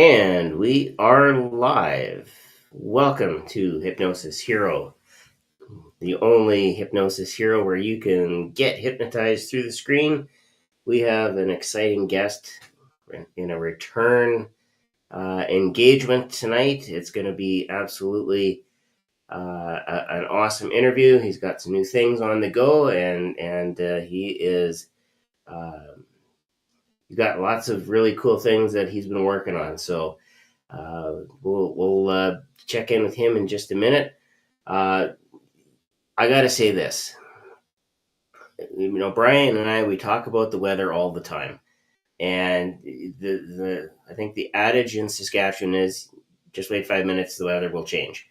And we are live. Welcome to Hypnosis Hero, the only Hypnosis Hero where you can get hypnotized through the screen. We have an exciting guest in a return engagement tonight. It's going to be absolutely an awesome interview. He's got some new things on the go, and he is. He's got lots of really cool things that he's been working on. So we'll check in with him in just a minute. I got to say this. Brian and I, we talk about the weather all the time. And I think the adage in Saskatchewan is just wait 5 minutes, the weather will change.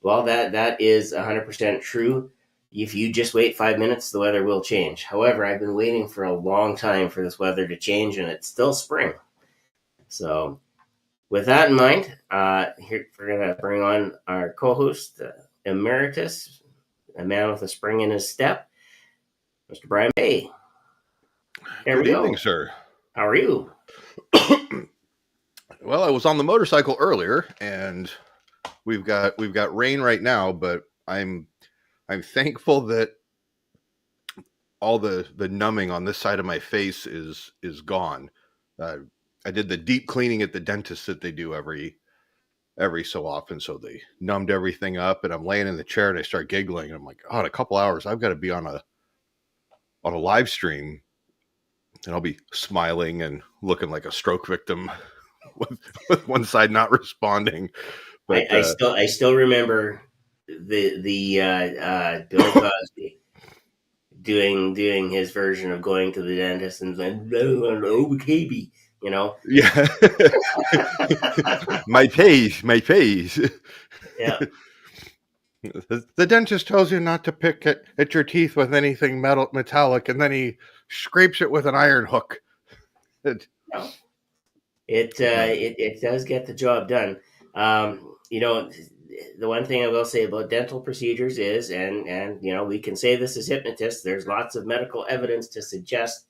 Well, that is 100% true. If you just wait 5 minutes, the weather will change. However, I've been waiting for a long time for this weather to change, and it's still spring. So with that in mind, here we're going to bring on our co-host, emeritus, a man with a spring in his step, Mr. Brian Bay. Good evening, sir. How are you? Well, I was on the motorcycle earlier, and we've got rain right now, but I'm thankful that all the numbing on this side of my face is gone. I did the deep cleaning at the dentist that they do every so often, so they numbed everything up, and I'm laying in the chair and I start giggling, and I'm like, oh, in a couple hours I've got to be on a live stream, and I'll be smiling and looking like a stroke victim with one side not responding. But I still remember the Bill Cosby doing his version of going to the dentist and saying, "Oh, baby," Yeah. my face. Yeah. The dentist tells you not to pick at your teeth with anything metallic, and then he scrapes it with an iron hook. It does get the job done. The one thing I will say about dental procedures is, and we can say this as hypnotists, there's lots of medical evidence to suggest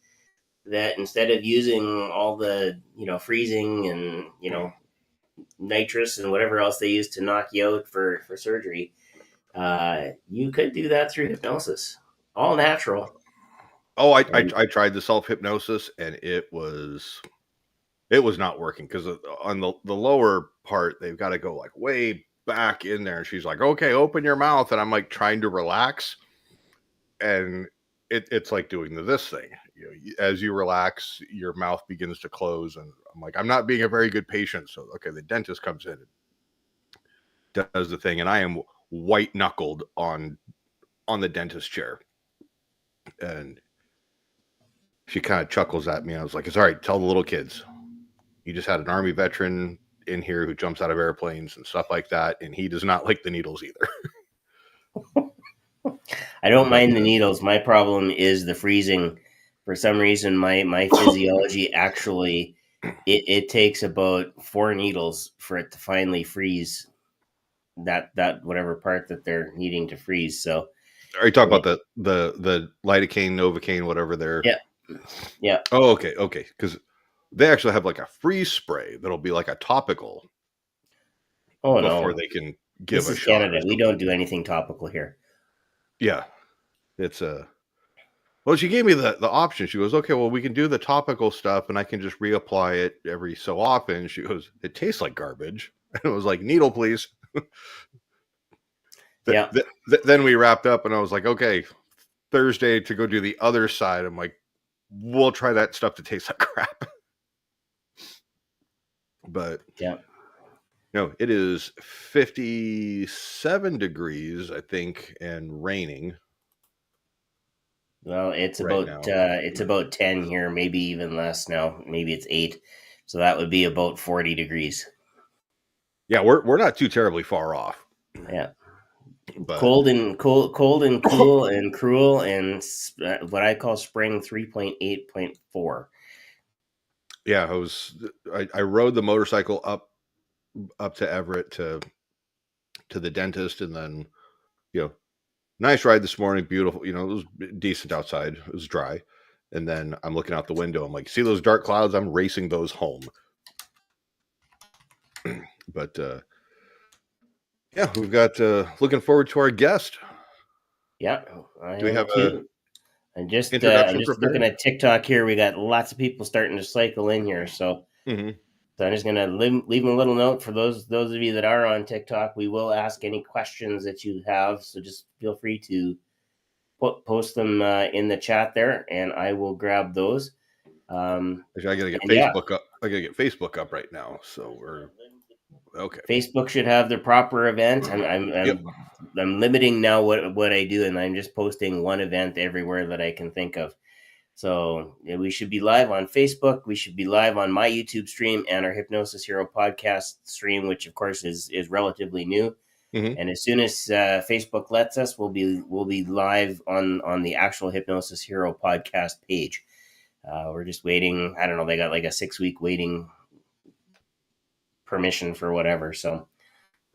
that instead of using all the freezing and nitrous and whatever else they use to knock you out for surgery, you could do that through hypnosis, all natural. Oh, I tried the self-hypnosis, and it was not working, because on the lower part they've got to go like way back in there, and she's like, okay, open your mouth, and I'm like trying to relax, and it's like doing this thing. As you relax, your mouth begins to close, and I'm like, I'm not being a very good patient. So okay, the dentist comes in and does the thing, and I am white knuckled on the dentist chair, and she kind of chuckles at me. I was like, it's all right, tell the little kids you just had an Army veteran in here who jumps out of airplanes and stuff like that, and he does not like the needles either. I don't mind the needles. My problem is the freezing. For some reason, my physiology actually, it takes about 4 needles for it to finally freeze that whatever part that they're needing to freeze. So, are you talking about the lidocaine, novocaine, whatever they're? Yeah. Oh, okay, because they actually have like a freeze spray that'll be like a topical. Oh, before no. They can give this a is shot. Canada. We don't do anything topical here. Yeah, it's well, she gave me the option. She goes, okay, well, we can do the topical stuff, and I can just reapply it every so often. She goes, it tastes like garbage. And it was like, needle, please. Then we wrapped up, and I was like, okay, Thursday to go do the other side. I'm like, we'll try that stuff to taste like crap. But yeah, no, it is 57 degrees, I think, and raining. Well, it's about 10 here, maybe even less now.Maybe it's 8, so that would be about 40 degrees. Yeah, we're not too terribly far off. Yeah, but cold and cool and cruel, and what I call spring 3.8.4. Yeah, I rode the motorcycle up to Everett to the dentist, and then nice ride this morning, beautiful. It was decent outside. It was dry. And then I'm looking out the window. I'm like, see those dark clouds? I'm racing those home. But yeah, we've got looking forward to our guest. Yeah, Do we have too. I'm just introduction looking prepared? at TikTok here. We got lots of people starting to cycle in here, so Mm-hmm. I'm just gonna leave a little note for those of you that are on TikTok. We will ask any questions that you have, so just feel free to post them in the chat there, and I will grab those. Actually, I gotta get Yeah, Facebook up. I gotta get Facebook up right now. So we're okay. Facebook should have their proper event. Yep. I'm limiting now what I do, and I'm just posting one event everywhere that I can think of. So yeah, we should be live on Facebook. We should be live on my YouTube stream and our Hypnosis Hero podcast stream, which of course is relatively new. Mm-hmm. And as soon as Facebook lets us, we'll be live on the actual Hypnosis Hero podcast page. We're just waiting. I don't know. They got like a 6-week waiting permission for whatever. So,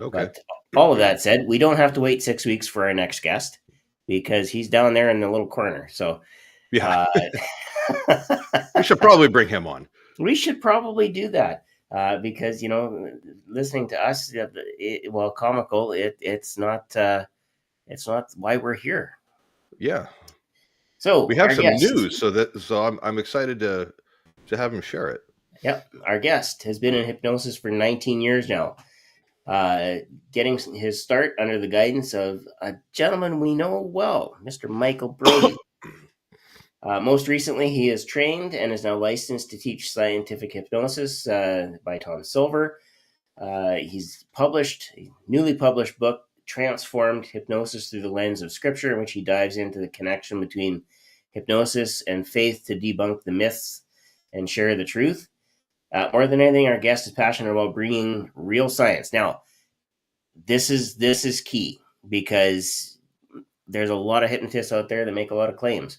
Okay. but all of that said, we don't have to wait 6 weeks for our next guest because he's down there in the little corner. So, Yeah. We should probably bring him on. We should probably do that because listening to us, while comical, it's not why we're here. Yeah. So we have some news, so I'm excited to have him share it. Yep, our guest has been in hypnosis for 19 years now, getting his start under the guidance of a gentleman we know well, Mr. Michael Brody. Most recently, he is trained and is now licensed to teach scientific hypnosis by Tom Silver. He's published a newly published book, Transformed Hypnosis Through the Lens of Scripture, in which he dives into the connection between hypnosis and faith to debunk the myths and share the truth. More than anything, our guest is passionate about bringing real science. Now, this is key because there's a lot of hypnotists out there that make a lot of claims.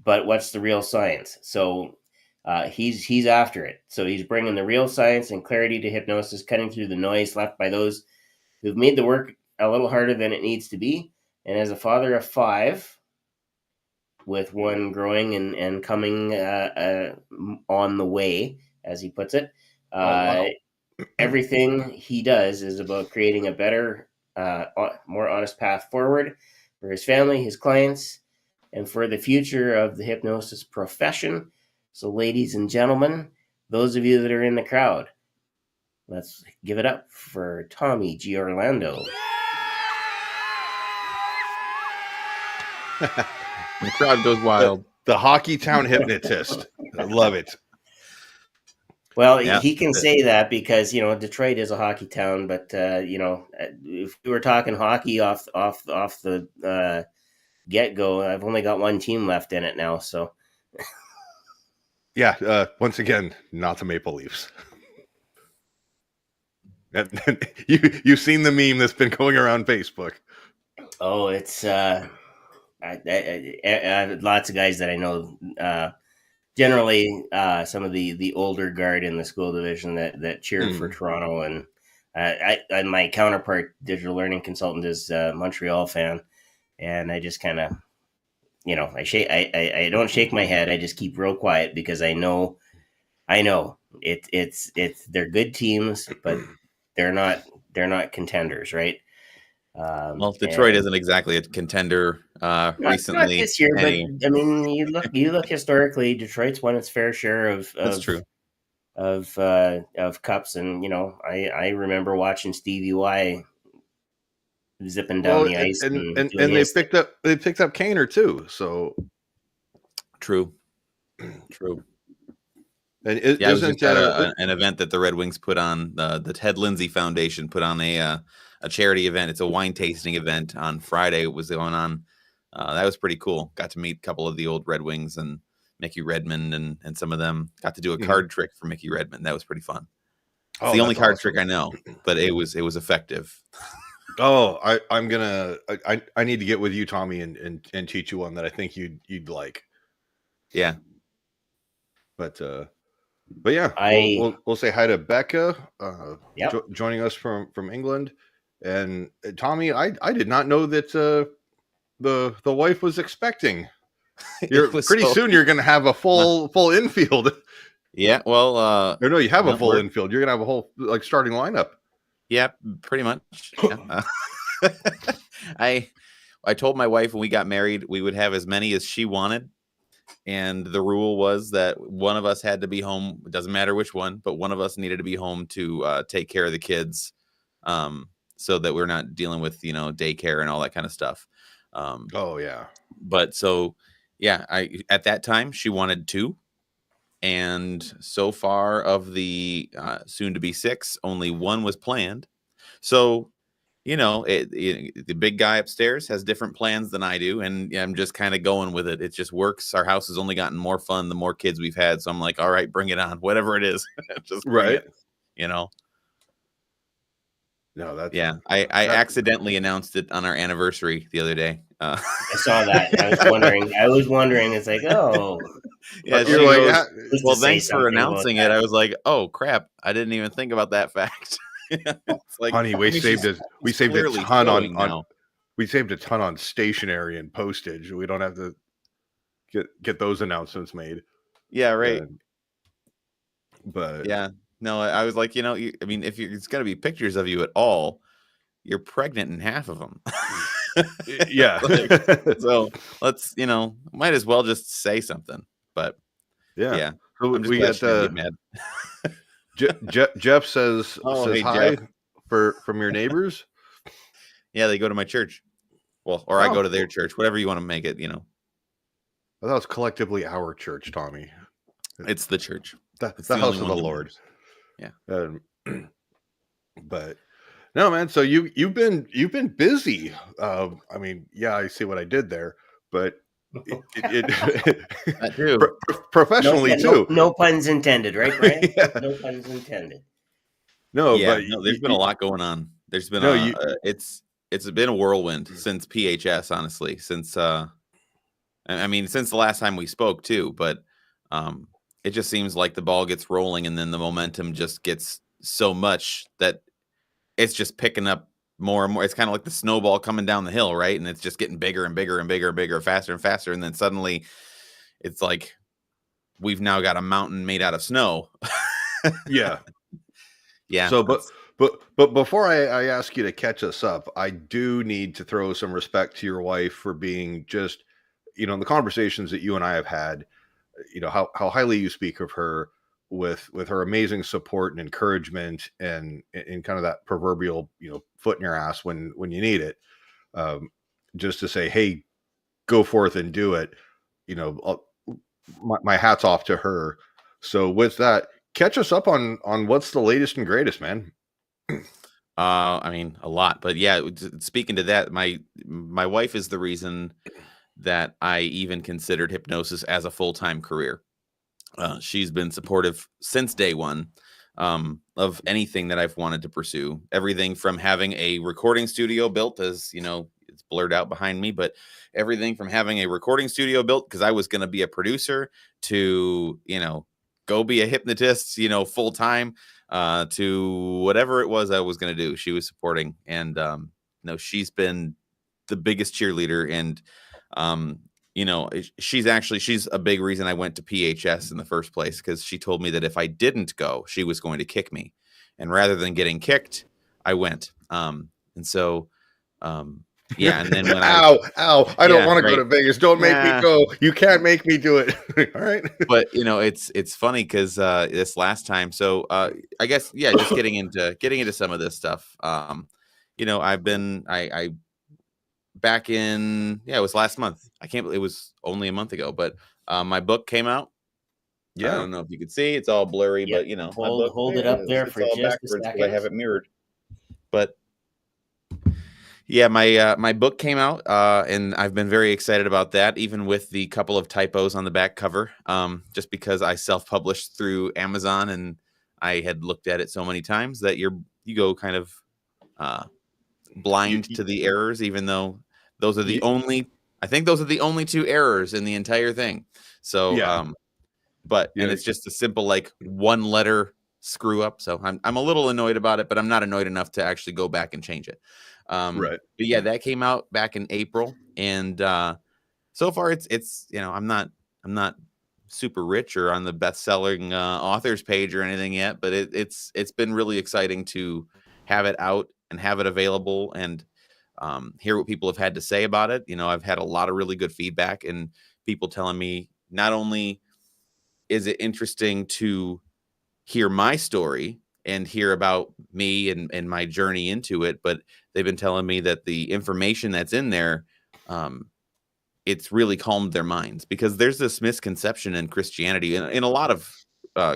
But what's the real science? So he's after it. So he's bringing the real science and clarity to hypnosis, cutting through the noise left by those who've made the work a little harder than it needs to be. And as a father of 5, with one growing and coming on the way, as he puts it, wow. Everything he does is about creating a better, more honest path forward for his family, his clients, and for the future of the hypnosis profession. So, ladies and gentlemen, those of you that are in the crowd, let's give it up for Tommy Giorlando. The crowd goes wild. The Hockey Town hypnotist. I love it. Well, yeah. He can say that because, Detroit is a hockey town, but, if we were talking hockey off the get-go, I've only got one team left in it now, so. Yeah, once again, not the Maple Leafs. You've seen the meme that's been going around Facebook. Oh, it's I lots of guys that I know. Generally, some of the older guard in the school division that cheered for Toronto, and my counterpart, digital learning consultant, is a Montreal fan, and I just kind of, I don't shake my head. I just keep real quiet because I know it's they're good teams, but they're not contenders, right? Well, Detroit isn't exactly a contender recently. Not this year, but I mean, you look historically. Detroit's won its fair share of that's true of cups, and I remember watching Stevie Y zipping down the ice, and they picked up Kaner too. So true. And it was just an event that the Red Wings put on. The Ted Lindsay Foundation put on a charity event. It's a wine tasting event on Friday. It was going on. That was pretty cool. Got to meet a couple of the old Red Wings and Mickey Redmond and some of them. Got to do a card trick for Mickey Redmond. That was pretty fun. It's the only card trick I know, but it was effective. Oh, I need to get with you, Tommy, and teach you one that I think you'd like. Yeah. But yeah, we'll say hi to Becca, joining us from England, and Tommy. I did not know that the wife was expecting. Pretty soon you're going to have a full infield. Yeah, well, Or no, you have a no, full infield. You're gonna have a whole like starting lineup. yeah, pretty much. Yeah. I told my wife when we got married we would have as many as she wanted, and the rule was that one of us had to be home. It doesn't matter which one, but one of us needed to be home to take care of the kids, so that we're not dealing with daycare and all that kind of stuff. Oh yeah. But so yeah, I at that time she wanted two, and so far of the soon to be six, only one was planned. So the big guy upstairs has different plans than I do, and I'm just kind of going with it. It just works. Our house has only gotten more fun the more kids we've had, so I'm like, all right, bring it on, whatever it is, just bring Right. it. You know. No, that's Yeah, I accidentally announced it on our anniversary the other day. I saw that. And I was wondering. It's like, oh, Yeah, you're she like, goes, supposed well, to say thanks for something about announcing it. that. I was like, oh crap, I didn't even think about that fact. It's like, honey, I mean, we she's saved a clearly ton showing on now. we saved a ton on stationery and postage. We don't have to get those announcements made. Yeah, right. But Yeah, no, I was like, I mean, if it's gonna be pictures of you at all, you're pregnant in half of them. yeah. So let's, might as well just say something. But Yeah. yeah, So I'm just we glad got she didn't get mad. Jeff says Oh, hey, hi Jeff. from your neighbors. Yeah, they go to my church. Well, or I go to their church, whatever you want to make it. I thought it was collectively our church, Tommy. It's the church. It's the house of the one that Lord. matters. Yeah. But no, man. So you've been busy. I mean, yeah, I see what I did there, but That too. Professionally too. No puns intended, right, Brian? Yeah. No puns intended. No, Yeah, but no, there's been a lot going on. There's been it's been a whirlwind since PHS, honestly. Since I mean, since the last time we spoke too, but it just seems like the ball gets rolling and then the momentum just gets so much that it's just picking up more and more. It's kind of like the snowball coming down the hill, right? And it's just getting bigger and bigger and bigger and bigger, faster and faster. And then suddenly it's like we've now got a mountain made out of snow. yeah. Yeah. So, but before I ask you to catch us up, I do need to throw some respect to your wife for being just, in the conversations that you and I have had, how highly you speak of her with her amazing support and encouragement and kind of that proverbial, foot in your ass when you need it. Just to say, hey, go forth and do it. My hat's off to her. So with that, catch us up on what's the latest and greatest, man. I mean, a lot, but yeah, speaking to that, my wife is the reason that I even considered hypnosis as a full-time career. She's been supportive since day one of anything that I've wanted to pursue. Everything from having a recording studio built, as it's blurred out behind me, but everything from having a recording studio built because I was going to be a producer to, go be a hypnotist, full time, to whatever it was I was going to do. She was supporting, and she's been the biggest cheerleader, and she's a big reason I went to PHS in the first place, because she told me that if I didn't go, she was going to kick me, and rather than getting kicked, I went. And so, yeah. And then when I don't want to go to Vegas. Don't make me go. You can't make me do it. All right. But it's funny because this last time, so I guess just getting into some of this stuff. I've been I back in it was last month. I can't believe it was only a month ago, but my book came out. Yeah, I don't know if you could see, it's all blurry, but hold it up there for just a second. I have it mirrored. But yeah, my book came out, and I've been very excited about that, even with the couple of typos on the back cover, just because I self-published through Amazon, and I had looked at it so many times that you go kind of blind to the errors, even though those are the only two errors in the entire thing. So, and it's just a simple like one letter screw up. So I'm a little annoyed about it, but I'm not annoyed enough to actually go back and change it. Right. But yeah, that came out back in April, and so far it's I'm not super rich or on the best-selling authors page or anything yet, but it's been really exciting to have it out and have it available and hear what people have had to say about it. I've had a lot of really good feedback and people telling me not only is it interesting to hear my story and hear about me and my journey into it, but they've been telling me that the information that's in there, it's really calmed their minds, because there's this misconception in Christianity, in a lot of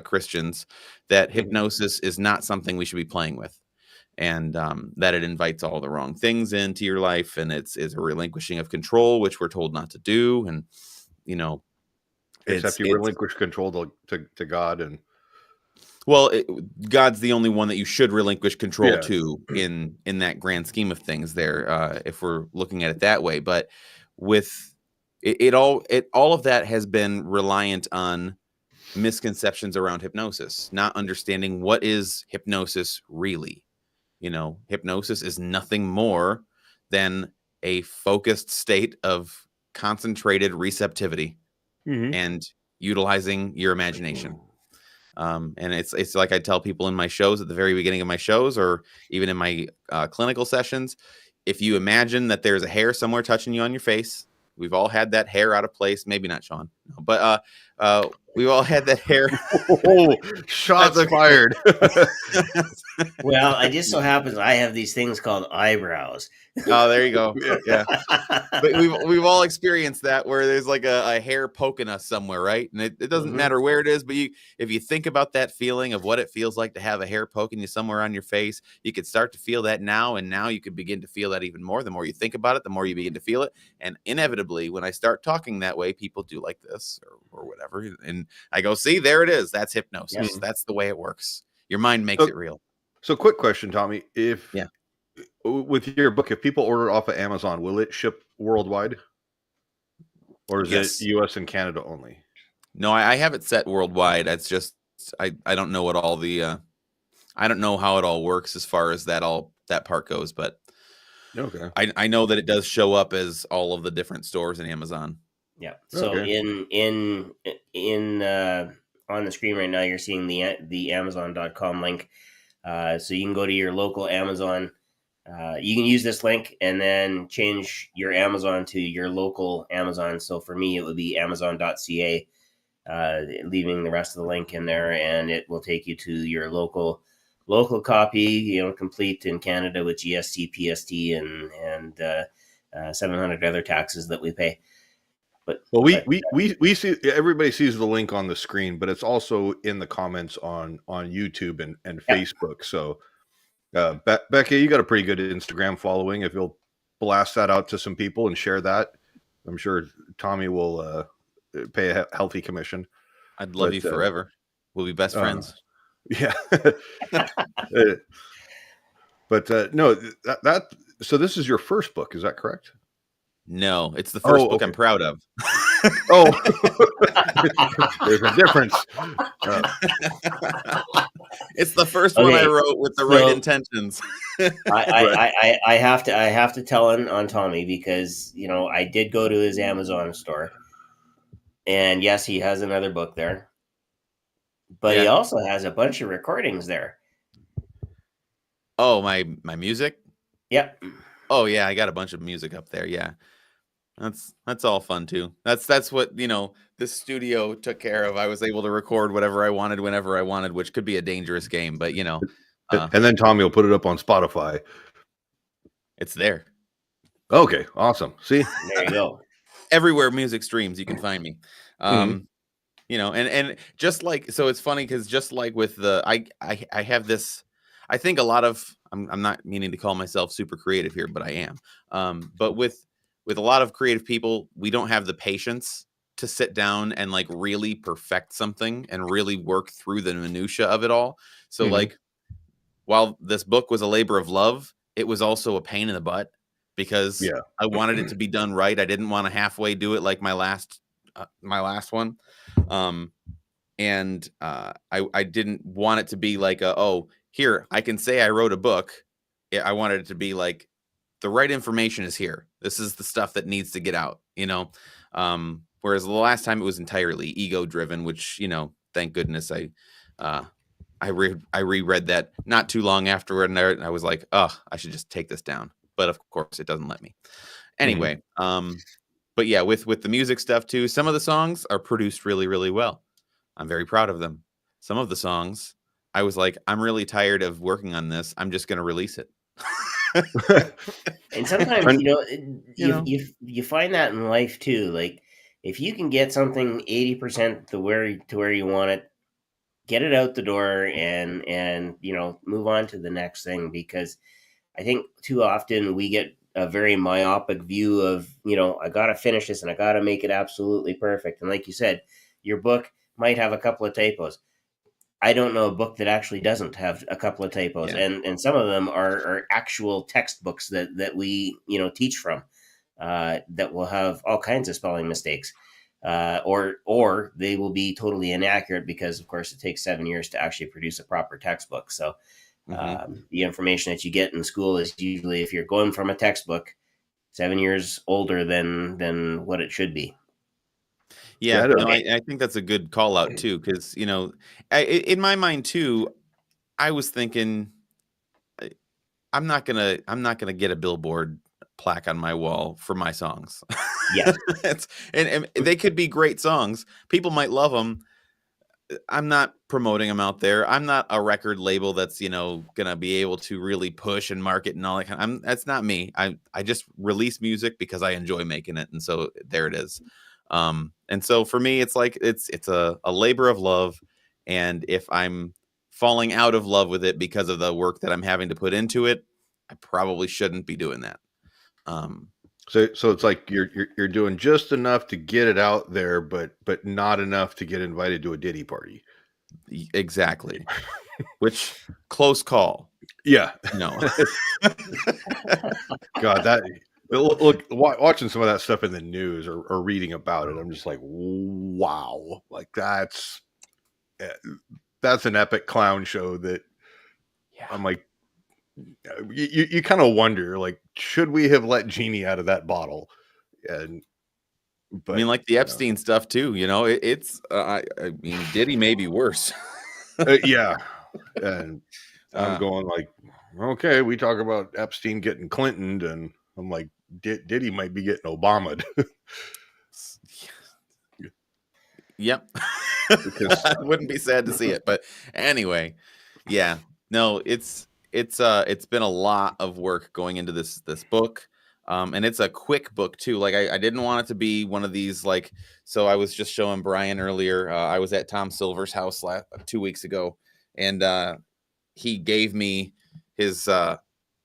Christians, that hypnosis is not something we should be playing with, and that it invites all the wrong things into your life, and it's a relinquishing of control, which we're told not to do. And except you relinquish control to God, and well, God's the only one that you should relinquish control to in that grand scheme of things there, if we're looking at it that way. But with all of that has been reliant on misconceptions around hypnosis, not understanding what is hypnosis really. Hypnosis is nothing more than a focused state of concentrated receptivity and utilizing your imagination. And it's like I tell people in my shows, at the very beginning of my shows, or even in my clinical sessions, if you imagine that there's a hair somewhere touching you on your face, we've all had that hair out of place. Maybe not Shawn, but we've all had that hair. Oh, shots fired. Well, it just so happens I have these things called eyebrows. Oh, there you go. Yeah. But we've all experienced that, where there's like a hair poking us somewhere, right? And it doesn't matter where it is, but if you think about that feeling of what it feels like to have a hair poking you somewhere on your face, you could start to feel that now, and now you could begin to feel that even more. The more you think about it, the more you begin to feel it. And inevitably, when I start talking that way, people do like this or whatever. And I go, see, there it is. That's hypnosis. That's the way it works. Your mind makes it real. So quick question, Tommy. With your book, if people order off of Amazon, will it ship worldwide? Or is it US and Canada only? No, I have it set worldwide. It's just I don't know what all the I don't know how it all works as far as that part goes, but I know that it does show up as all of the different stores in Amazon. Yeah. So in on the screen right now, you're seeing the Amazon.com link. So you can go to your local Amazon. You can use this link and then change your Amazon to your local Amazon. So for me, it would be Amazon.ca, leaving the rest of the link in there, and it will take you to your local copy, complete in Canada with GST, PST, and 700 other taxes that we pay. We see, everybody sees the link on the screen, but it's also in the comments on YouTube and Facebook. So Becky, you got a pretty good Instagram following. If you'll blast that out to some people and share that, I'm sure Tommy will pay a healthy commission. I'd love you forever. We'll be best friends. Yeah. But no, so this is your first book, is that correct? No, it's the first book I'm proud of. Oh, there's a difference. It's the first one I wrote with the right intentions. I have to tell on Tommy, because I did go to his Amazon store, and yes, he has another book there, but he also has a bunch of recordings there. Oh, my music? Yep. Oh yeah, I got a bunch of music up there. Yeah. That's all fun too. That's what, this studio took care of. I was able to record whatever I wanted whenever I wanted, which could be a dangerous game, but and then Tommy will put it up on Spotify. It's there. Okay, awesome. See, there you go. Everywhere music streams, you can find me. And just like, so it's funny because just like with the I have this, I think a lot of, I'm not meaning to call myself super creative here, but I am. But with a lot of creative people, we don't have the patience to sit down and like really perfect something and really work through the minutia of it all. So like, while this book was a labor of love, it was also a pain in the butt, because I wanted it to be done right. I didn't want to halfway do it like my last one. And I didn't want it to be like here, I can say I wrote a book. I wanted it to be like, the right information is here. This is the stuff that needs to get out, Whereas the last time it was entirely ego driven, which, you know, thank goodness I reread that not too long afterward, and I was like, oh, I should just take this down. But of course, it doesn't let me. Anyway, but yeah, with the music stuff too, some of the songs are produced really, really well. I'm very proud of them. Some of the songs, I was like, I'm really tired of working on this. I'm just going to release it. And sometimes, know. you find that in life too. Like, if you can get something 80% to where you want it, get it out the door, and move on to the next thing. Because I think too often we get a very myopic view of, I got to finish this and I got to make it absolutely perfect. And like you said, your book might have a couple of typos. I don't know a book that actually doesn't have a couple of typos, and some of them are actual textbooks that we teach from, that will have all kinds of spelling mistakes, or they will be totally inaccurate because, of course, it takes 7 years to actually produce a proper textbook. So the information that you get in school is usually, if you're going from a textbook, 7 years older than what it should be. Yeah, no, I think that's a good call out too, because in my mind too, I was thinking, I'm not gonna get a Billboard plaque on my wall for my songs. Yeah, and they could be great songs. People might love them. I'm not promoting them out there. I'm not a record label that's gonna be able to really push and market and all that kind of. That's not me. I just release music because I enjoy making it, and so there it is. And so for me, it's like it's a labor of love, and if I'm falling out of love with it because of the work that I'm having to put into it, I probably shouldn't be doing that. So it's like you're doing just enough to get it out there, but not enough to get invited to a Diddy party. Exactly. Which, close call. Yeah. No. God, that look, watching some of that stuff in the news or reading about it, I'm just like, wow, like that's an epic clown show that I'm like, you kind of wonder, like, should we have let Genie out of that bottle? But I mean, like the Epstein stuff too, it's I mean, Diddy may be worse. Yeah. And I'm going like, okay, we talk about Epstein getting Clinton, and I'm like, Diddy might be getting Obama'd. Yep. I wouldn't be sad to see it, but anyway, yeah, no, it's been a lot of work going into this book. And it's a quick book too. Like I didn't want it to be one of these, like, so I was just showing Brian earlier. I was at Tom Silver's house 2 weeks ago, and he gave me his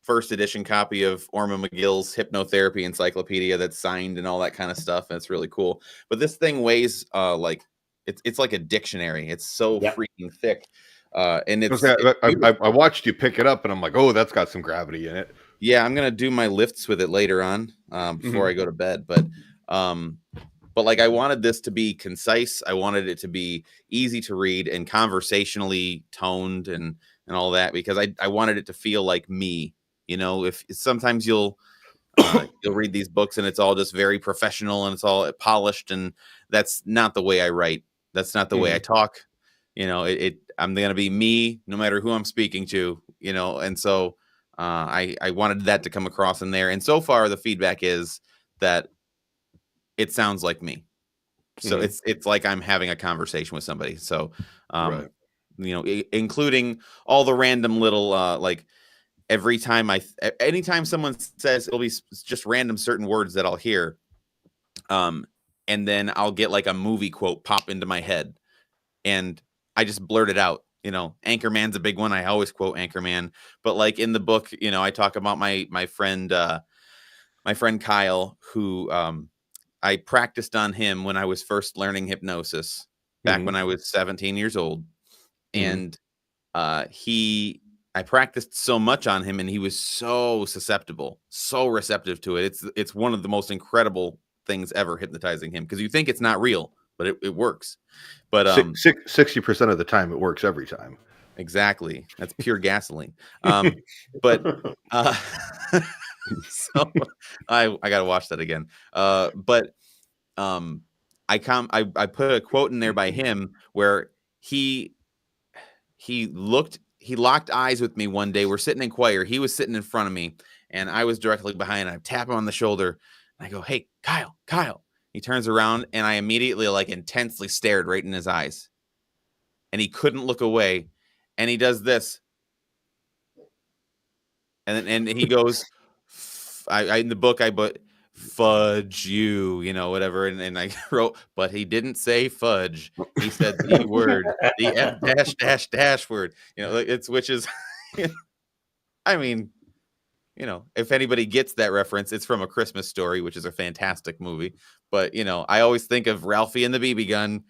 first edition copy of Orma McGill's Hypnotherapy Encyclopedia that's signed and all that kind of stuff. And it's really cool. But this thing weighs like it's like a dictionary. It's so freaking thick. And I watched you pick it up, and I'm like, oh, that's got some gravity in it. Yeah, I'm gonna do my lifts with it later on before I go to bed. But like, I wanted this to be concise. I wanted it to be easy to read and conversationally toned and all that, because I wanted it to feel like me. If sometimes you'll read these books and it's all just very professional and it's all polished, and that's not the way I write. That's not the way I talk. I'm gonna be me no matter who I'm speaking to. And so. I wanted that to come across in there, and so far the feedback is that it sounds like me. So it's like I'm having a conversation with somebody. So, Right. Including all the random little like anytime someone says, it'll be just random certain words that I'll hear, and then I'll get like a movie quote pop into my head, and I just blurt it out. Anchorman's a big one. I always quote Anchorman, but like in the book, I talk about my friend Kyle, who I practiced on him when I was first learning hypnosis back when I was 17 years old. And I practiced so much on him, and he was so susceptible, so receptive to it. It's one of the most incredible things ever, hypnotizing him, because you think it's not real, but it works. But 60% of the time it works every time. Exactly. That's pure gasoline. But so I gotta watch that again. But I put a quote in there by him where he locked eyes with me one day. We're sitting in choir. He was sitting in front of me, and I was directly behind. I tap him on the shoulder, and I go, "Hey, Kyle." He turns around, and I immediately intensely stared right in his eyes, and he couldn't look away. And he does this, and he goes, in the book I put fudge you, whatever, and I wrote, but he didn't say fudge. He said the word, the F dash dash word. Which is, I mean, if anybody gets that reference, it's from A Christmas Story, which is a fantastic movie. But I always think of Ralphie and the BB gun,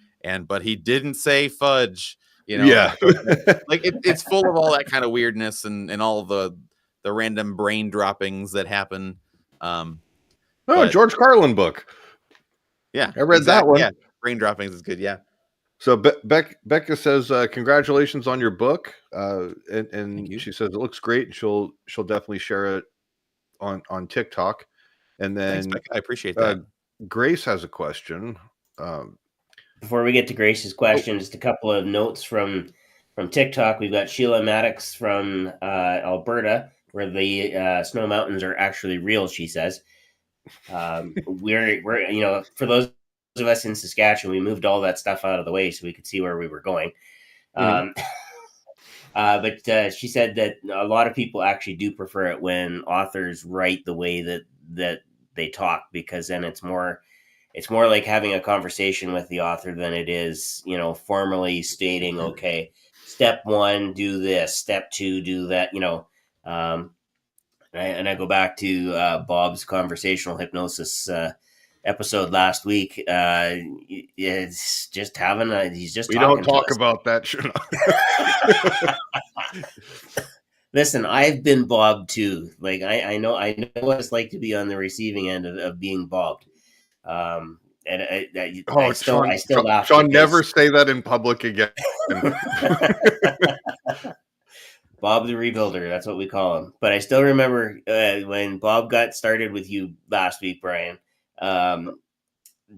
but he didn't say fudge. Yeah. It's full of all that kind of weirdness and all the random brain droppings that happen. George Carlin book. Yeah, I read that one. Yeah, brain droppings is good. Yeah. So Becca says, congratulations on your book. And she says it looks great. She'll definitely share it on TikTok. And then thanks, Becca. I appreciate that. Grace has a question. Before we get to Grace's question, just a couple of notes from TikTok. We've got Sheila Maddox from Alberta, where the snow mountains are actually real, she says. We're for those of us in Saskatchewan, we moved all that stuff out of the way so we could see where we were going. But she said that a lot of people actually do prefer it when authors write the way that they talk, because then it's more like having a conversation with the author than it is, formally stating, okay, step 1, do this, step 2, do that, and I go back to Bob's conversational hypnosis episode last week. It's just he's just we don't talk about that. Listen, I've been bobbed too. Like I know what it's like to be on the receiving end of being bobbed. And I still laugh. Shawn, never say that in public again. Bob the Rebuilder, that's what we call him. But I still remember when Bob got started with you last week, Brian.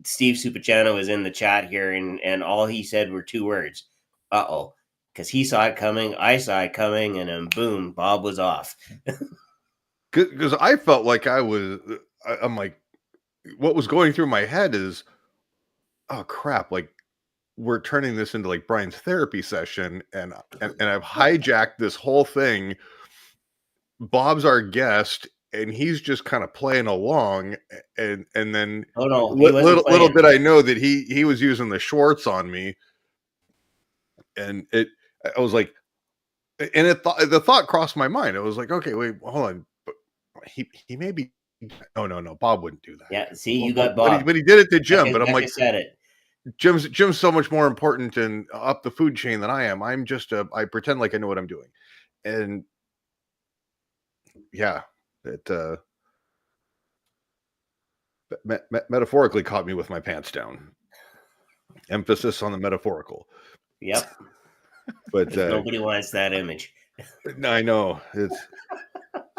Steve Supachano was in the chat here, and all he said were 2 words: "Uh-oh," because he saw it coming, I saw it coming, and then boom, Bob was off. Because I felt like I'm like, what was going through my head is, oh crap, like we're turning this into like Brian's therapy session, and I've hijacked this whole thing. Bob's our guest, and he's just kind of playing along, and then little did I know that he was using the Schwartz on me, and I was like, and the thought crossed my mind. I was like, okay, wait, hold on, but he may be. No, Bob wouldn't do that. Yeah, see, you got Bob, but he did it to Jim. But I'm like, said it. Jim's so much more important and up the food chain than I am. I'm just I pretend like I know what I'm doing, and yeah, it metaphorically caught me with my pants down. Emphasis on the metaphorical. Yep. But nobody wants that image. I know it's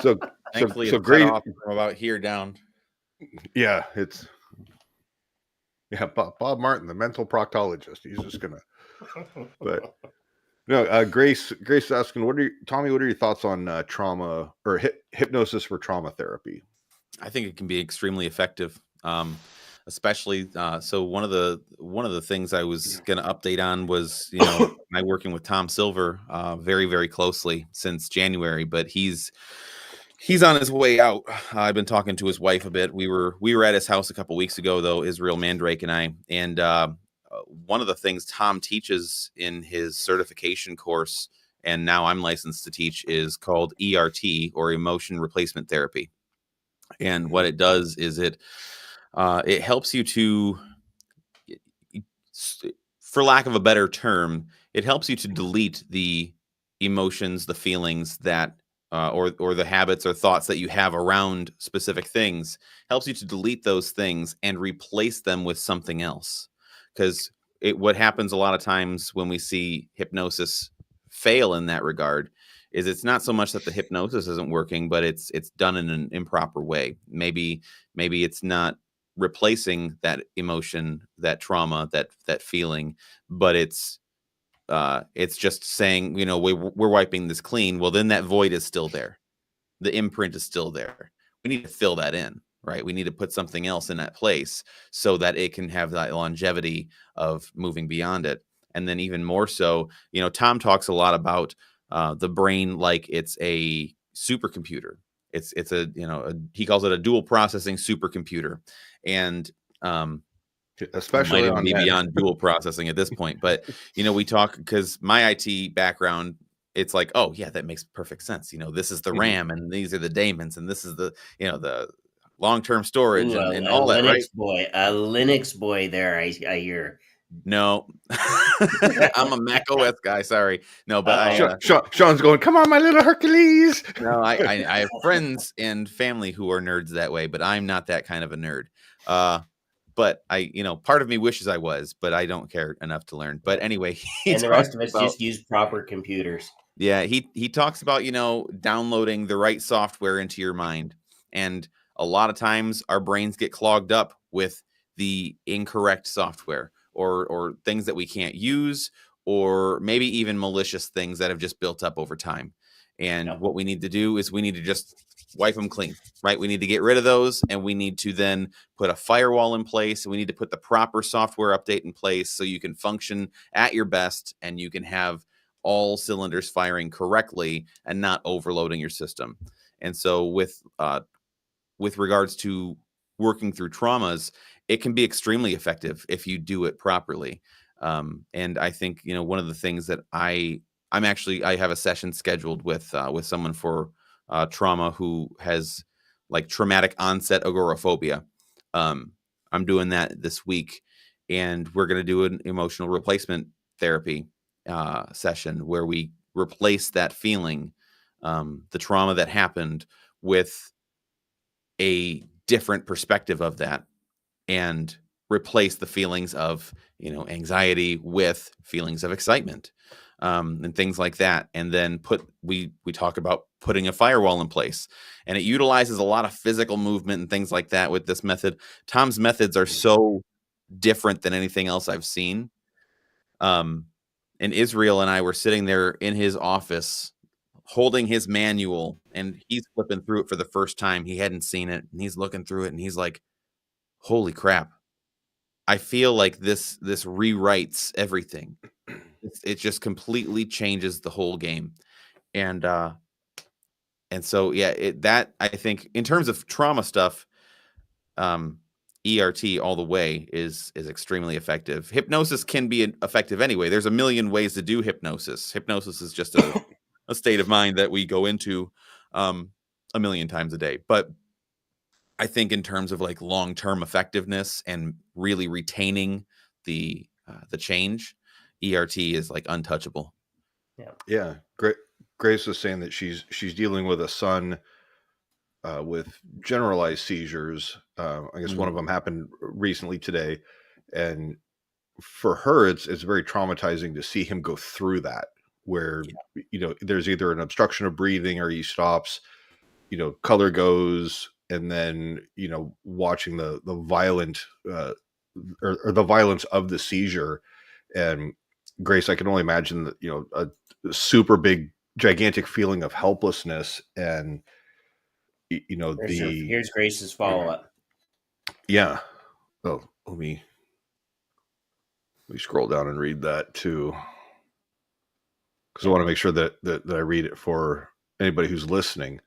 so. Thankfully, so great off from about here down. Yeah, Bob Martin, the mental proctologist. He's just gonna. But no, Grace is asking, Tommy, what are your thoughts on trauma or hypnosis for trauma therapy? I think it can be extremely effective, especially. So one of the things I was going to update on was, I'm working with Tom Silver very, very closely since January, but he's on his way out. I've been talking to his wife a bit. We were at his house a couple weeks ago, though, Israel Mandrake and I. And one of the things Tom teaches in his certification course, and now I'm licensed to teach, is called ERT, or emotion replacement therapy. And what it does is it helps you to, for lack of a better term, it helps you to delete the emotions, the feelings that or the habits or thoughts that you have around specific things. Helps you to delete those things and replace them with something else. Because what happens a lot of times when we see hypnosis fail in that regard is it's not so much that the hypnosis isn't working, but it's done in an improper way. Maybe it's not replacing that emotion, that trauma, that feeling, but it's just saying, we're wiping this clean. Well, then that void is still there. The imprint is still there. We need to fill that in, right? We need to put something else in that place so that it can have that longevity of moving beyond it. And then even more so, Tom talks a lot about the brain like it's a supercomputer. It's he calls it a dual processing supercomputer, and especially might even on be men. beyond dual processing at this point. But we talk, because my IT background, it's like, oh yeah, that makes perfect sense. This is the RAM, and these are the daemons, and this is the the long-term storage. Ooh, and a all that, right? Linux boy there, I hear. No, I'm a Mac OS guy. Sorry, no, but Sean's going, come on, my little Hercules. No, I have friends and family who are nerds that way, but I'm not that kind of a nerd. But I, part of me wishes I was, but I don't care enough to learn. But anyway, and the rest of us just use proper computers. Yeah, he talks about, downloading the right software into your mind. And a lot of times our brains get clogged up with the incorrect software or things that we can't use, or maybe even malicious things that have just built up over time. And what we need to do is we need to just wipe them clean, right? We need to get rid of those, and we need to then put a firewall in place. We need to put the proper software update in place so you can function at your best and you can have all cylinders firing correctly and not overloading your system. And so with regards to working through traumas, it can be extremely effective if you do it properly. And I think, one of the things that I have a session scheduled with someone for trauma who has like traumatic onset agoraphobia. I'm doing that this week, and we're going to do an emotional replacement therapy session where we replace that feeling, the trauma that happened, with a different perspective of that, and replace the feelings of anxiety with feelings of excitement, and things like that. And then we talk about putting a firewall in place, and it utilizes a lot of physical movement and things like that with this method. Tom's methods are so different than anything else I've seen. And Israel and I were sitting there in his office holding his manual, and he's flipping through it for the first time. He hadn't seen it, and he's looking through it, and he's like, holy crap. I feel like this rewrites everything. It just completely changes the whole game. And so, yeah, that, I think, in terms of trauma stuff, ERT all the way is extremely effective. Hypnosis can be effective anyway. There's a million ways to do hypnosis. Hypnosis is just a state of mind that we go into a million times a day. But I think in terms of like long-term effectiveness and really retaining the change, ERT is like untouchable. Yeah. Grace was saying that she's dealing with a son with generalized seizures. I guess one of them happened recently today, and for her, it's very traumatizing to see him go through that, where there's either an obstruction of breathing or he stops, color goes, and then watching the violent or the violence of the seizure. And Grace, I can only imagine that a super big gigantic feeling of helplessness. And here's Grace's follow-up. Yeah. Oh, let me scroll down and read that too, because I want to make sure that I read it for anybody who's listening.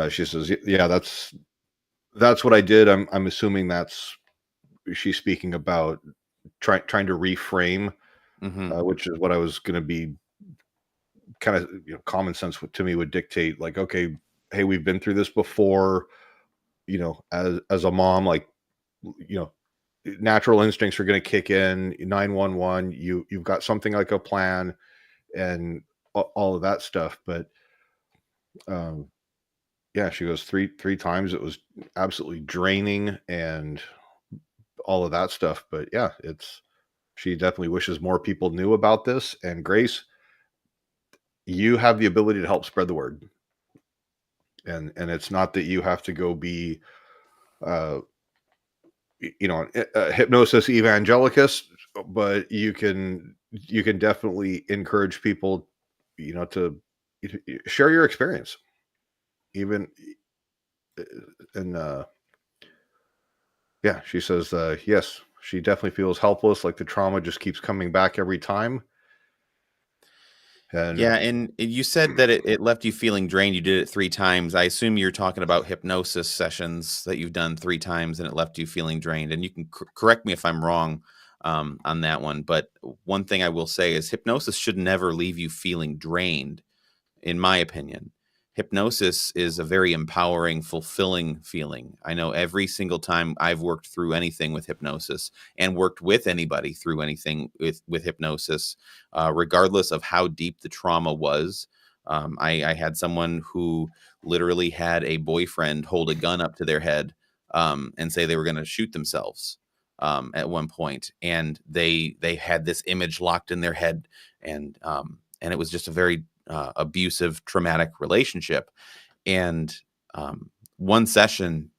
She says, yeah, that's what I did. I'm assuming she's speaking about trying to reframe, which is what I was going to be kind of, common sense to me would dictate, like, okay, hey, we've been through this before, as a mom, like, natural instincts are going to kick in. 911, you've got something like a plan and all of that stuff. But yeah, she goes three times. It was absolutely draining and all of that stuff. But yeah, she definitely wishes more people knew about this. And Grace, you have the ability to help spread the word. And it's not that you have to go be hypnosis evangelicus, but you can definitely encourage people, to share your experience, even. And yeah, she says, yes, she definitely feels helpless, like the trauma just keeps coming back every time. And Yeah, and you said that it left you feeling drained. You did it 3 times. I assume you're talking about hypnosis sessions that you've done 3 times and it left you feeling drained. And you can correct me if I'm wrong on that one. But one thing I will say is hypnosis should never leave you feeling drained, in my opinion. Hypnosis is a very empowering, fulfilling feeling. I know every single time I've worked through anything with hypnosis and worked with anybody through anything with hypnosis, regardless of how deep the trauma was. I had someone who literally had a boyfriend hold a gun up to their head and say they were going to shoot themselves at one point, and they had this image locked in their head, and it was just a very abusive, traumatic relationship. And one session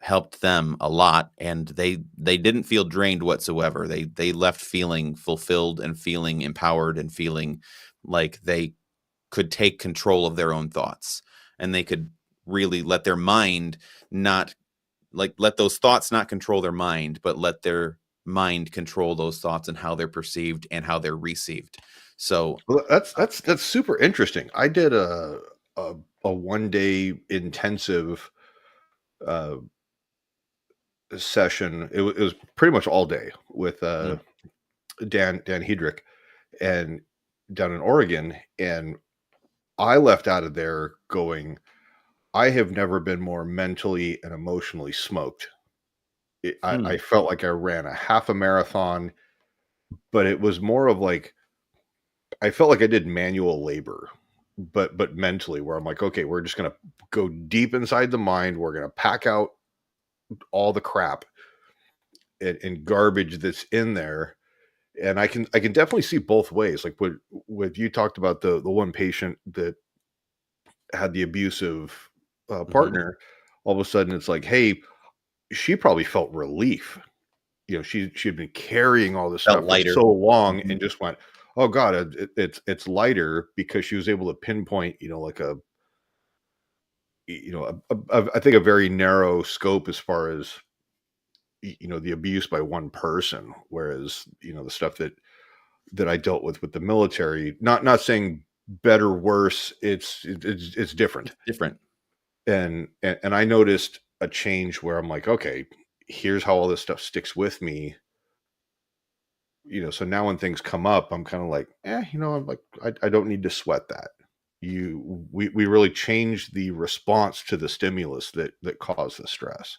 helped them a lot, and they didn't feel drained whatsoever. They left feeling fulfilled and feeling empowered and feeling like they could take control of their own thoughts, and they could really let their mind not let those thoughts not control their mind, but let their mind control those thoughts and how they're perceived and how they're received. So well, that's super interesting. I did a 1-day intensive uh, session. It was pretty much all day with Dan Hedrick, and down in Oregon, and I left out of there going, I have never been more mentally and emotionally smoked. I felt like I ran a half a marathon, but it was more of like, I felt like I did manual labor, but mentally, where I'm like, okay, we're just gonna go deep inside the mind. We're gonna pack out all the crap and garbage that's in there. And I can definitely see both ways. Like what you talked about, the one patient that had the abusive mhm. partner. All of a sudden, it's like, hey, she probably felt relief. She'd been carrying all this Felt stuff for lighter. so long, Mhm. and just went, oh god, it's lighter, because she was able to pinpoint, like I think a very narrow scope as far as the abuse by one person, whereas the stuff that I dealt with the military, not saying better, worse, it's different. It's different. And I noticed a change where I'm like, okay, here's how all this stuff sticks with me. So now when things come up, I'm kind of like, I'm like, I don't need to sweat that. We really changed the response to the stimulus that caused the stress.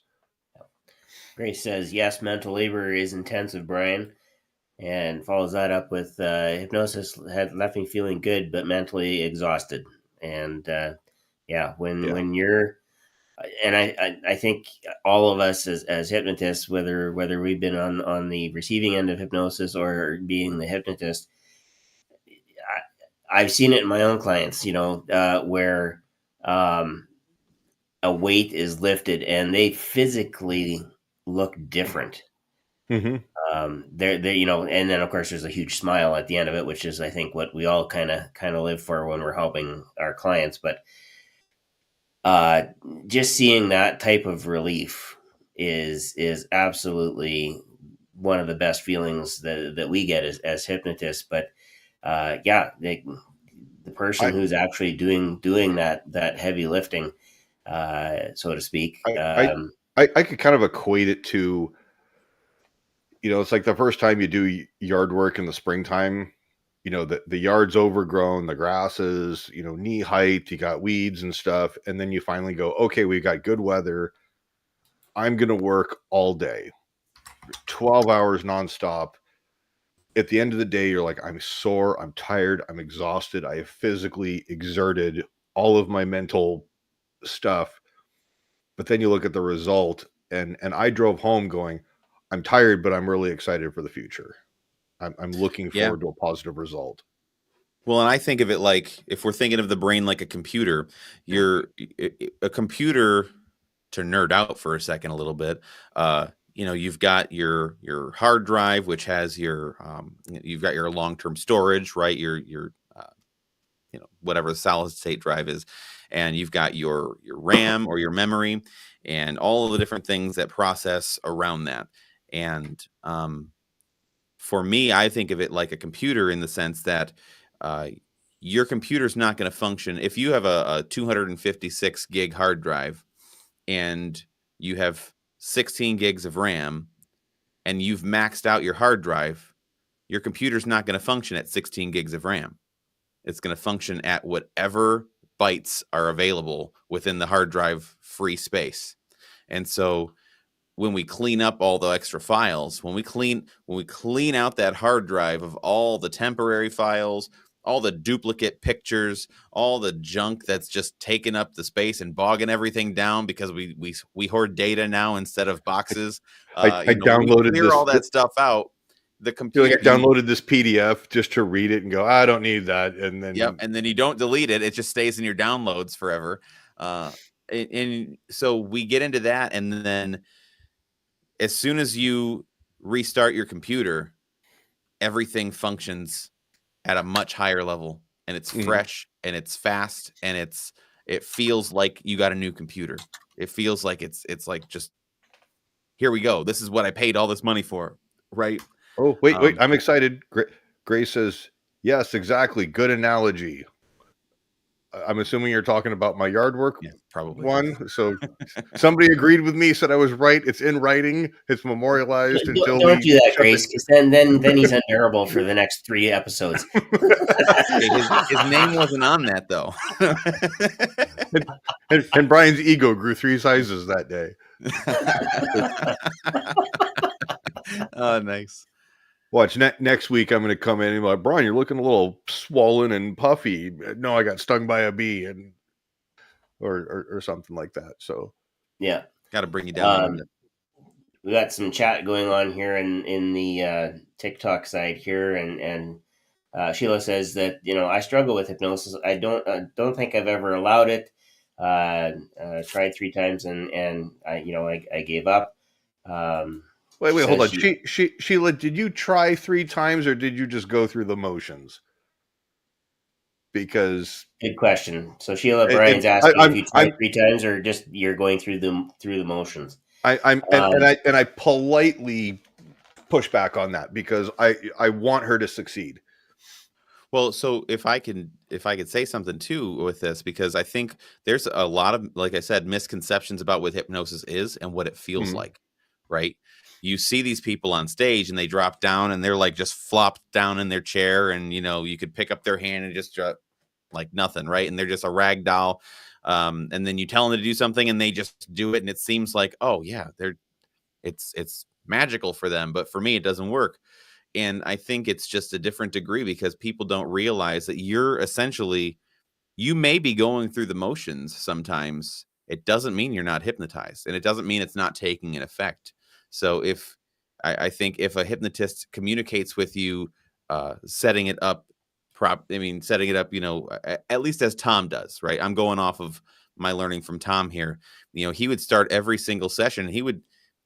Grace says, yes, mental labor is intensive, Brian, and follows that up with hypnosis had left me feeling good but mentally exhausted. And yeah, Yeah. when you're, and I think all of us as hypnotists, whether we've been on the receiving end of hypnosis or being the hypnotist, I've seen it in my own clients, where um, a weight is lifted and they physically look different. Hmm. They're and then of course there's a huge smile at the end of it, which is I think what we all kind of live for when we're helping our clients. But uh, just seeing that type of relief is absolutely one of the best feelings that we get as hypnotists. But yeah, the person I, who's actually doing that heavy lifting, so to speak. I, I, I could kind of equate it to, it's like the first time you do yard work in the springtime, the yard's overgrown, the grass is, knee height, you got weeds and stuff. And then you finally go, okay, we got good weather. I'm going to work all day, 12 hours nonstop. At the end of the day, you're like, I'm sore, I'm tired, I'm exhausted. I have physically exerted all of my mental stuff. But then you look at the result, and I drove home going, I'm tired, but I'm really excited for the future. I'm looking Yeah. forward to a positive result. Well, and I think of it like, if we're thinking of the brain like a computer, a computer, to nerd out for a second a little bit, you've got your hard drive, which has you've got your long-term storage, right? Your whatever the solid state drive is, and you've got your RAM or your memory, and all of the different things that process around that. And for me, I think of it like a computer in the sense that your computer's not going to function if you have a 256 gig hard drive and you have 16 gigs of RAM and you've maxed out your hard drive. Your computer's not going to function at 16 gigs of RAM. It's going to function at whatever bytes are available within the hard drive free space. And so when we clean up all the extra files, when we clean out that hard drive of all the temporary files, all the duplicate pictures, all the junk that's just taking up the space and bogging everything down because we hoard data now instead of boxes. I downloaded we clear all that stuff out. The computer, I downloaded this PDF just to read it and go, I don't need that, and then and then you don't delete it; it just stays in your downloads forever. And so we get into that, and then as soon as you restart your computer, everything functions at a much higher level, and it's fresh and it's fast and it feels like you got a new computer. It feels like it's like, just here we go. This is what I paid all this money for, right? Oh, wait, I'm excited. Grace says, yes, exactly. Good analogy. I'm assuming you're talking about my yard work probably one. So somebody agreed with me, said I was right. It's in writing. It's memorialized until don't do that, Grace, because then he's unbearable for the next 3 episodes. His name wasn't on that though. and Brian's ego grew 3 sizes that day. Oh, nice. Watch next week. I'm going to come in and be like, Brian, you're looking a little swollen and puffy. No, I got stung by a bee, and or something like that. So yeah, got to bring you down. We got some chat going on here in the TikTok side here, and Sheila says that I struggle with hypnosis. I don't think I've ever allowed it. Tried 3 times and I gave up. Wait, hold on. Sheila, did you try 3 times or did you just go through the motions? Because good question. So Sheila, Brian's asking if you tried 3 times or just you're going through the motions. I politely push back on that because I want her to succeed. Well, so if I could say something too with this, because I think there's a lot of, like I said, misconceptions about what hypnosis is and what it feels like, right? You see these people on stage and they drop down and they're like just flopped down in their chair, and you could pick up their hand and just drop like nothing, right? And they're just a rag doll. And then you tell them to do something and they just do it, and it seems like, oh yeah, it's magical for them, but for me it doesn't work. And I think it's just a different degree because people don't realize that you may be going through the motions sometimes. It doesn't mean you're not hypnotized, and it doesn't mean it's not taking an effect. So I think if a hypnotist communicates with you, setting it up, at least as Tom does, right? I'm going off of my learning from Tom here. He would start every single session. He would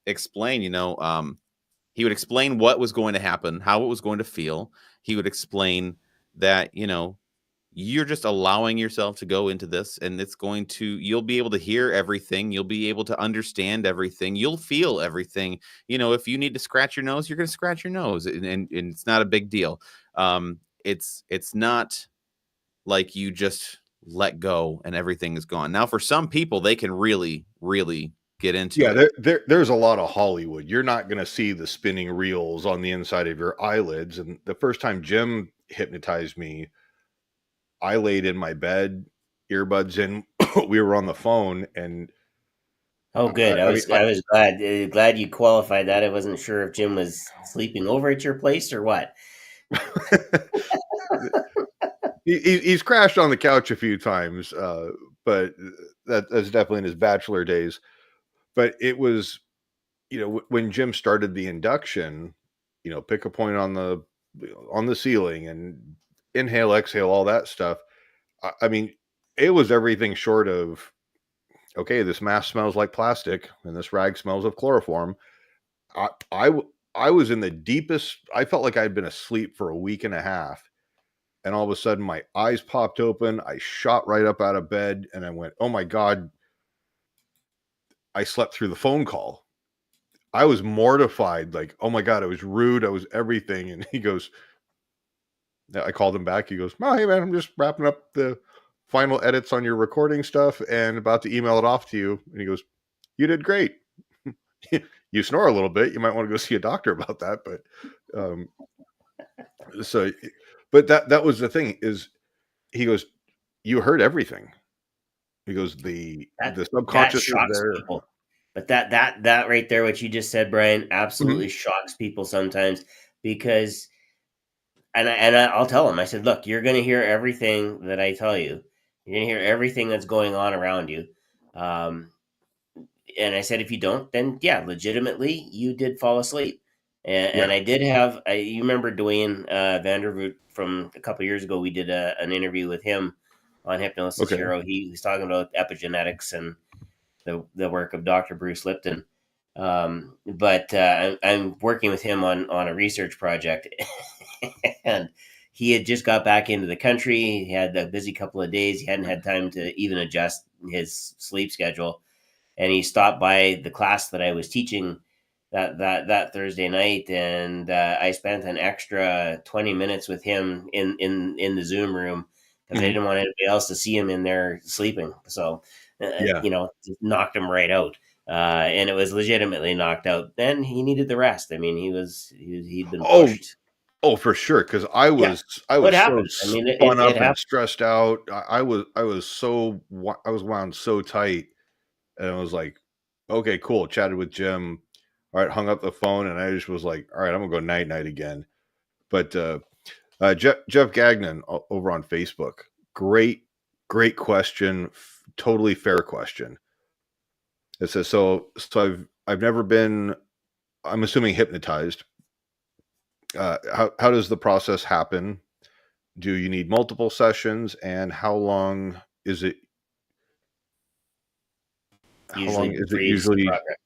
explain, he would explain what was going to happen, how it was going to feel. He would explain that, you're just allowing yourself to go into this, and you'll be able to hear everything. You'll be able to understand everything. You'll feel everything. If you need to scratch your nose, you're going to scratch your nose, and it's not a big deal. It's not like you just let go and everything is gone. Now, for some people, they can really, really get into it. There's a lot of Hollywood. You're not going to see the spinning reels on the inside of your eyelids. And the first time Jim hypnotized me, I laid in my bed, earbuds in. We were on the phone, and oh, good. I was glad you qualified that. I wasn't sure if Jim was sleeping over at your place or what. He's crashed on the couch a few times, but that's definitely in his bachelor days. But it was, when Jim started the induction, pick a point on the ceiling and inhale, exhale, all that stuff. I mean, it was everything short of, okay, this mask smells like plastic and this rag smells of chloroform. I was in the deepest. I felt like I'd been asleep for a week and a half, and all of a sudden my eyes popped open. I shot right up out of bed, and I went, "Oh my God!" I slept through the phone call. I was mortified, like, "Oh my God!" I was rude. I was everything. And he goes, I called him back. He goes, "Oh, hey man, I'm just wrapping up the final edits on your recording stuff and about to email it off to you." And he goes, "You did great. You snore a little bit. You might want to go see a doctor about that." But um, so, but that was the thing is, he goes, "You heard everything." He goes, the That subconscious is shocks there." people. But that right there, what you just said, Brian, Mhm. absolutely shocks people sometimes because, I'll tell them. I said, look, you're going to hear everything that I tell you. You're going to hear everything that's going on around you. Um, and I said, if you don't, then yeah, legitimately, you did fall asleep. And Yeah. I did have, you remember Dwayne Vandervoot from a couple years ago? We did an interview with him on Hypnosis Okay. Hero. He was talking about epigenetics and the work of Dr. Bruce Lipton. But I'm working with him on a research project, and he had just got back into the country. He had a busy couple of days. He hadn't had time to even adjust his sleep schedule, and he stopped by the class that I was teaching that Thursday night, and I spent an extra 20 minutes with him in the Zoom room because I Mhm. didn't want anybody else to see him in there sleeping. So, Yeah. just knocked him right out. And it was legitimately knocked out. Then he needed the rest. I mean, he'd been Oh, pushed. oh, for sure. Because Yeah, I what was so happens? I mean, spun it up and happened. stressed out. I was wound so tight, and I was like, "Okay, cool." Chatted with Jim. All right, hung up the phone, and I just was like, "All right, I'm gonna go night night again." But Jeff Gagnon over on Facebook, great question, totally fair question. It says, I've never been. I'm assuming hypnotized. How does the process happen? Do you need multiple sessions, and how long Usually is for it you to see usually? progress.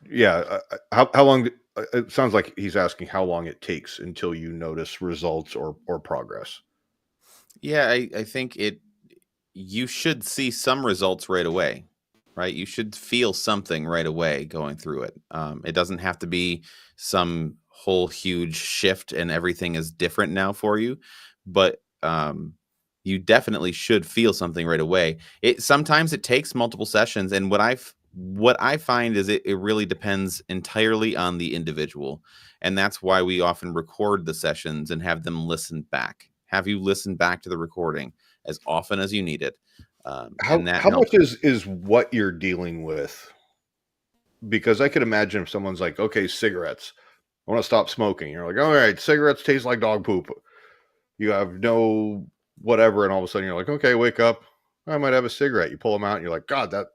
Yeah, how long? It sounds like he's asking how long it takes until you notice results or progress. Yeah, I think you should see some results right away, right? You should feel something right away going through it. It doesn't have to be some whole huge shift and everything is different now for you, but you definitely should feel something right away. It sometimes it takes multiple sessions, and what I find is it really depends entirely on the individual, and that's why we often record the sessions and have them listen back. Have you listen back to the recording as often as you need it, and that How much helps. is what you're dealing with? Because I could imagine if someone's like, "Okay, cigarettes. I want to stop smoking." You're like, "All right, cigarettes taste like dog poop." You have no whatever, and all of a sudden you're like, "Okay, wake up. I might have a cigarette." You pull them out, and you're like, "God, that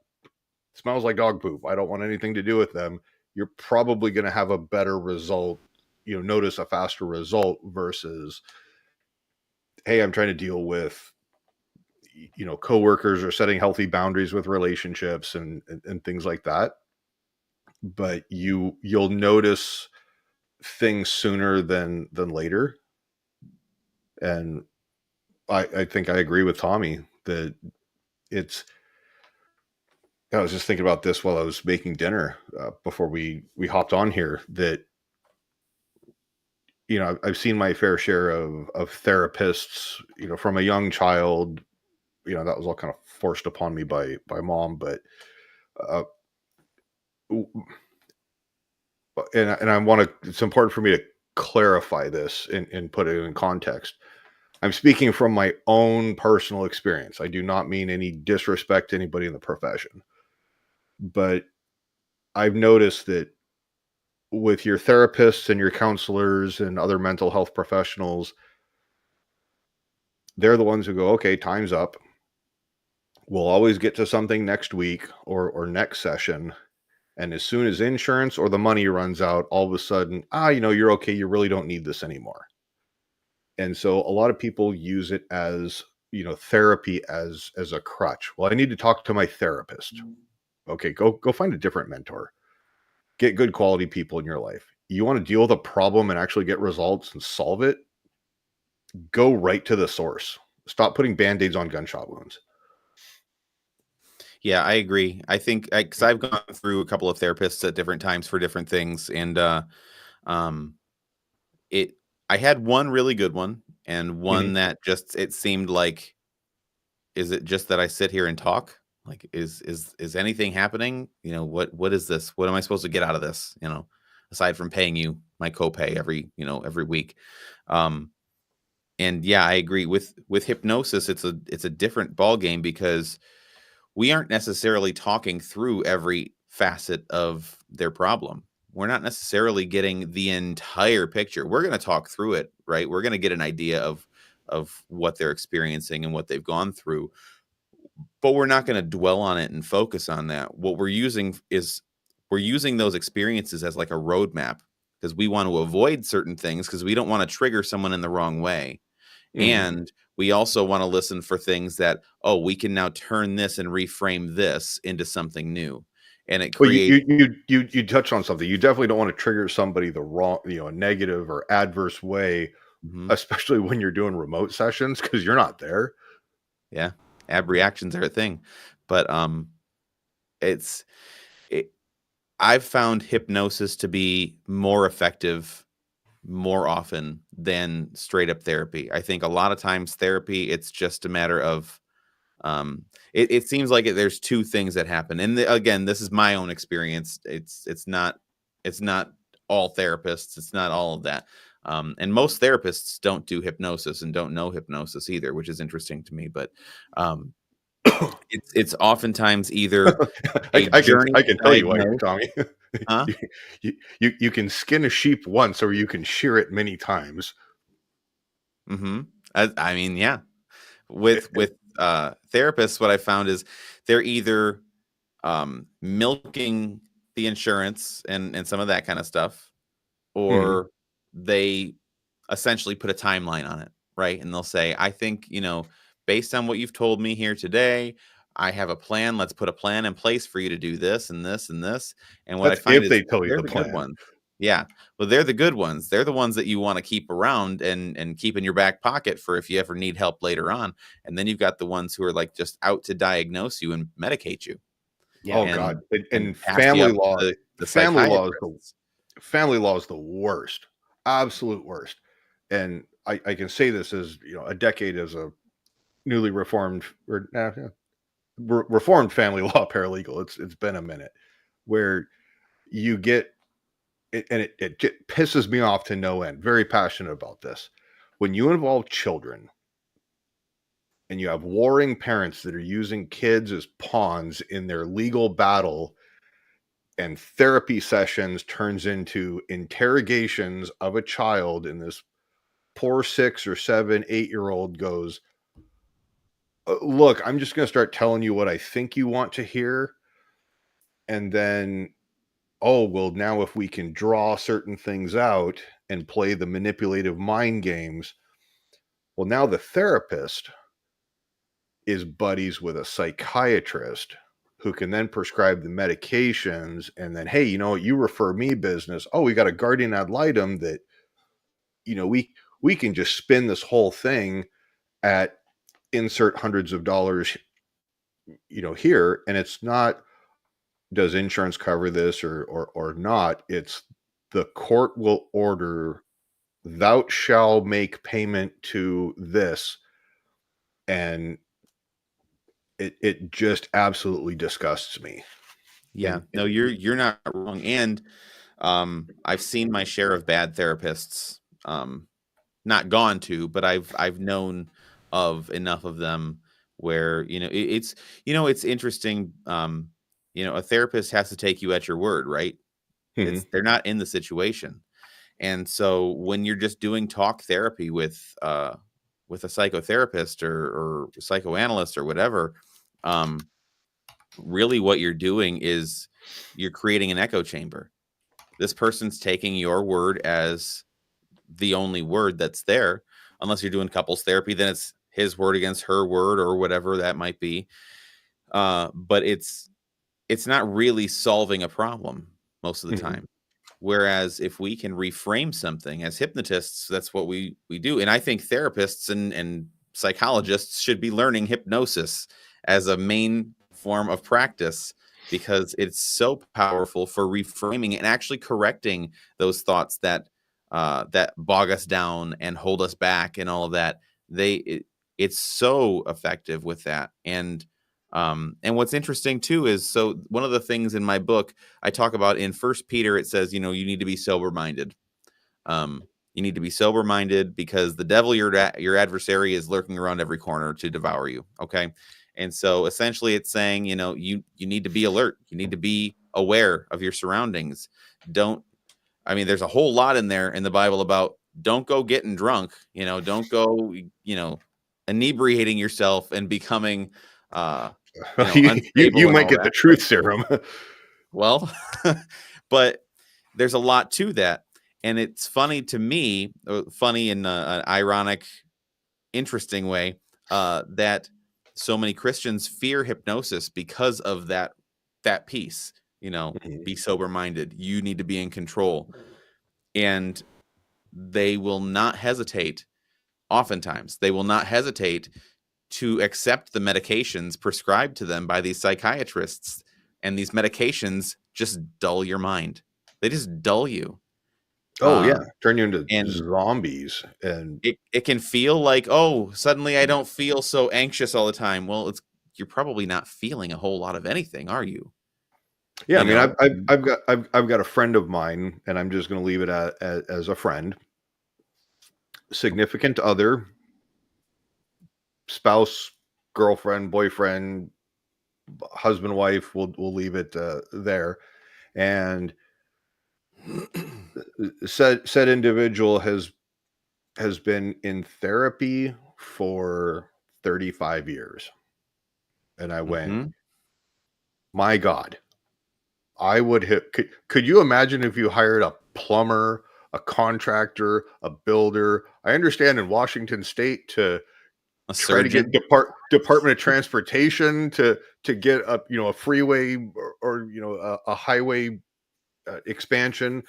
smells like dog poop. I don't want anything to do with them." You're probably going to have a better result. Notice a faster result versus, "Hey, I'm trying to deal with coworkers or setting healthy boundaries with relationships and things like that." But you'll notice things sooner than later. And I think I agree with Tommy that it's. I was just thinking about this while I was making dinner before we hopped on here. That I've seen my fair share of therapists. From a young child. That was all kind of forced upon me by mom. But uh, and I want to. It's important for me to clarify this and put it in context. I'm speaking from my own personal experience. I do not mean any disrespect to anybody in the profession, but I've noticed that with your therapists and your counselors and other mental health professionals, they're the ones who go, "Okay, time's up. We'll always get to something next week or next session." And as soon as insurance or the money runs out, all of a sudden, you're okay. You really don't need this anymore. And so a lot of people use it as, therapy as a crutch. Well, I need to talk to my therapist. Okay, go find a different mentor. get good quality people in your life. You want to deal with a problem and actually get results and solve it, go right to the source. Stop putting band-aids on gunshot wounds. Yeah, I agree. I think because I've gone through a couple of therapists at different times for different things, and um, it I had one really good one and one that just it seemed like, is it just that I sit here and talk? Like, is anything happening? You know, what is this? What am I supposed to get out of this? You know, aside from paying you my copay every week. Um, and yeah, I agree with hypnosis. It's a different ball game because we aren't necessarily talking through every facet of their problem. We're not necessarily getting the entire picture. We're going to talk through it, right? We're going to get an idea of what they're experiencing and what they've gone through, but we're not going to dwell on it and focus on that. What we're using is we're using those experiences as like a roadmap because we want to avoid certain things because we don't want to trigger someone in the wrong way. And we also want to listen for things that, oh, we can now turn this and reframe this into something new. And it Well, creates. you touched on something. You definitely don't want to trigger somebody the wrong, negative or adverse way, Mhm. especially when you're doing remote sessions because you're not there. Yeah. Ab reactions are a thing. But it's it, I've found hypnosis to be more effective more often than straight up therapy. I think a lot of times therapy, it's just a matter of it seems like there's two things that happen. And again, this is my own experience. It's not all therapists. It's not all of that. And most therapists don't do hypnosis and don't know hypnosis either, which is interesting to me. But um, it's oftentimes either a journey I to can tell you why, diagnose, Tommy. huh? You can skin a sheep once, or you can shear it many times. Mm-hmm. I mean, yeah. With therapists, what I found is they're either milking the insurance and some of that kind of stuff, Mhm. or they essentially put a timeline on it, right? And they'll say, I think, based on what you've told me here today, I have a plan. Let's put a plan in place for you to do this and this and this. And what I That's find if is they tell you they're the the good plan. ones. Yeah. Well, they're the good ones. They're the ones that you want to keep around and keep in your back pocket for if you ever need help later on. And then you've got the ones who are like just out to diagnose you and medicate you Yeah. Oh and God, and pass you family up law, to the family law is the psychiatrists. family law is the worst, absolute worst. And I can say this as a decade as a newly reformed or yeah, reformed family law paralegal. It's been a minute where you get it, and it pisses me off to no end. Very passionate about this. When you involve children and you have warring parents that are using kids as pawns in their legal battle, and therapy sessions turns into interrogations of a child, and this poor 6 or 7, 8-year-old goes, look, I'm just going to start telling you what I think you want to hear. And then, oh, well, now if we can draw certain things out and play the manipulative mind games, well, now the therapist is buddies with a psychiatrist who can then prescribe the medications. And then, hey, you refer me business. Oh, we got a guardian ad litem that, we can just spin this whole thing at insert hundreds of dollars, here. And it's not, does insurance cover this or not? It's the court will order, thou shall make payment to this. And it just absolutely disgusts me. Yeah, And no, you're not wrong. And I've seen my share of bad therapists. Not gone to, but I've known of enough of them where it's interesting. A therapist has to take you at your word, right? They're not in the situation, and so when you're just doing talk therapy with a psychotherapist or psychoanalyst or whatever, um, really what you're doing is you're creating an echo chamber. This person's taking your word as the only word that's there. Unless you're doing couples therapy, then it's his word against her word or whatever that might be. But it's not really solving a problem. most of the time. Whereas if we can reframe something as hypnotists, that's what we do. And I think therapists and psychologists should be learning hypnosis as a main form of practice, because it's so powerful for reframing and actually correcting those thoughts that that bog us down and hold us back and all of that. It's so effective with that. And what's interesting too is, so one of the things in my book I talk about in First Peter, it says, you need to be sober minded. You need to be sober minded because the devil, your adversary, is lurking around every corner to devour you. Okay. And so essentially it's saying, you need to be alert. You need to be aware of your surroundings. There's a whole lot in there in the Bible about don't go getting drunk, don't go, inebriating yourself and becoming, you unstable and might all get that. the truth serum. Well, but there's a lot to that. And it's funny to me, funny in an ironic, interesting way, that so many Christians fear hypnosis because of that piece, be sober minded. You need to be in control. And they will not hesitate. Oftentimes, they will not hesitate to accept the medications prescribed to them by these psychiatrists. And these medications just dull your mind. They just dull you. Oh yeah, turn you into and zombies. And it can feel like, oh, suddenly I don't feel so anxious all the time. Well, you're probably not feeling a whole lot of anything, are you? Yeah, I've got a friend of mine, and I'm just going to leave it as a friend, significant other, spouse, girlfriend, boyfriend, husband, wife. We'll leave it there. And said individual has been in therapy for 35 years, and I went, my God. I would hit. Could you imagine if you hired a plumber, a contractor, a builder? I understand in Washington State to A try surgeon? to get Department of Transportation to get a freeway or a highway expansion.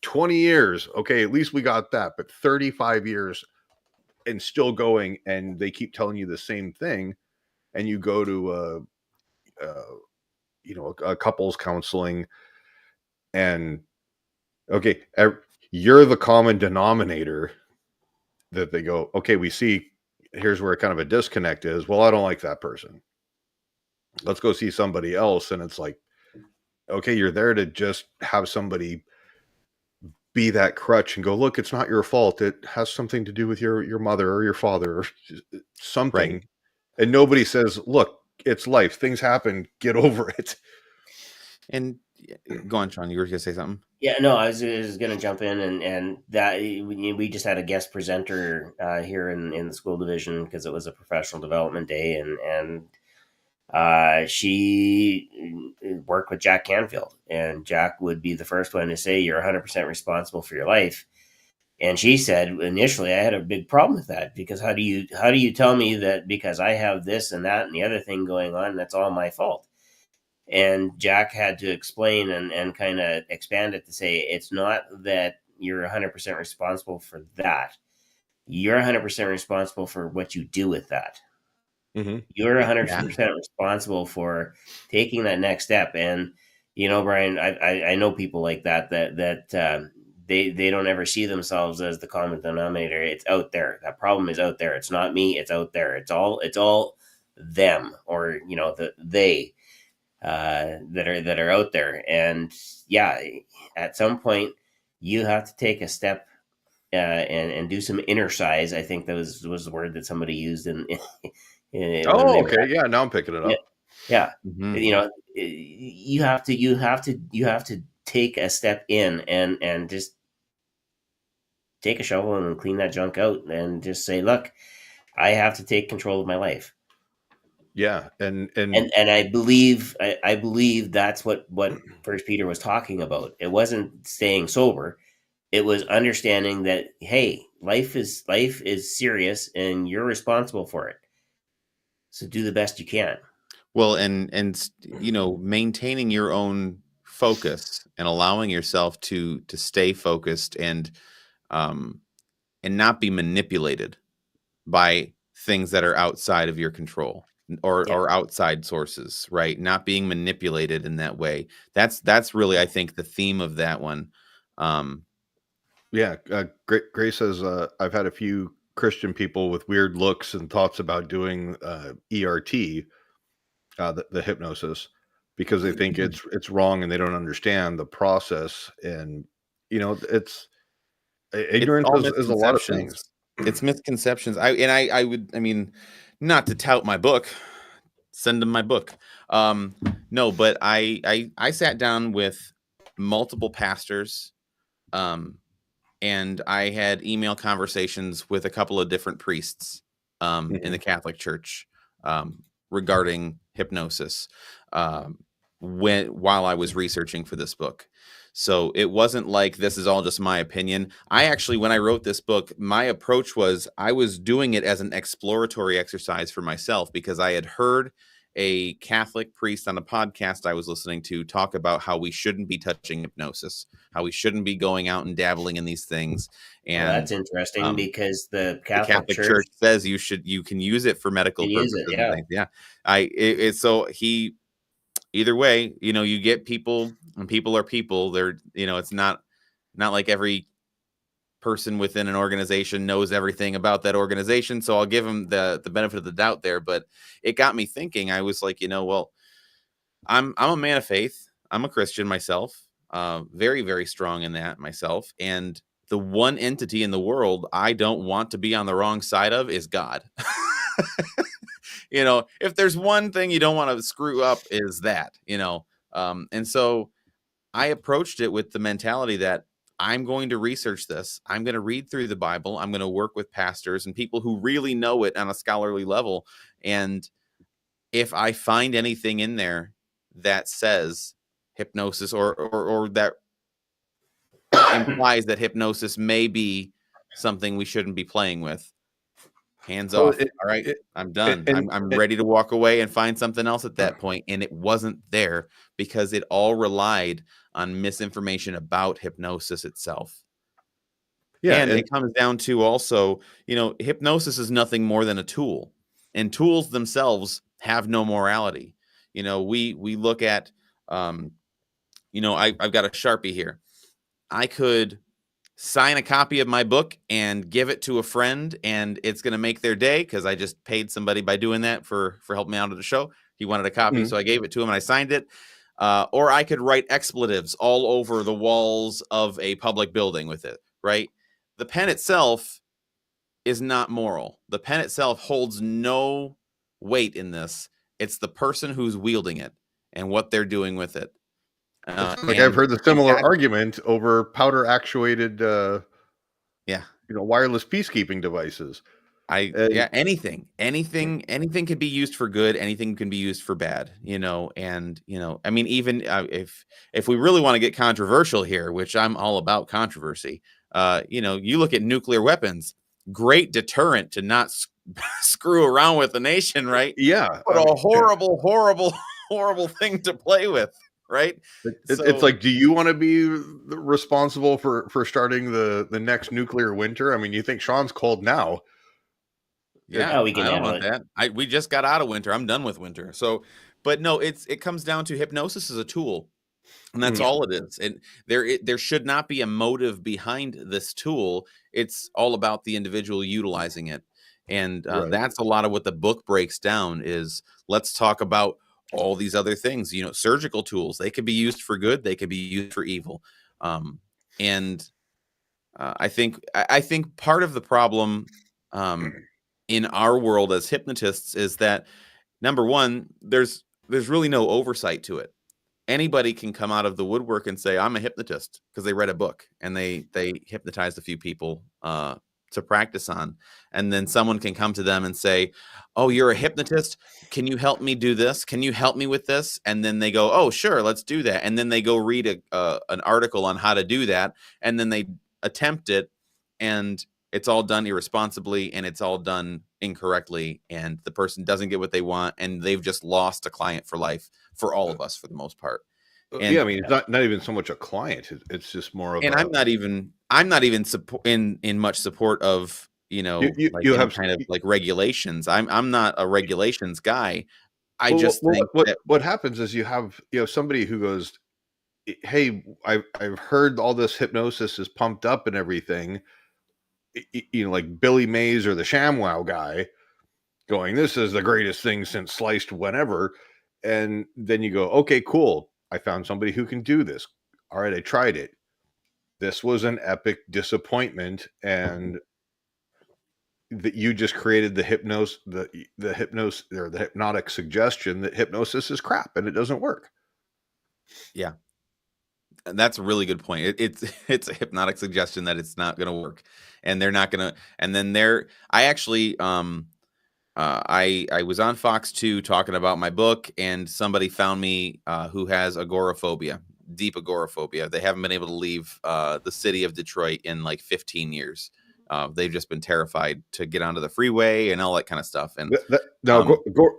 20 years, okay, at least we got that. But 35 years and still going, and they keep telling you the same thing. And you go to a couples counseling, and okay, you're the common denominator that they go, okay, we see here's where kind of a disconnect is. Well, I don't like that person. Let's go see somebody else. And it's like, okay, you're there to just have somebody be that crutch and go, look, it's not your fault. It has something to do with your mother or your father or something. Right. And nobody says, look, it's life. Things happen. Get over it. And go on, Shawn. You were going to say something? Yeah, no, I was going to jump in, and that we just had a guest presenter here in the school division because it was a professional development day, and she worked with Jack Canfield, and Jack would be the first one to say you're 100% responsible for your life. And she said initially I had a big problem with that, because how do you tell me that because I have this and that and the other thing going on, that's all my fault? And Jack had to explain and kind of expand it to say it's not that you're 100% responsible for that. You're 100% responsible for what you do with that. Mm-hmm. You're 100% responsible for taking that next step. And Brian, I know people like that they don't ever see themselves as the common denominator. It's out there. That problem is out there. It's not me. It's out there. It's all them, or they that are out there. And yeah, at some point you have to take a step and do some inner size. I think that was the word that somebody used in Oh, okay. Yeah, now I'm picking it up. Yeah. Mm-hmm. You have to take a step in and just take a shovel and clean that junk out and just say, look, I have to take control of my life. Yeah, and I believe that's what First Peter was talking about. It wasn't staying sober; it was understanding that, hey, life is serious, and you're responsible for it. So do the best you can. Well, and maintaining your own focus and allowing yourself to stay focused and not be manipulated by things that are outside of your control or outside sources, right? Not being manipulated in that way. That's really, I think, the theme of that one. Grace says, I've had a few Christian people with weird looks and thoughts about doing ERT, the hypnosis, because they think it's wrong and they don't understand the process. And it's ignorance is a lot of things. It's misconceptions. I mean, not to tout my book, send them my book. No, but I sat down with multiple pastors, and I had email conversations with a couple of different priests in the Catholic Church regarding hypnosis while I was researching for this book. So it wasn't like this is all just my opinion. I actually, when I wrote this book, my approach was I was doing it as an exploratory exercise for myself because I had heard a Catholic priest on a podcast I was listening to talk about how we shouldn't be touching hypnosis, how we shouldn't be going out and dabbling in these things. And that's interesting because the Catholic Church says you can use it for medical purposes. Either way, you get people, and people are people. They're, it's not like every person within an organization knows everything about that organization. So I'll give them the benefit of the doubt there. But it got me thinking. I was like, well, I'm a man of faith. I'm a Christian myself, very, very strong in that myself. And the one entity in the world I don't want to be on the wrong side of is God. If there's one thing you don't want to screw up is that, and so I approached it with the mentality that I'm going to research this. I'm going to read through the Bible. I'm going to work with pastors and people who really know it on a scholarly level. And if I find anything in there that says hypnosis or that implies that hypnosis may be something we shouldn't be playing with, hands off. All right, I'm done. I'm ready to walk away and find something else at that point. And it wasn't there because it all relied on misinformation about hypnosis itself. Yeah, and it comes down to also, hypnosis is nothing more than a tool, and tools themselves have no morality. We look at, I've got a Sharpie here. I could sign a copy of my book and give it to a friend, and it's going to make their day because I just paid somebody by doing that for helping me out at the show. He wanted a copy, so I gave it to him and I signed it. Or I could write expletives all over the walls of a public building with it, right? The pen itself is not moral. The pen itself holds no weight in this. It's the person who's wielding it and what they're doing with it. I've heard the similar argument over powder actuated, wireless peacekeeping devices. Anything can be used for good. Anything can be used for bad, I mean, even if we really want to get controversial here, which I'm all about controversy, you look at nuclear weapons, great deterrent to not screw around with the nation, right? Yeah. But a horrible thing to play with. Right. It's like, do you want to be responsible for starting the next nuclear winter? I mean, you think Sean's cold now? Yeah, we can. I don't want that. We just got out of winter. I'm done with winter. So, but no, it comes down to hypnosis as a tool, and that's all it is. And there should not be a motive behind this tool. It's all about the individual utilizing it, and that's a lot of what the book breaks down. Is let's talk about all these other things, surgical tools. They could be used for good. They could be used for evil. And I think part of the problem in our world as hypnotists is that, number one, there's really no oversight to it. Anybody can come out of the woodwork and say, I'm a hypnotist, because they read a book and they hypnotized a few people to practice on. And then someone can come to them and say, oh, you're a hypnotist. Can you help me do this? Can you help me with this? And then they go, oh, sure, let's do that. And then they go read an article on how to do that. And then they attempt it, and it's all done irresponsibly, and it's all done incorrectly. And the person doesn't get what they want, and they've just lost a client for life for all of us, for the most part. And Yeah, I mean, it's not even so much a client. It's just more of and a I'm not even support in much support of, like you any have kind of like regulations. I'm not a regulations guy. I well, just think that what happens is you have somebody who goes, hey, I've heard all this hypnosis is pumped up and everything. Like Billy Mays or the ShamWow guy going, this is the greatest thing since sliced whenever. And then you go, okay, cool. I found somebody who can do this. All right, I tried it. This was an epic disappointment, and that you just created the hypnosis or the hypnotic suggestion that hypnosis is crap and it doesn't work. yeah, that's a really good point. It's it's a hypnotic suggestion that it's not going to work, and they're not going to. And then I actually I was on Fox 2 talking about my book, and somebody found me who has agoraphobia, deep agoraphobia. They haven't been able to leave the city of Detroit in like 15 years. They've just been terrified to get onto the freeway and all that kind of stuff. And Now, um,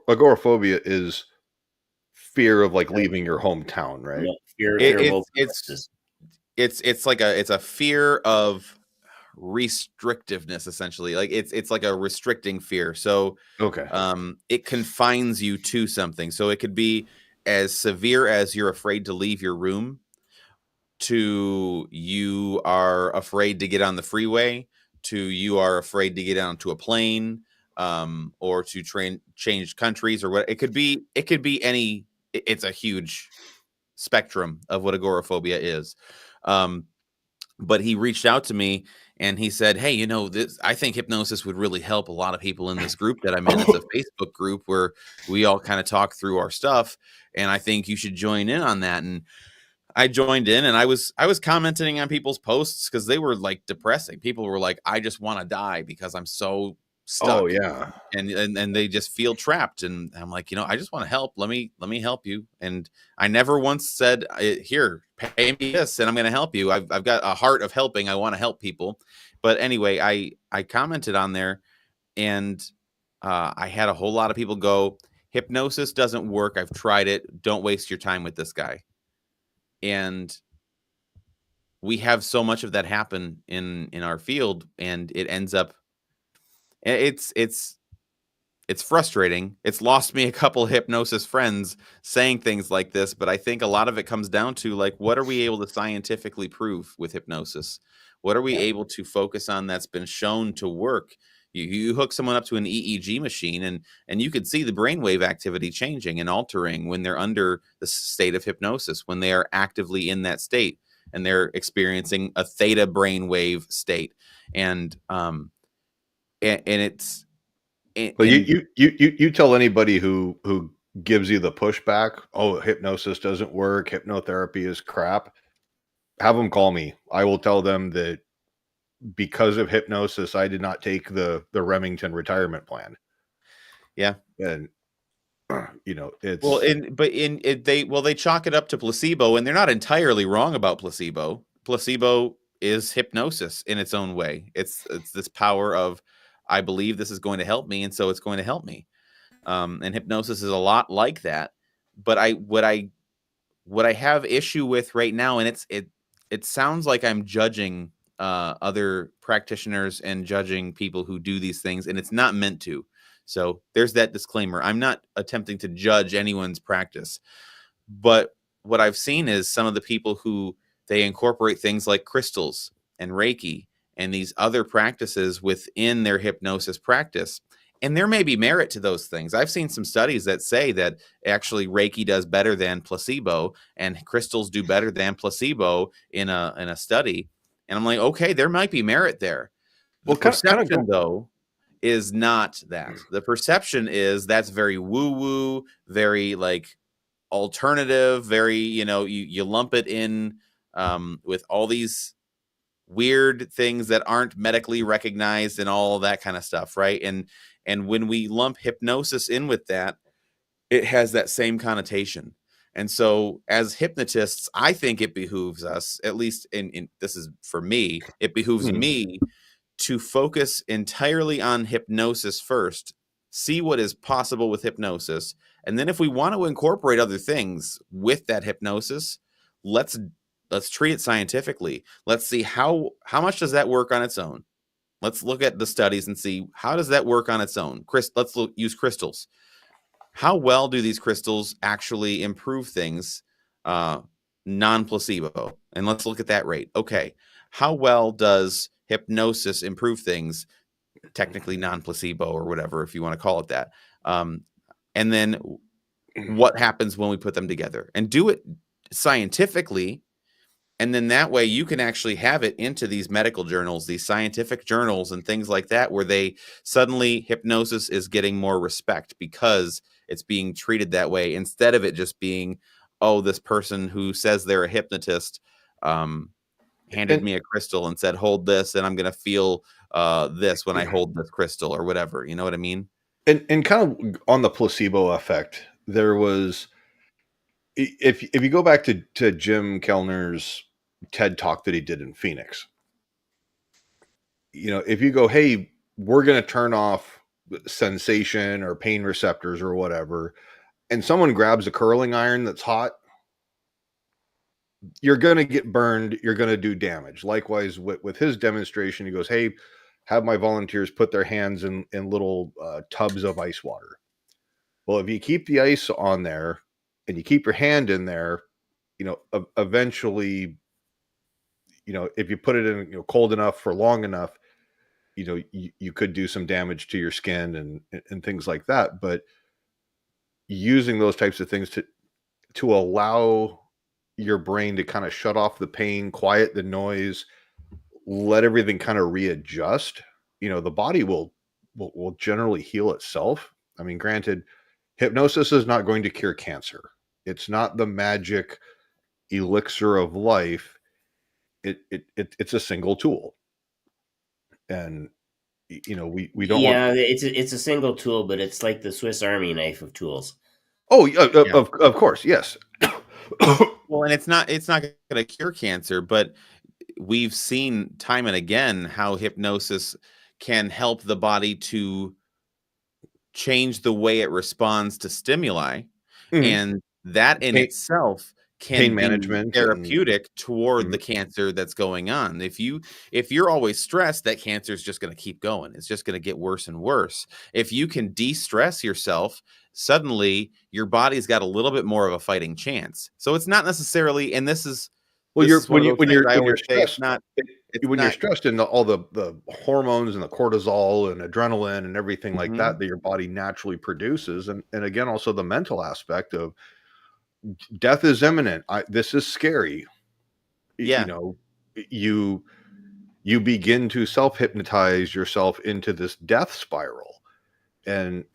agoraphobia is fear of like leaving your hometown, right? Yeah, fear of it, open it's places. it's like it's a fear of restrictiveness, essentially. Like it's like a restricting fear. So Okay. it confines you to something. So it could be as severe as you're afraid to leave your room, to you are afraid to get on the freeway, to you are afraid to get onto a plane, or to change countries, or what it could be. It could be any. It's a huge spectrum of what agoraphobia is. Um, but he reached out to me and he said, hey, I think hypnosis would really help a lot of people in this group that I'm in. It's a Facebook group where we all kind of talk through our stuff, and I think you should join in on that. And I joined in, and I was commenting on people's posts because they were like depressing. People were like, I just want to die because I'm so Oh stuck, yeah. and they just feel trapped. And I'm like, I just want to help. Let me help you. And I never once said, here, pay me this and I'm going to help you. I've got a heart of helping. I want to help people. But anyway, I commented on there, and I had a whole lot of people go, hypnosis doesn't work. I've tried it. Don't waste your time with this guy. And we have so much of that happen in our field, and it ends up it's frustrating. It's lost me a couple hypnosis friends saying things like this, but I think a lot of it comes down to, like, what are we able to scientifically prove with hypnosis? What are we Yeah. able to focus on that's been shown to work? You hook someone up to an EEG machine, and you could see the brainwave activity changing and altering when they're under the state of hypnosis, when they are actively in that state and they're experiencing a theta brainwave state. And it's But and you tell anybody who gives you the pushback, oh, hypnosis doesn't work, hypnotherapy is crap. Have them call me. I will tell them that because of hypnosis, I did not take the Remington retirement plan. yeah. And Well, it's they chalk it up to placebo, and they're not entirely wrong about placebo. Placebo is hypnosis in its own way. It's this power of, I believe this is going to help me, and so it's going to help me. And hypnosis is a lot like that. But what I have issue with right now, and it sounds like I'm judging other practitioners and judging people who do these things, and it's not meant to. So there's that disclaimer. I'm not attempting to judge anyone's practice, but what I've seen is some of the people who they incorporate things like crystals and Reiki and these other practices within their hypnosis practice. And there may be merit to those things. I've seen some studies that say that actually Reiki does better than placebo, and crystals do better than placebo in a study. And I'm like, okay, there might be merit there. The well, kind of perception, though, is not that. The perception is that's very woo-woo, very like alternative, very, you lump it in with all these weird things that aren't medically recognized and all that kind of stuff, right? And when we lump hypnosis in with that, it has that same connotation. And so as hypnotists, I think it behooves us, at least in this is for me, it behooves Hmm. me to focus entirely on hypnosis first, see what is possible with hypnosis. And then if we want to incorporate other things with that hypnosis, let's treat it scientifically. Let's see how much does that work on its own. Let's look at the studies and see how does that work on its own. Let's use crystals. How well do these crystals actually improve things non-placebo? And let's look at that rate. Okay, how well does hypnosis improve things technically non-placebo or whatever, if you want to call it that? And then what happens when we put them together? And do it scientifically. And then that way you can actually have it into these medical journals, these scientific journals and things like that, where they suddenly hypnosis is getting more respect because it's being treated that way, instead of it just being, oh, this person who says they're a hypnotist handed me a crystal and said, hold this, and I'm going to feel this when I hold this crystal or whatever. You know what I mean? And kind of on the placebo effect, there was, if you go back to Jim Kellner's TED talk that he did in Phoenix, if you go, hey, we're going to turn off sensation or pain receptors or whatever, and someone grabs a curling iron that's hot, you're going to get burned. You're going to do damage. Likewise, with his demonstration, he goes, hey, have my volunteers put their hands in little tubs of ice water. Well, if you keep the ice on there and you keep your hand in there, eventually, if you put it in cold enough for long enough, you could do some damage to your skin and things like that. But using those types of things to allow your brain to kind of shut off the pain, quiet the noise, let everything kind of readjust, the body will generally heal itself. I mean, granted, hypnosis is not going to cure cancer. It's not the magic elixir of life. It's a single tool. And we don't want... it's a single tool, but it's like the Swiss Army knife of tools. Oh, yeah. Of course, yes. Well, and it's not going to cure cancer, but we've seen time and again how hypnosis can help the body to change the way it responds to stimuli, and that in itself can be therapeutic toward the cancer that's going on. If you're always stressed, that cancer is just going to keep going. It's just going to get worse and worse. If you can de-stress yourself, suddenly your body's got a little bit more of a fighting chance. So it's not necessarily, and this is when you're stressed, when you're stressed, and all the hormones and the cortisol and adrenaline and everything like that your body naturally produces, and again also the mental aspect of death is imminent. This is scary. Yeah. You begin to self-hypnotize yourself into this death spiral, and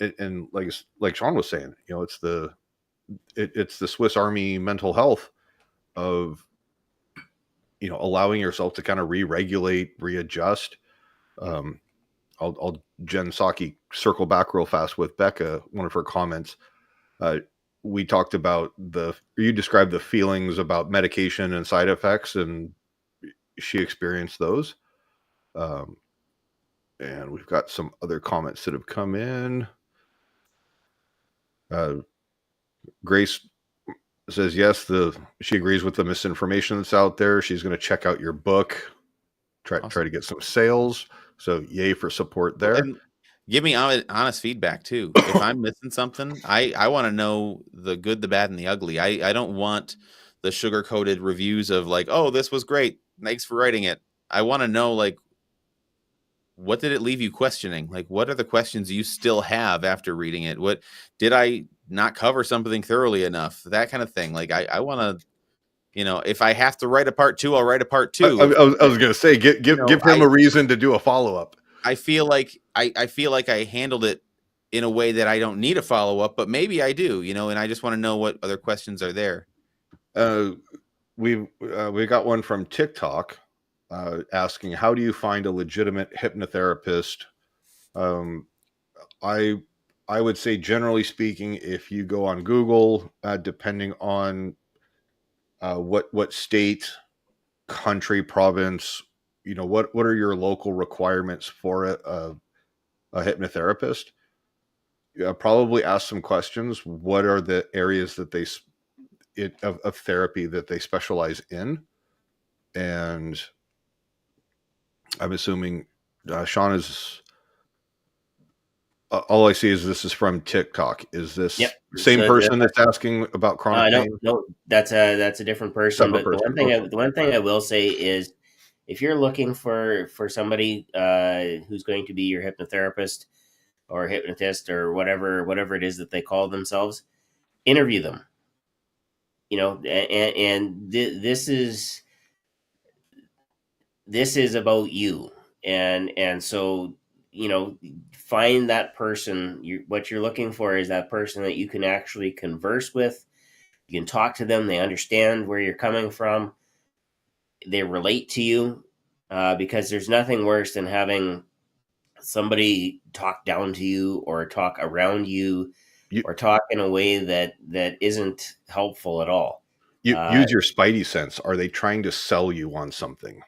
like Shawn was saying, it's the Swiss Army mental health of allowing yourself to kind of re-regulate, readjust. I'll Jen Psaki circle back real fast with Becca, one of her comments. We talked about you described the feelings about medication and side effects, and she experienced those. And we've got some other comments that have come in. Grace says, yes, she agrees with the misinformation that's out there. She's going to check out your book, try to get some sales. So yay for support there. And give me honest feedback too. If I'm missing something, I want to know the good, the bad, and the ugly. I don't want the sugar-coated reviews of like, oh, this was great, thanks for writing it. I want to know, like, what did it leave you questioning? Like, what are the questions you still have after reading it? What did I not cover something thoroughly enough? That kind of thing. Like, I want to, if I have to write a part 2, I'll write a part 2. I was going to say, give him a reason to do a follow-up. I feel like I handled it in a way that I don't need a follow-up, but maybe I do, and I just want to know what other questions are there. We got one from TikTok asking, how do you find a legitimate hypnotherapist? I would say, generally speaking, if you go on Google, depending on what state, country, province, what are your local requirements for a hypnotherapist? probably ask some questions. What are the areas that of therapy that they specialize in? And I'm assuming Shawn is. All I see is this is from TikTok. Is Yep. this the same So person that's asking about chronic no, pain? no, that's a different person. Separate But person. the one thing I will say is, if you're looking for somebody who's going to be your hypnotherapist or hypnotist or whatever it is that they call themselves, interview them. This is about you, and so find that person. What you're looking for is that person that you can actually converse with. You can talk to them. They understand where you're coming from. They relate to you, because there's nothing worse than having somebody talk down to you or talk around you You, or talk in a way that isn't helpful at all. use your spidey sense. Are they trying to sell you on something?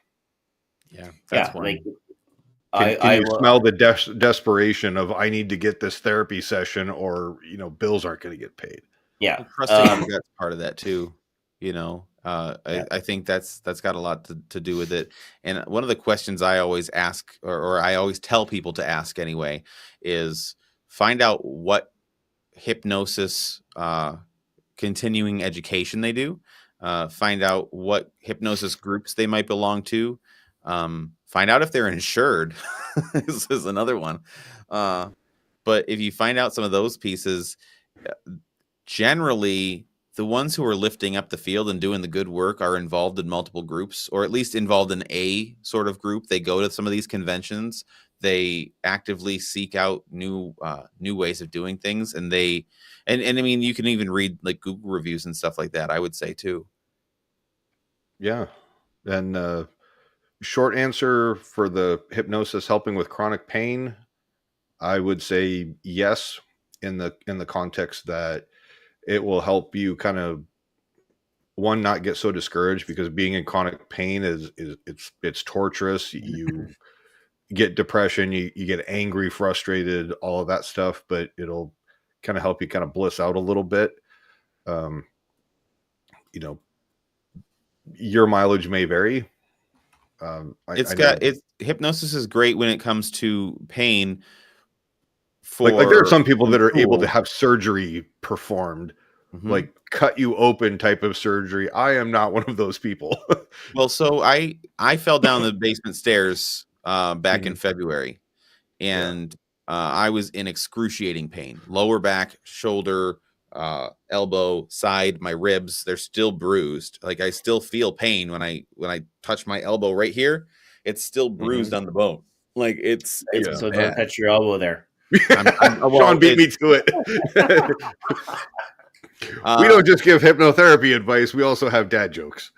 Yeah, that's one. like Can you smell the desperation of, I need to get this therapy session, or bills aren't going to get paid? Yeah, trusting that's part of that too. I think that's got a lot to do with it. And one of the questions I always ask, or I always tell people to ask anyway, is find out what hypnosis continuing education they do. Find out what hypnosis groups they might belong to. Find out if they're insured. This is another one. But if you find out some of those pieces, generally the ones who are lifting up the field and doing the good work are involved in multiple groups, or at least involved in a sort of group. They go to some of these conventions. They actively seek out new ways of doing things, and I mean, you can even read like Google reviews and stuff like that, I would say too. Yeah. And short answer for the hypnosis helping with chronic pain, I would say yes, in the context that it will help you kind of, one, not get so discouraged, because being in chronic pain it's torturous. You get depression, you get angry, frustrated, all of that stuff, but it'll kind of help you kind of bliss out a little bit. Um, your mileage may vary. Hypnosis is great when it comes to pain. Like there are some people that are able to have surgery performed, like cut you open type of surgery. I am not one of those people. Well, so I fell down the basement stairs back in February, and I was in excruciating pain. Lower back, shoulder, elbow, side, my ribs, they're still bruised. Like I still feel pain when I touch my elbow right here. It's still bruised on the bone. Like it's so don't touch your elbow there. Shawn beat me to it. We don't just give hypnotherapy advice. We also have dad jokes.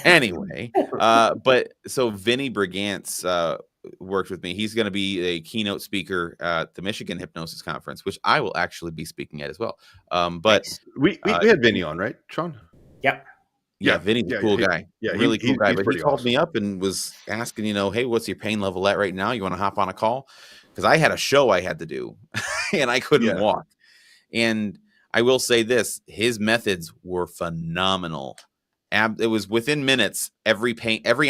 Anyway, but so Vinny Brigant's worked with me. He's going to be a keynote speaker at the Michigan Hypnosis Conference, which I will actually be speaking at as well. But we had Vinny on, right, Shawn? Yep. Yeah, Vinny's a cool guy. Yeah, really cool guy. But he called awesome. me up and was asking, hey, what's your pain level at right now? You want to hop on a call? Because I had a show I had to do, and I couldn't walk. And I will say this: his methods were phenomenal. It was within minutes. Every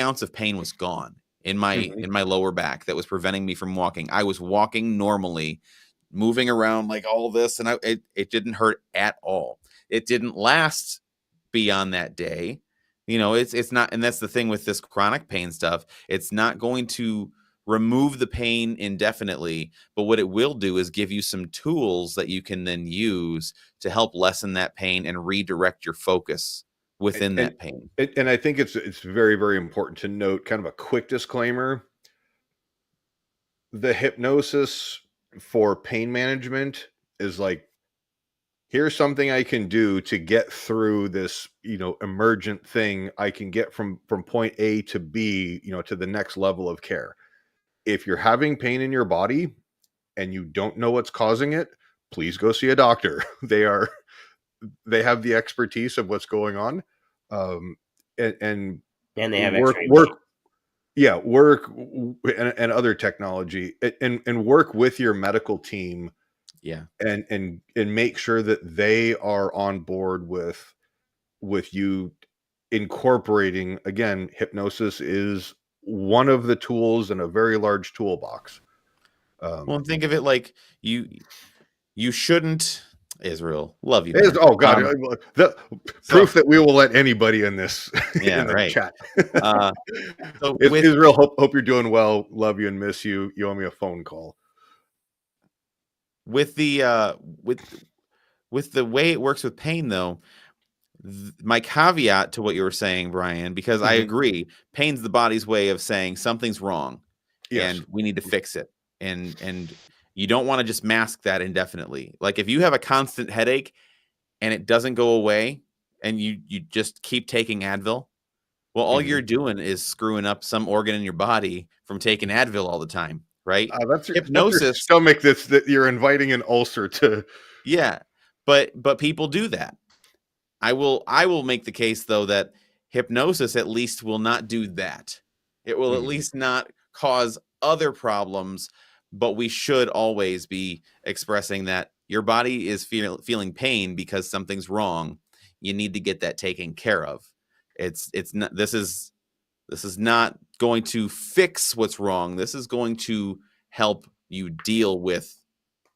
ounce of pain was gone in my lower back that was preventing me from walking. I was walking normally, moving around like all this, and it didn't hurt at all. It didn't last beyond that day. It's not, and that's the thing with this chronic pain stuff. It's not going to remove the pain indefinitely, but what it will do is give you some tools that you can then use to help lessen that pain and redirect your focus within that pain. And I think it's very, very important to note, kind of a quick disclaimer: the hypnosis for pain management is like, here's something I can do to get through this, emergent thing. I can get from point A to B, to the next level of care. If you're having pain in your body and you don't know what's causing it, please go see a doctor. They have the expertise of what's going on. And they have work and other technology, and work with your medical team Yeah. and make sure that they are on board with you incorporating. Again, hypnosis is one of the tools in a very large toolbox. Well, think of it like you shouldn't, Israel, love you, Is, man. oh God, the So proof that we will let anybody in this yeah, in the right. chat. So with Israel, hope you're doing well. Love you and miss you. You owe me a phone call. with the with the way it works with pain, though, my caveat to what you were saying, Brian, because I agree, pain's the body's way of saying something's wrong, Yes. and we need to fix it, and you don't want to just mask that indefinitely. Like if you have a constant headache and it doesn't go away, and you just keep taking Advil, well, all you're doing is screwing up some organ in your body from taking Advil all the time, right? That's your Hypnosis, stomach that you're inviting an ulcer to. yeah, but people do that. I will make the case, though, that hypnosis at least will not do that. It will at least not cause other problems, but we should always be expressing that your body is feeling pain because something's wrong. You need to get that taken care of. It's not, this is not going to fix what's wrong. This is going to help you deal with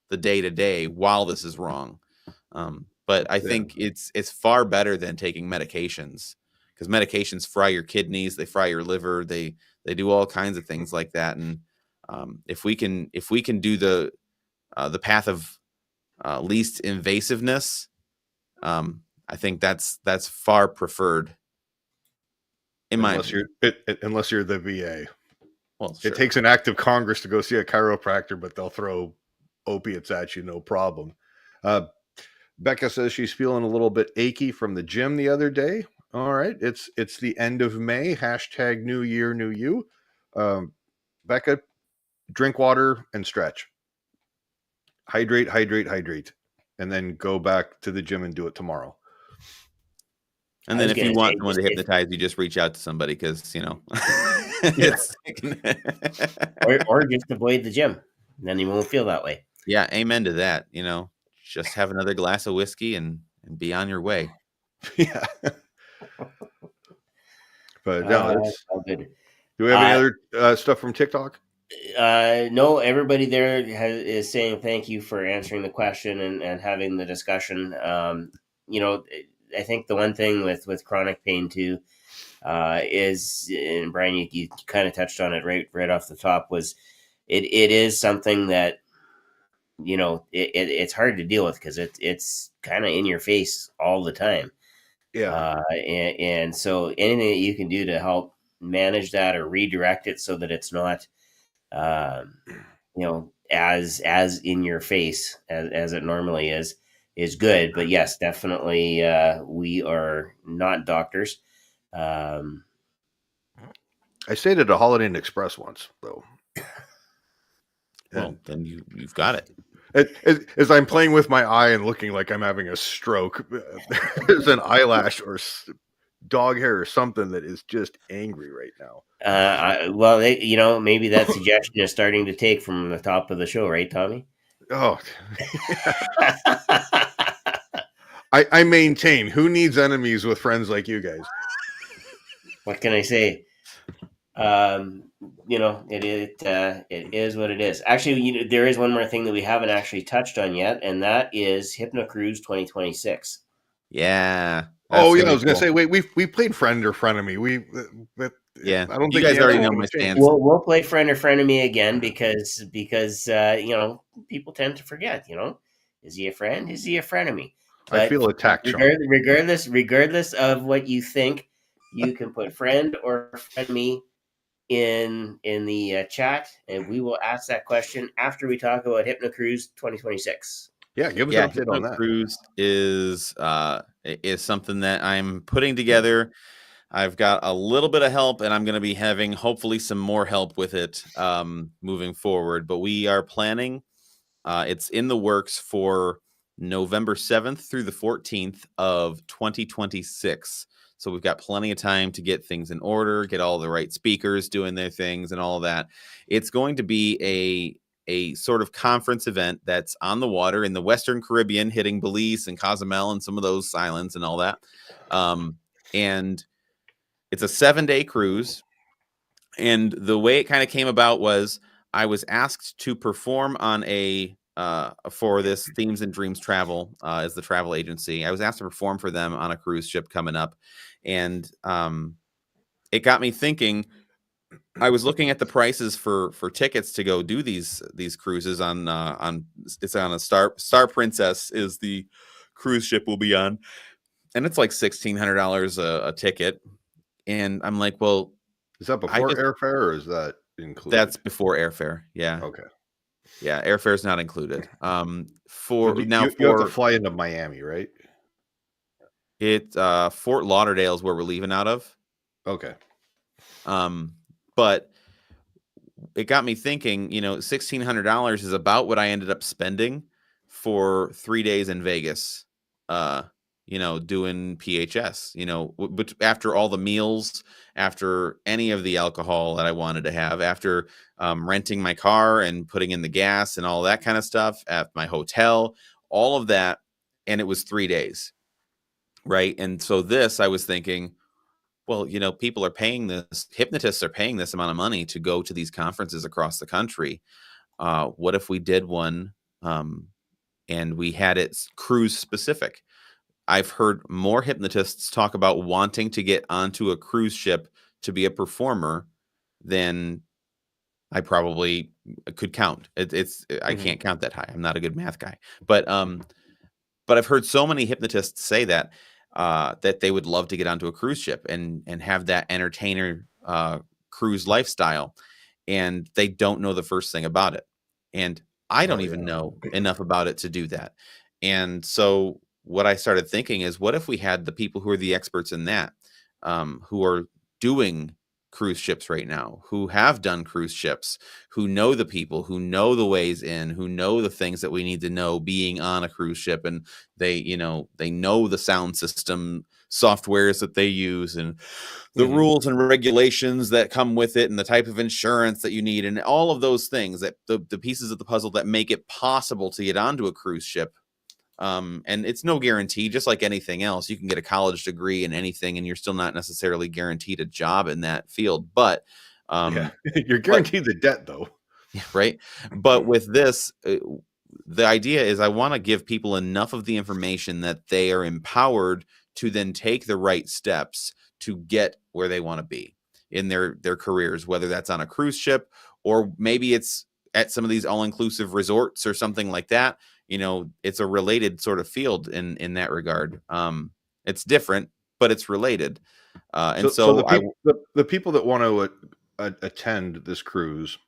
the day-to-day while this is wrong. But I think it's far better than taking medications, because medications fry your kidneys, they fry your liver, they do all kinds of things like that. And if we can do the path of least invasiveness, I think that's far preferred. Unless you're the VA. Well, sure. It takes an act of Congress to go see a chiropractor, but they'll throw opiates at you, no problem. Becca says she's feeling a little bit achy from the gym the other day. All right, it's the end of May. # New Year, New You. Becca, drink water and stretch. Hydrate, and then go back to the gym and do it tomorrow. And then if you want someone to hypnotize, you just reach out to somebody, because it's or just avoid the gym. Then you won't feel that way. Yeah, amen to that. Just have another glass of whiskey and be on your way. Yeah. But no, all good. Do we have any other stuff from TikTok? No, everybody there is saying thank you for answering the question and having the discussion. I think the one thing with chronic pain too is, and Brian, you kind of touched on it right off the top, was it is something that it's hard to deal with because it's kind of in your face all the time. Yeah. And so anything that you can do to help manage that or redirect it so that it's not as in your face as it normally is good. But yes, definitely we are not doctors. I stayed at a Holiday Inn Express once, though. Well, then you've got it. As I'm playing with my eye and looking like I'm having a stroke, there's an eyelash or dog hair or something that is just angry right now. Maybe that suggestion is starting to take from the top of the show, right, Tommy? Oh, I maintain, who needs enemies with friends like you guys? What can I say? It is what it is. Actually, there is one more thing that we haven't actually touched on yet, and that is Hypno Cruise 2026. Yeah. Oh yeah, I was gonna say, wait, we played friend or frenemy. Yeah, I don't you think guys already know my stance. We'll play friend or frenemy again because people tend to forget. Is he a friend? Is he a frenemy? But I feel attacked. Regardless of what you think, you can put friend or frenemy in the chat, and we will ask that question after we talk about Hypno Cruise 2026. Yeah, give us an update on that. Cruise is something that I'm putting together. I've got a little bit of help, and I'm going to be having hopefully some more help with it moving forward. But we are planning. It's in the works for November 7th through the 14th of 2026. So we've got plenty of time to get things in order, get all the right speakers doing their things and all of that. It's going to be a sort of conference event that's on the water in the Western Caribbean, hitting Belize and Cozumel and some of those islands and all that. And it's a 7-day cruise. And the way it kind of came about was I was asked to perform on for this Themes and Dreams Travel as the travel agency. I was asked to perform for them on a cruise ship coming up. And it got me thinking. I was looking at the prices for tickets to go do these cruises on it's on a Star Princess is the cruise ship we'll be on, and it's like $1,600 a ticket. And I'm like, well, is that before airfare or is that included? That's before airfare. Yeah. Okay. Yeah, airfare is not included. You have to fly into Miami, right? Fort Lauderdale is where we're leaving out of. Okay. But it got me thinking, $1,600 is about what I ended up spending for 3 days in Vegas, doing PHS, but after all the meals, after any of the alcohol that I wanted to have, after renting my car and putting in the gas and all that kind of stuff at my hotel, all of that. And it was 3 days. Right. And so I was thinking, well, people are paying this, hypnotists are paying this amount of money to go to these conferences across the country. What if we did one and we had it cruise specific? I've heard more hypnotists talk about wanting to get onto a cruise ship to be a performer than I probably could count. I can't count that high. I'm not a good math guy, but I've heard so many hypnotists say that they would love to get onto a cruise ship and have that entertainer cruise lifestyle, and they don't know the first thing about it. And I don't even know enough about it to do that. And so what I started thinking is, what if we had the people who are the experts in that, who are doing cruise ships right now, who have done cruise ships, who know the people, who know the ways in, who know the things that we need to know being on a cruise ship, and they know the sound system softwares that they use and the rules and regulations that come with it and the type of insurance that you need and all of those things, that the pieces of the puzzle that make it possible to get onto a cruise ship. And it's no guarantee, just like anything else. You can get a college degree in anything and you're still not necessarily guaranteed a job in that field, but you're guaranteed the debt though. Right. But with this, the idea is I want to give people enough of the information that they are empowered to then take the right steps to get where they want to be in their careers, whether that's on a cruise ship or maybe it's at some of these all-inclusive resorts or something like that. It's a related sort of field in that regard. It's different, but it's related. So the people that want to attend this cruise,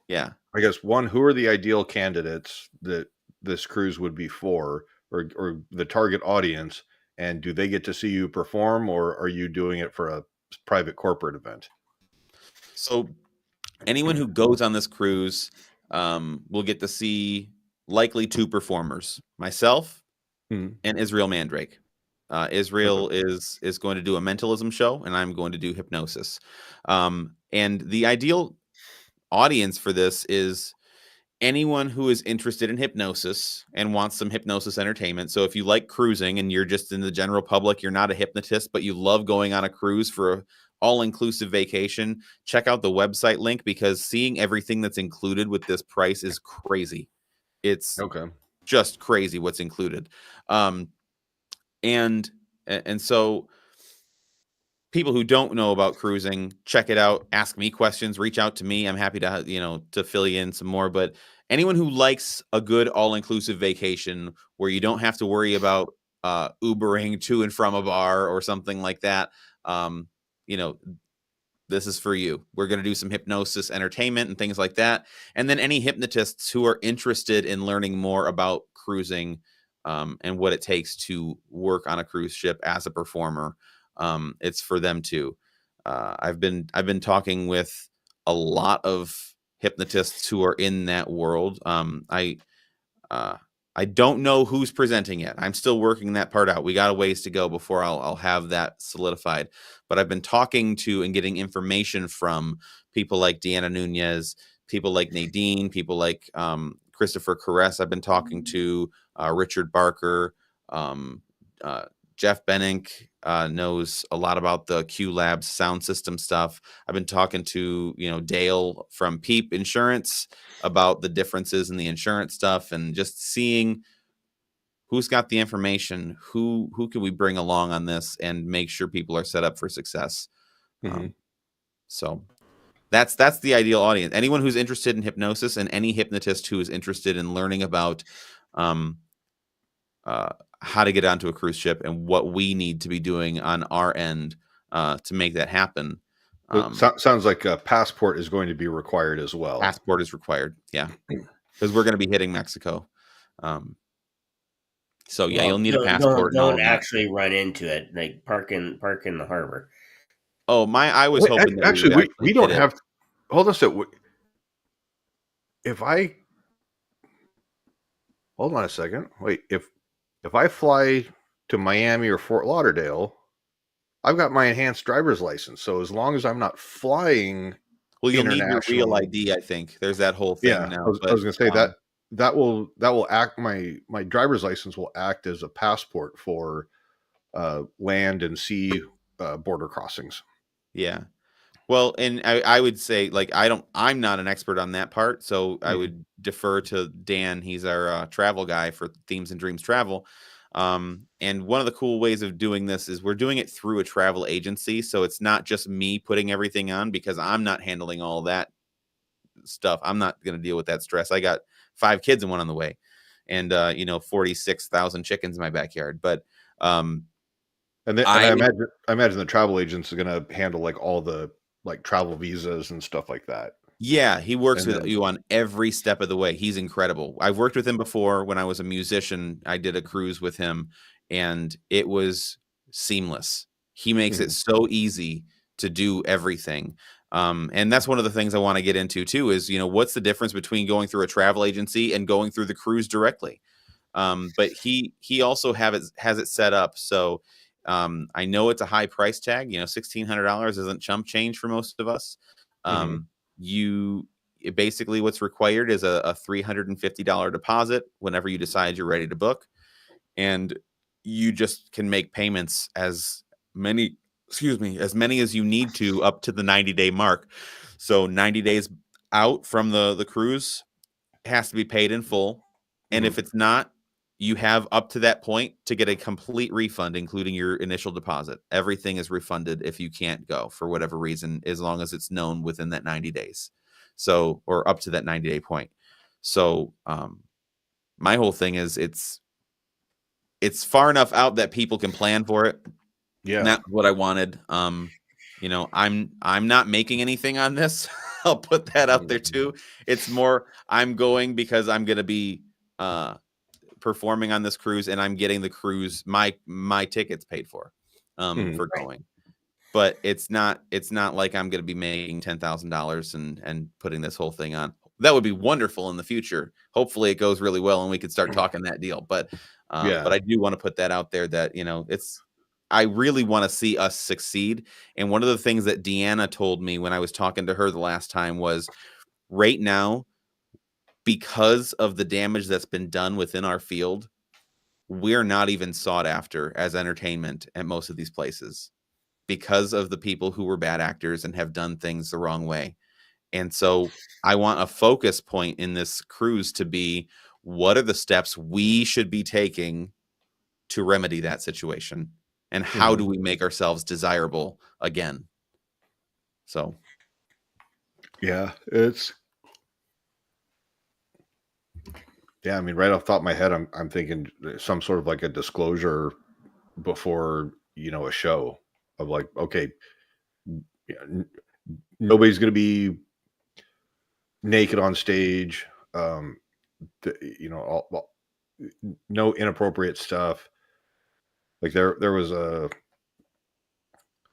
yeah, I guess who are the ideal candidates that this cruise would be for, or the target audience, and do they get to see you perform, or are you doing it for a private corporate event? So anyone who goes on this cruise will get to see likely 2 performers, myself and Israel Mandrake. Israel is going to do a mentalism show, and I'm going to do hypnosis. And the ideal audience for this is anyone who is interested in hypnosis and wants some hypnosis entertainment. So if you like cruising and you're just in the general public, you're not a hypnotist, but you love going on a cruise for an all-inclusive vacation, check out the website link, because seeing everything that's included with this price is crazy. It's just crazy what's included. And so people who don't know about cruising, check it out, ask me questions, reach out to me. I'm happy to fill you in some more. But anyone who likes a good all-inclusive vacation where you don't have to worry about Ubering to and from a bar or something like that, this is for you. We're going to do some hypnosis entertainment and things like that. And then any hypnotists who are interested in learning more about cruising and what it takes to work on a cruise ship as a performer, it's for them too. I've been talking with a lot of hypnotists who are in that world. I don't know who's presenting yet. I'm still working that part out. We got a ways to go before I'll have that solidified. But I've been talking to and getting information from people like Deanna Nunez, people like Nadine, people like Christopher Caress I've been talking to, Richard Barker, Jeff Benink knows a lot about the Q Labs sound system stuff. I've been talking to, Dale from Peep Insurance about the differences in the insurance stuff, and just seeing who's got the information, who can we bring along on this and make sure people are set up for success. So that's the ideal audience. Anyone who's interested in hypnosis, and any hypnotist who is interested in learning about how to get onto a cruise ship and what we need to be doing on our end to make that happen. Sounds like a passport is going to be required as well. Passport is required, yeah, because we're going to be hitting Mexico. So yeah, you'll need a passport. Don't actually run into it. Like park in the harbor. Oh, I was hoping that actually we don't have. Hold on a second. Hold on a second. Wait, if I fly to Miami or Fort Lauderdale, I've got my enhanced driver's license. So as long as I'm not flying, well, you'll need your real ID. I think there's that whole thing now. I was going to say that will act. My driver's license will act as a passport for land and sea border crossings. Yeah. Well, and I would say, like, I'm not an expert on that part, so I would defer to Dan. He's our travel guy for Themes and Dreams Travel. And one of the cool ways of doing this is we're doing it through a travel agency. So it's not just me putting everything on, because I'm not handling all that stuff. I'm not going to deal with that stress. I got 5 kids and one on the way, and 46,000 chickens in my backyard. But I imagine the travel agents are going to handle like all the like travel visas and stuff like that. Yeah, he works with you on every step of the way. He's incredible. I've worked with him before when I was a musician. I did a cruise with him, and it was seamless. He makes it so easy to do everything. And that's one of the things I want to get into too, is, what's the difference between going through a travel agency and going through the cruise directly? But he also has it set up so I know it's a high price tag. $1,600 isn't chump change for most of us. Basically what's required is a $350 deposit whenever you decide you're ready to book, and you just can make payments as many as you need to up to the 90-day mark. So 90 days out from the cruise has to be paid in full, and if it's not, you have up to that point to get a complete refund, including your initial deposit. Everything is refunded if you can't go for whatever reason, as long as it's known within that 90 days. So, or up to that 90-day point. So, my whole thing is it's far enough out that people can plan for it. Yeah. And that's what I wanted. I'm not making anything on this. I'll put that out there too. It's more, I'm going because I'm going to be, performing on this cruise, and I'm getting the cruise, my tickets paid for going. But it's not like I'm going to be making $10,000 and putting this whole thing on. That would be wonderful in the future. Hopefully it goes really well and we could start talking that deal. But but I do want to put that out there that, I really want to see us succeed. And one of the things that Deanna told me when I was talking to her the last time was, right now, because of the damage that's been done within our field, we're not even sought after as entertainment at most of these places, because of the people who were bad actors and have done things the wrong way. And so I want a focus point in this cruise to be, what are the steps we should be taking to remedy that situation? And how do we make ourselves desirable again? So. Yeah, I mean, right off the top of my head, I'm thinking some sort of like a disclosure before, a show of like, okay, nobody's going to be naked on stage. No inappropriate stuff. Like there was a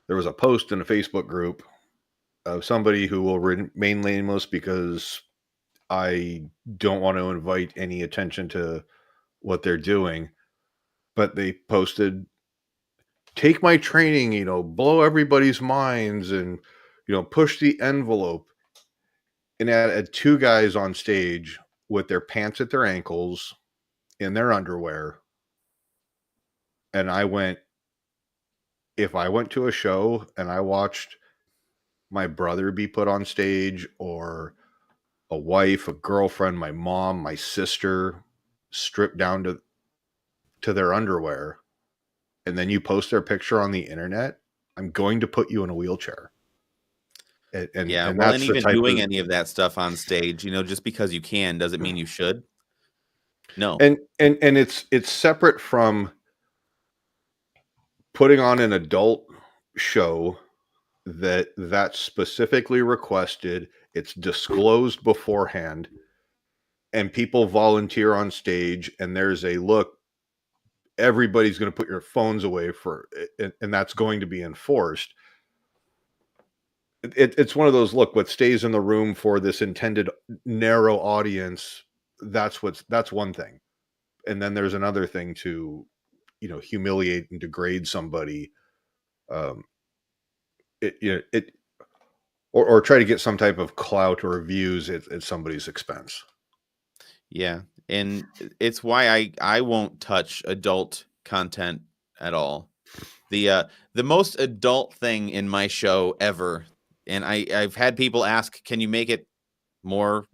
post in a Facebook group of somebody who will remain nameless because I don't want to invite any attention to what they're doing, but they posted, take my training, blow everybody's minds and, push the envelope. and I had two guys on stage with their pants at their ankles in their underwear. And I went, if I went to a show and I watched my brother be put on stage, or a wife, a girlfriend, my mom, my sister, stripped down to their underwear, and then you post their picture on the internet, I'm going to put you in a wheelchair. Yeah, And well, and that's the even type doing of, any of that stuff on stage, just because you can doesn't mean you should. No. and it's separate from putting on an adult show that's specifically requested, it's disclosed beforehand, and people volunteer on stage, and there's a look, everybody's going to put your phones away for it, and that's going to be enforced. It's one of those, look, what stays in the room for this intended narrow audience, that's one thing. And then there's another thing to, humiliate and degrade somebody, um it or try to get some type of clout or views at somebody's expense. Yeah, and it's why I won't touch adult content at all. The most adult thing in my show ever, and I've had people ask, can you make it more,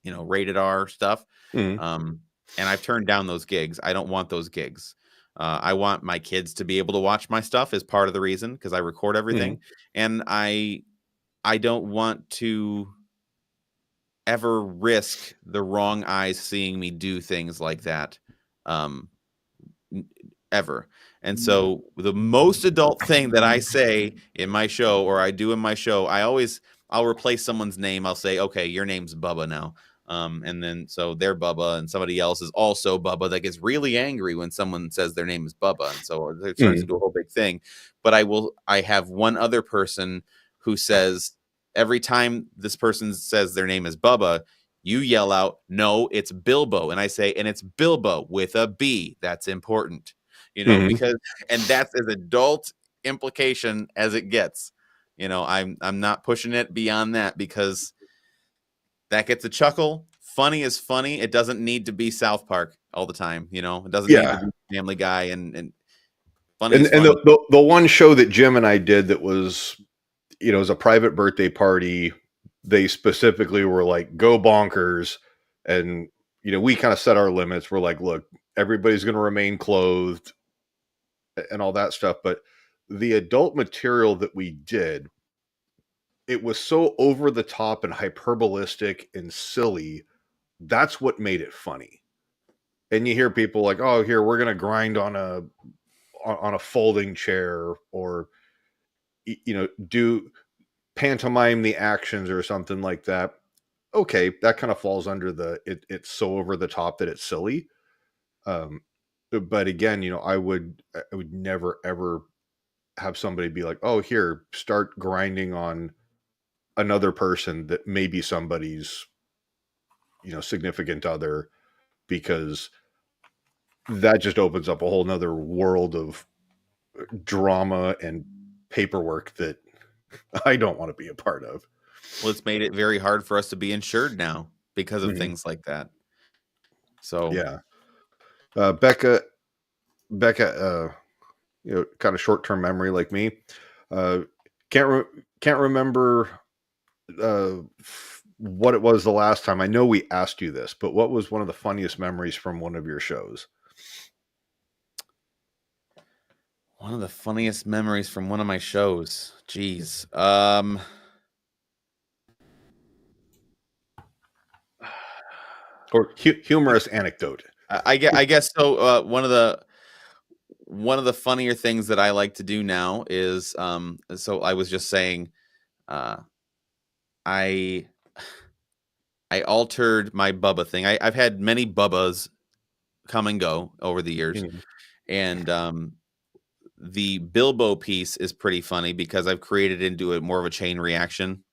rated R stuff? Mhm. And I've turned down those gigs. I don't want those gigs. I want my kids to be able to watch my stuff as part of the reason, because I record everything, and I don't want to ever risk the wrong eyes seeing me do things like that, um, ever. And so the most adult thing that I say in my show, or I do in my show, I'll replace someone's name. I'll say, okay, your name's Bubba now. And then so they're Bubba, and somebody else is also Bubba that gets really angry when someone says their name is Bubba. And so it turns into a whole big thing. But I have one other person who says, every time this person says their name is Bubba, you yell out, no, it's Bilbo. And I say, and it's Bilbo with a B. That's important, because, and that's as adult implication as it gets. I'm not pushing it beyond that, because that gets a chuckle. Funny is funny. It doesn't need to be South Park all the time. It doesn't need to be Family Guy, and funny is And funny. the one show that Jim and I did that was, it was a private birthday party. They specifically were like, go bonkers. And, we kind of set our limits. We're like, look, everybody's going to remain clothed and all that stuff. But the adult material that we did, it was so over the top and hyperbolistic and silly. That's what made it funny. And you hear people like, oh, here, we're going to grind on a folding chair, or, do pantomime the actions or something like that. Okay, that kind of falls under it's so over the top that it's silly. But again, I would never ever have somebody be like, oh, here, start grinding on another person that may be somebody's, significant other, because that just opens up a whole nother world of drama and paperwork that I don't want to be a part of. Well, it's made it very hard for us to be insured now because of things like that. So yeah, Becca, kind of short-term memory like me. Can't remember what it was the last time. I know we asked you this, but what was one of the funniest memories from one of your shows? one of the funniest memories from one of my shows. Jeez. Or humorous anecdote. I guess so. One of the funnier things that I like to do now is, so I was just saying, I altered my Bubba thing. I've had many Bubbas come and go over the years, and the Bilbo piece is pretty funny because I've created into it more of a chain reaction,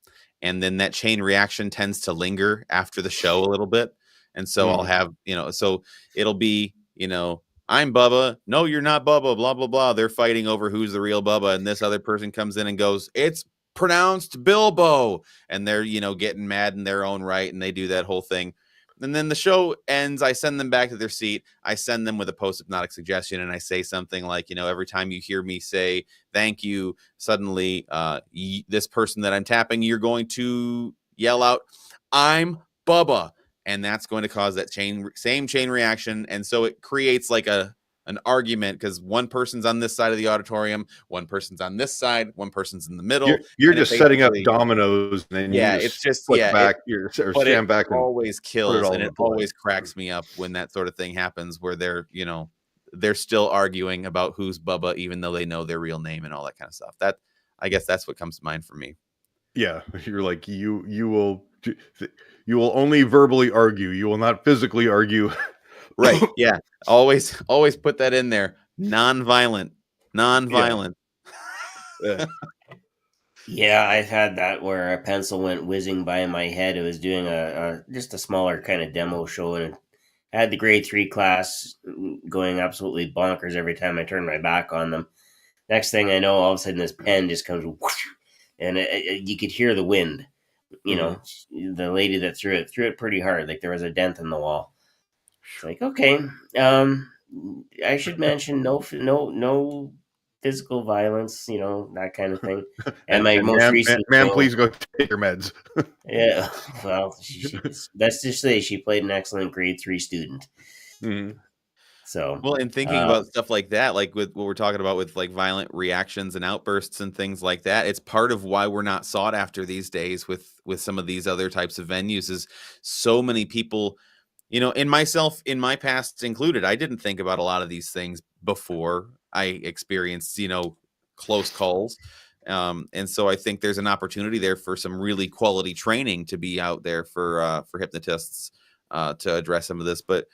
and then that chain reaction tends to linger after the show a little bit, and so I'll have, so it'll be, I'm Bubba, no, you're not Bubba, blah blah blah. They're fighting over who's the real Bubba, and this other person comes in and goes, it's pronounced Bilbo, and they're, you know, getting mad in their own right, and they do that whole thing. And then the show ends. I send them back to their seat. I send them with a post-hypnotic suggestion, and I say something like, you know, every time you hear me say thank you, suddenly this person that I'm tapping, you're going to yell out, "I'm Bubba," and that's going to cause that same chain reaction. And so it creates like an argument, because one person's on this side of the auditorium, one person's on this side, one person's in the middle. You're just setting up dominoes, and then yeah, you it's just flick yeah, back, but stand it back, and always put it kills, all and it into play. always cracks me up when that sort of thing happens, where they're, you know, they're still arguing about who's Bubba, even though they know their real name and all that kind of stuff. That, I guess that's what comes to mind for me. Yeah, you're like, you will only verbally argue. You will not physically argue. Right. Yeah. Always put that in there. Non-violent. Yeah. Yeah, I've had that where a pencil went whizzing by my head. It was doing just a smaller kind of demo show, and I had the grade 3 class going absolutely bonkers every time I turned my back on them. Next thing I know, all of a sudden this pen just comes whoosh, and you could hear the wind. You know, the lady that threw it pretty hard, like there was a dent in the wall. It's like, okay, I should mention no physical violence, you know, that kind of thing. And my most recent ma'am, show, please go take your meds. yeah, well, let's just say she played an excellent grade 3 student. So, well, and thinking about stuff like that, like with what we're talking about with like violent reactions and outbursts and things like that, it's part of why we're not sought after these days with some of these other types of venues. Is so many people, you know, and myself in my past included, I didn't think about a lot of these things before I experienced, you know, close calls. And so I think there's an opportunity there for some really quality training to be out there for hypnotists to address some of this, but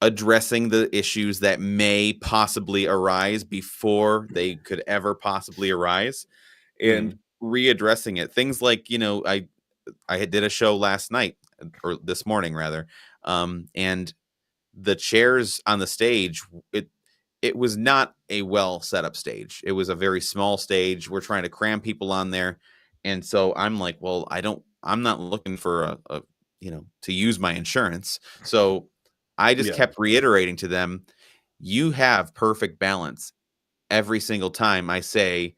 addressing the issues that may possibly arise before they could ever possibly arise, and readdressing it. Things like, you know, I did a show last night, or this morning rather, and the chairs on the stage, it was not a well set up stage. It was a very small stage. We're trying to cram people on there, and so I'm like, well, I'm not looking for a you know, to use my insurance. So I just kept reiterating to them, you have perfect balance every single time I say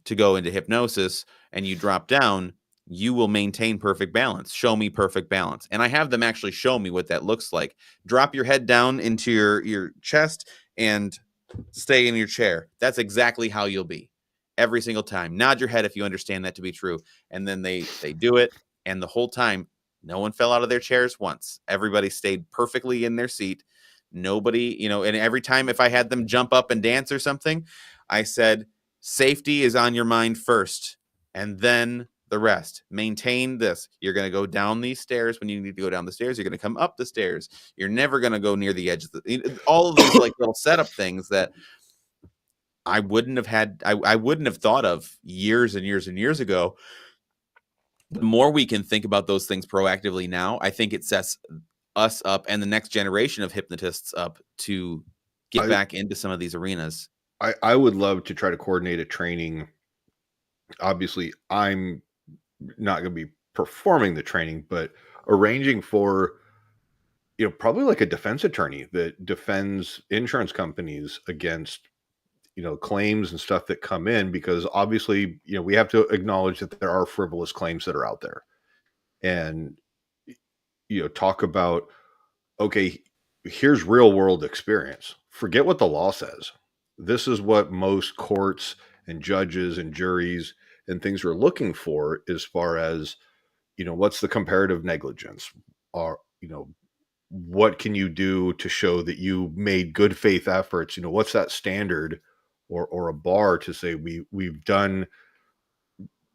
to go into hypnosis, and you drop down, you will maintain perfect balance. Show me perfect balance. And I have them actually show me what that looks like. Drop your head down into your chest and stay in your chair. That's exactly how you'll be every single time. Nod your head if you understand that to be true. And then they do it. And the whole time, no one fell out of their chairs once. Everybody stayed perfectly in their seat. Nobody, you know, and every time if I had them jump up and dance or something, I said, safety is on your mind first, and then the rest. Maintain this. You're going to go down these stairs when you need to go down the stairs. You're going to come up the stairs. You're never going to go near the edge of all of these like little setup things that I wouldn't have had. I wouldn't have thought of years and years and years ago. The more we can think about those things proactively now, I think it sets us up and the next generation of hypnotists up to get back into some of these arenas. I would love to try to coordinate a training. Obviously, I'm not going to be performing the training, but arranging for, you know, probably like a defense attorney that defends insurance companies against, you know, claims and stuff that come in, because obviously, you know, we have to acknowledge that there are frivolous claims that are out there, and, you know, talk about, okay, here's real world experience. Forget what the law says. This is what most courts and judges and juries and things are looking for, as far as, you know, what's the comparative negligence, or, you know, what can you do to show that you made good faith efforts? You know, what's that standard or a bar to say we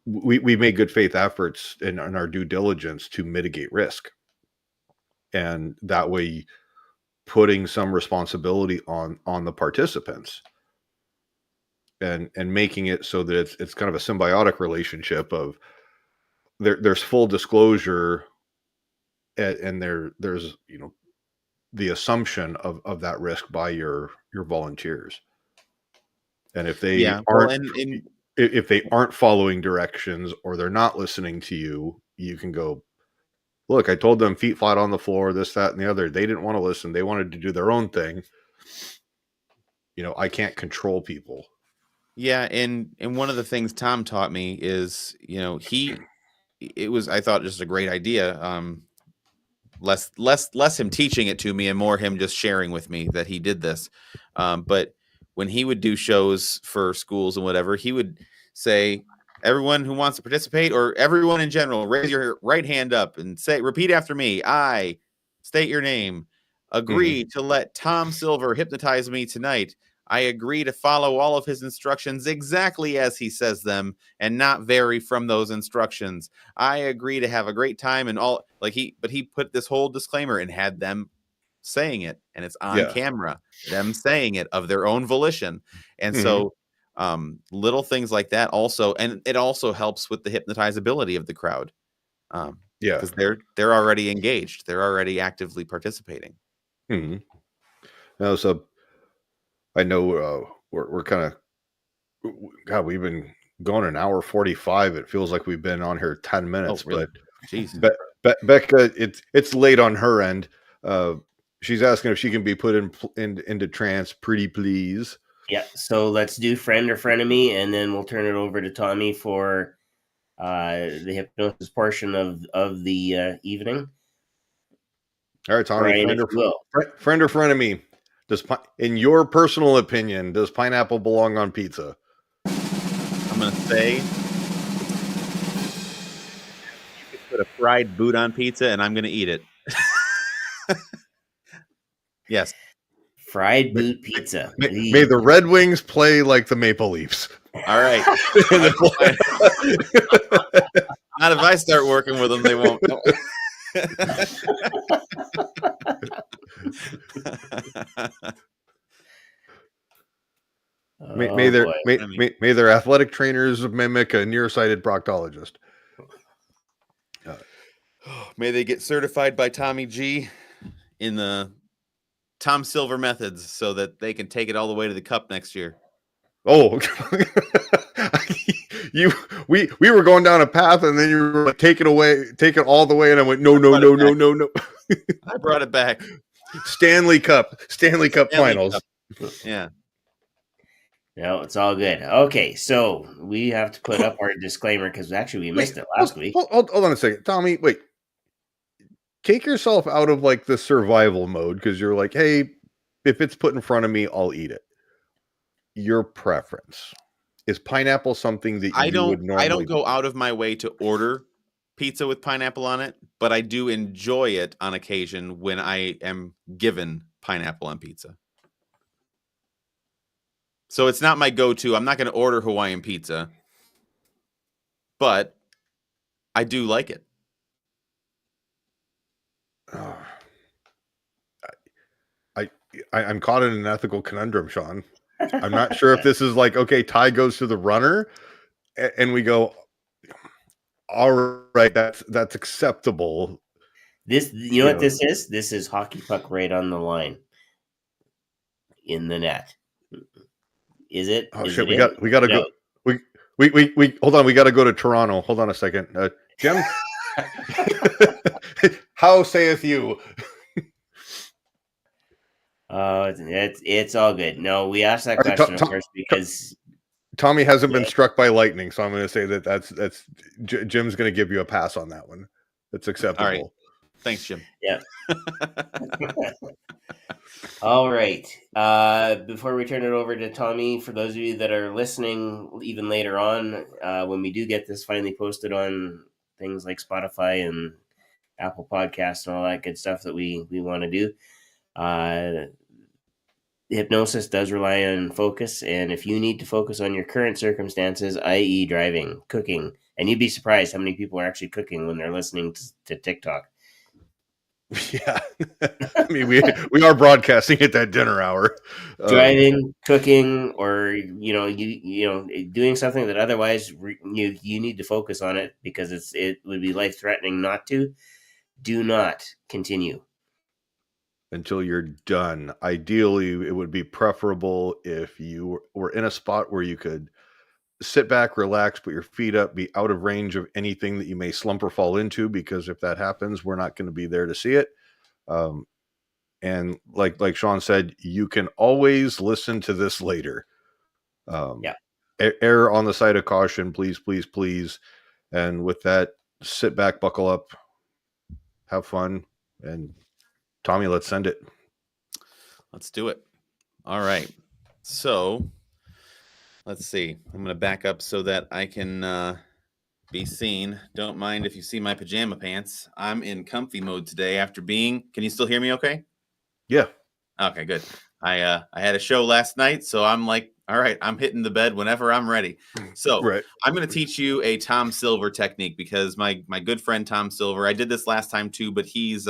made good faith efforts in our due diligence to mitigate risk, and that way putting some responsibility on the participants, and making it so that it's kind of a symbiotic relationship of there's full disclosure, and there's, you know, the assumption of that risk by your volunteers. And if they aren't, if they aren't following directions or they're not listening to you, you can go, look, I told them feet flat on the floor, this, that, and the other. They didn't want to listen. They wanted to do their own thing. I can't control people. Yeah, and one of the things Tom taught me is, I thought just a great idea. Less him teaching it to me and more him just sharing with me that he did this. But when he would do shows for schools and whatever, he would say, everyone who wants to participate, or everyone in general, raise your right hand up and repeat after me. I state your name. Agree to let Tom Silver hypnotize me tonight. I agree to follow all of his instructions exactly as he says them and not vary from those instructions. I agree to have a great time and all, but he put this whole disclaimer and had them saying it, and it's on camera, them saying it of their own volition. And so little things like that also, and it also helps with the hypnotizability of the crowd. Because they're already engaged. They're already actively participating. Now, so I know we're kind of, God, we've been going an hour 45. It feels like we've been on here 10 minutes, really? But Becca, it's late on her end. She's asking if she can be put into trance, pretty please. Yeah, so let's do friend or frenemy, and then we'll turn it over to Tommy for the hypnosis portion of the evening. All right, Tommy, Brian, friend or frenemy? In your personal opinion, does pineapple belong on pizza? I'm going to say you could put a fried boot on pizza, and I'm going to eat it. Yes. Fried boot pizza. May the Red Wings play like the Maple Leafs. All right. Not if I start working with them, they won't. May their athletic trainers mimic a nearsighted proctologist. May they get certified by Tommy G in the Tom Silver methods so that they can take it all the way to the cup next year. Oh, we were going down a path and then you were take it all the way, and I went no. I brought it back. Stanley Cup Finals. Cup. Yeah. No, it's all good. Okay, so we have to put up our disclaimer because actually we missed it last week. Hold on a second, Tommy. Wait, take yourself out of like the survival mode because you're like, hey, if it's put in front of me, I'll eat it. Your preference is pineapple something that you would normally? I don't go out of my way to order pizza with pineapple on it, but I do enjoy it on occasion when I am given pineapple on pizza. So it's not my go-to. I'm not going to order Hawaiian pizza, but I do like it. I'm caught in an ethical conundrum, Shawn. I'm not sure if this is like, okay, Ty goes to the runner and we go, all right, that's acceptable. This, you know what this is? This is hockey puck right on the line in the net. Is it? Oh shit, we got to go. We hold on. We got to go to Toronto. Hold on a second, Jim. How saith you? It's all good. No, we asked that question, of course, because Tommy hasn't been struck by lightning, so I'm going to say that's Jim's going to give you a pass on that one. That's acceptable. All right. Thanks, Jim. Yeah. All right. Before we turn it over to Tommy, for those of you that are listening even later on, when we do get this finally posted on things like Spotify and Apple Podcasts and all that good stuff that we want to do, hypnosis does rely on focus, and if you need to focus on your current circumstances, i.e. driving, cooking, and you'd be surprised how many people are actually cooking when they're listening to TikTok. Yeah, I mean we are broadcasting at that dinner hour, driving, cooking, or you doing something that otherwise you need to focus on it because it would be life threatening not to. Do not continue until you're done. Ideally, it would be preferable if you were in a spot where you could sit back, relax, put your feet up, be out of range of anything that you may slump or fall into, because if that happens, we're not going to be there to see it. And like Shawn said, you can always listen to this later. Yeah. Err on the side of caution, please, please, please. And with that, sit back, buckle up, have fun, and Tommy, let's send it. Let's do it. All right. So let's see. I'm going to back up so that I can be seen. Don't mind if you see my pajama pants. I'm in comfy mode today after being. Can you still hear me okay? Yeah. Okay, good. I had a show last night, so I'm like, all right, I'm hitting the bed whenever I'm ready. So Right. I'm going to teach you a Tom Silver technique, because my good friend Tom Silver, I did this last time too, but he's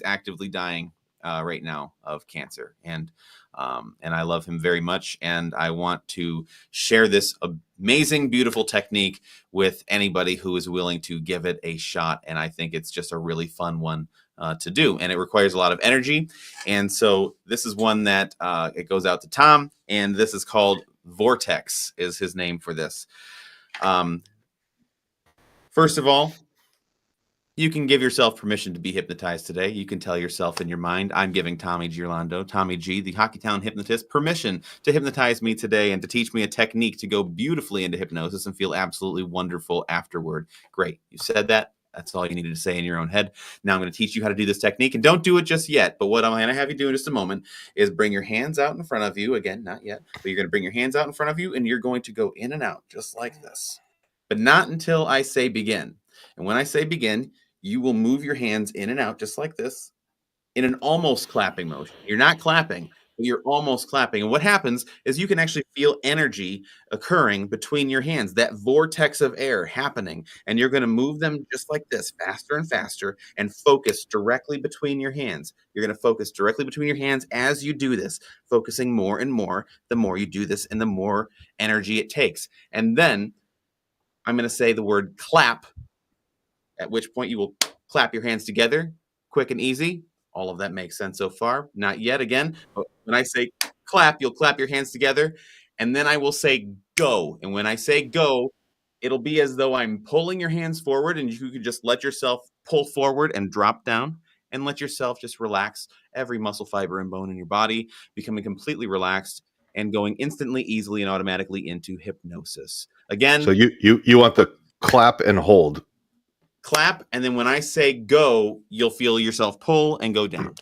actively dying right now of cancer, and I love him very much, and I want to share this amazing, beautiful technique with anybody who is willing to give it a shot. And I think it's just a really fun one to do, and it requires a lot of energy. And so this is one that it goes out to Tom, and this is called Vortex, is his name for this. First of all, you can give yourself permission to be hypnotized today. You can tell yourself in your mind, I'm giving Tommy Giorlando, Tommy G, the Hockeytown hypnotist, permission to hypnotize me today and to teach me a technique to go beautifully into hypnosis and feel absolutely wonderful afterward. Great. You said that. That's all you needed to say in your own head. Now I'm going to teach you how to do this technique, and don't do it just yet. But what I'm going to have you do in just a moment is bring your hands out in front of you. Again, not yet, but you're going to bring your hands out in front of you, and you're going to go in and out just like this, but not until I say begin. And when I say begin, you will move your hands in and out just like this in an almost clapping motion. You're not clapping, but you're almost clapping. And what happens is you can actually feel energy occurring between your hands, that vortex of air happening. And you're going to move them just like this, faster and faster, and focus directly between your hands. You're going to focus directly between your hands as you do this, focusing more and more the more you do this and the more energy it takes. And then I'm going to say the word clap, at which point you will clap your hands together, quick and easy. All of that makes sense so far. Not yet again. But when I say clap, you'll clap your hands together. And then I will say go. And when I say go, it'll be as though I'm pulling your hands forward, and you could just let yourself pull forward and drop down, and let yourself just relax every muscle fiber and bone in your body, becoming completely relaxed and going instantly, easily, and automatically into hypnosis. Again, So you want the clap and hold. Clap, and then when I say go, you'll feel yourself pull and go down.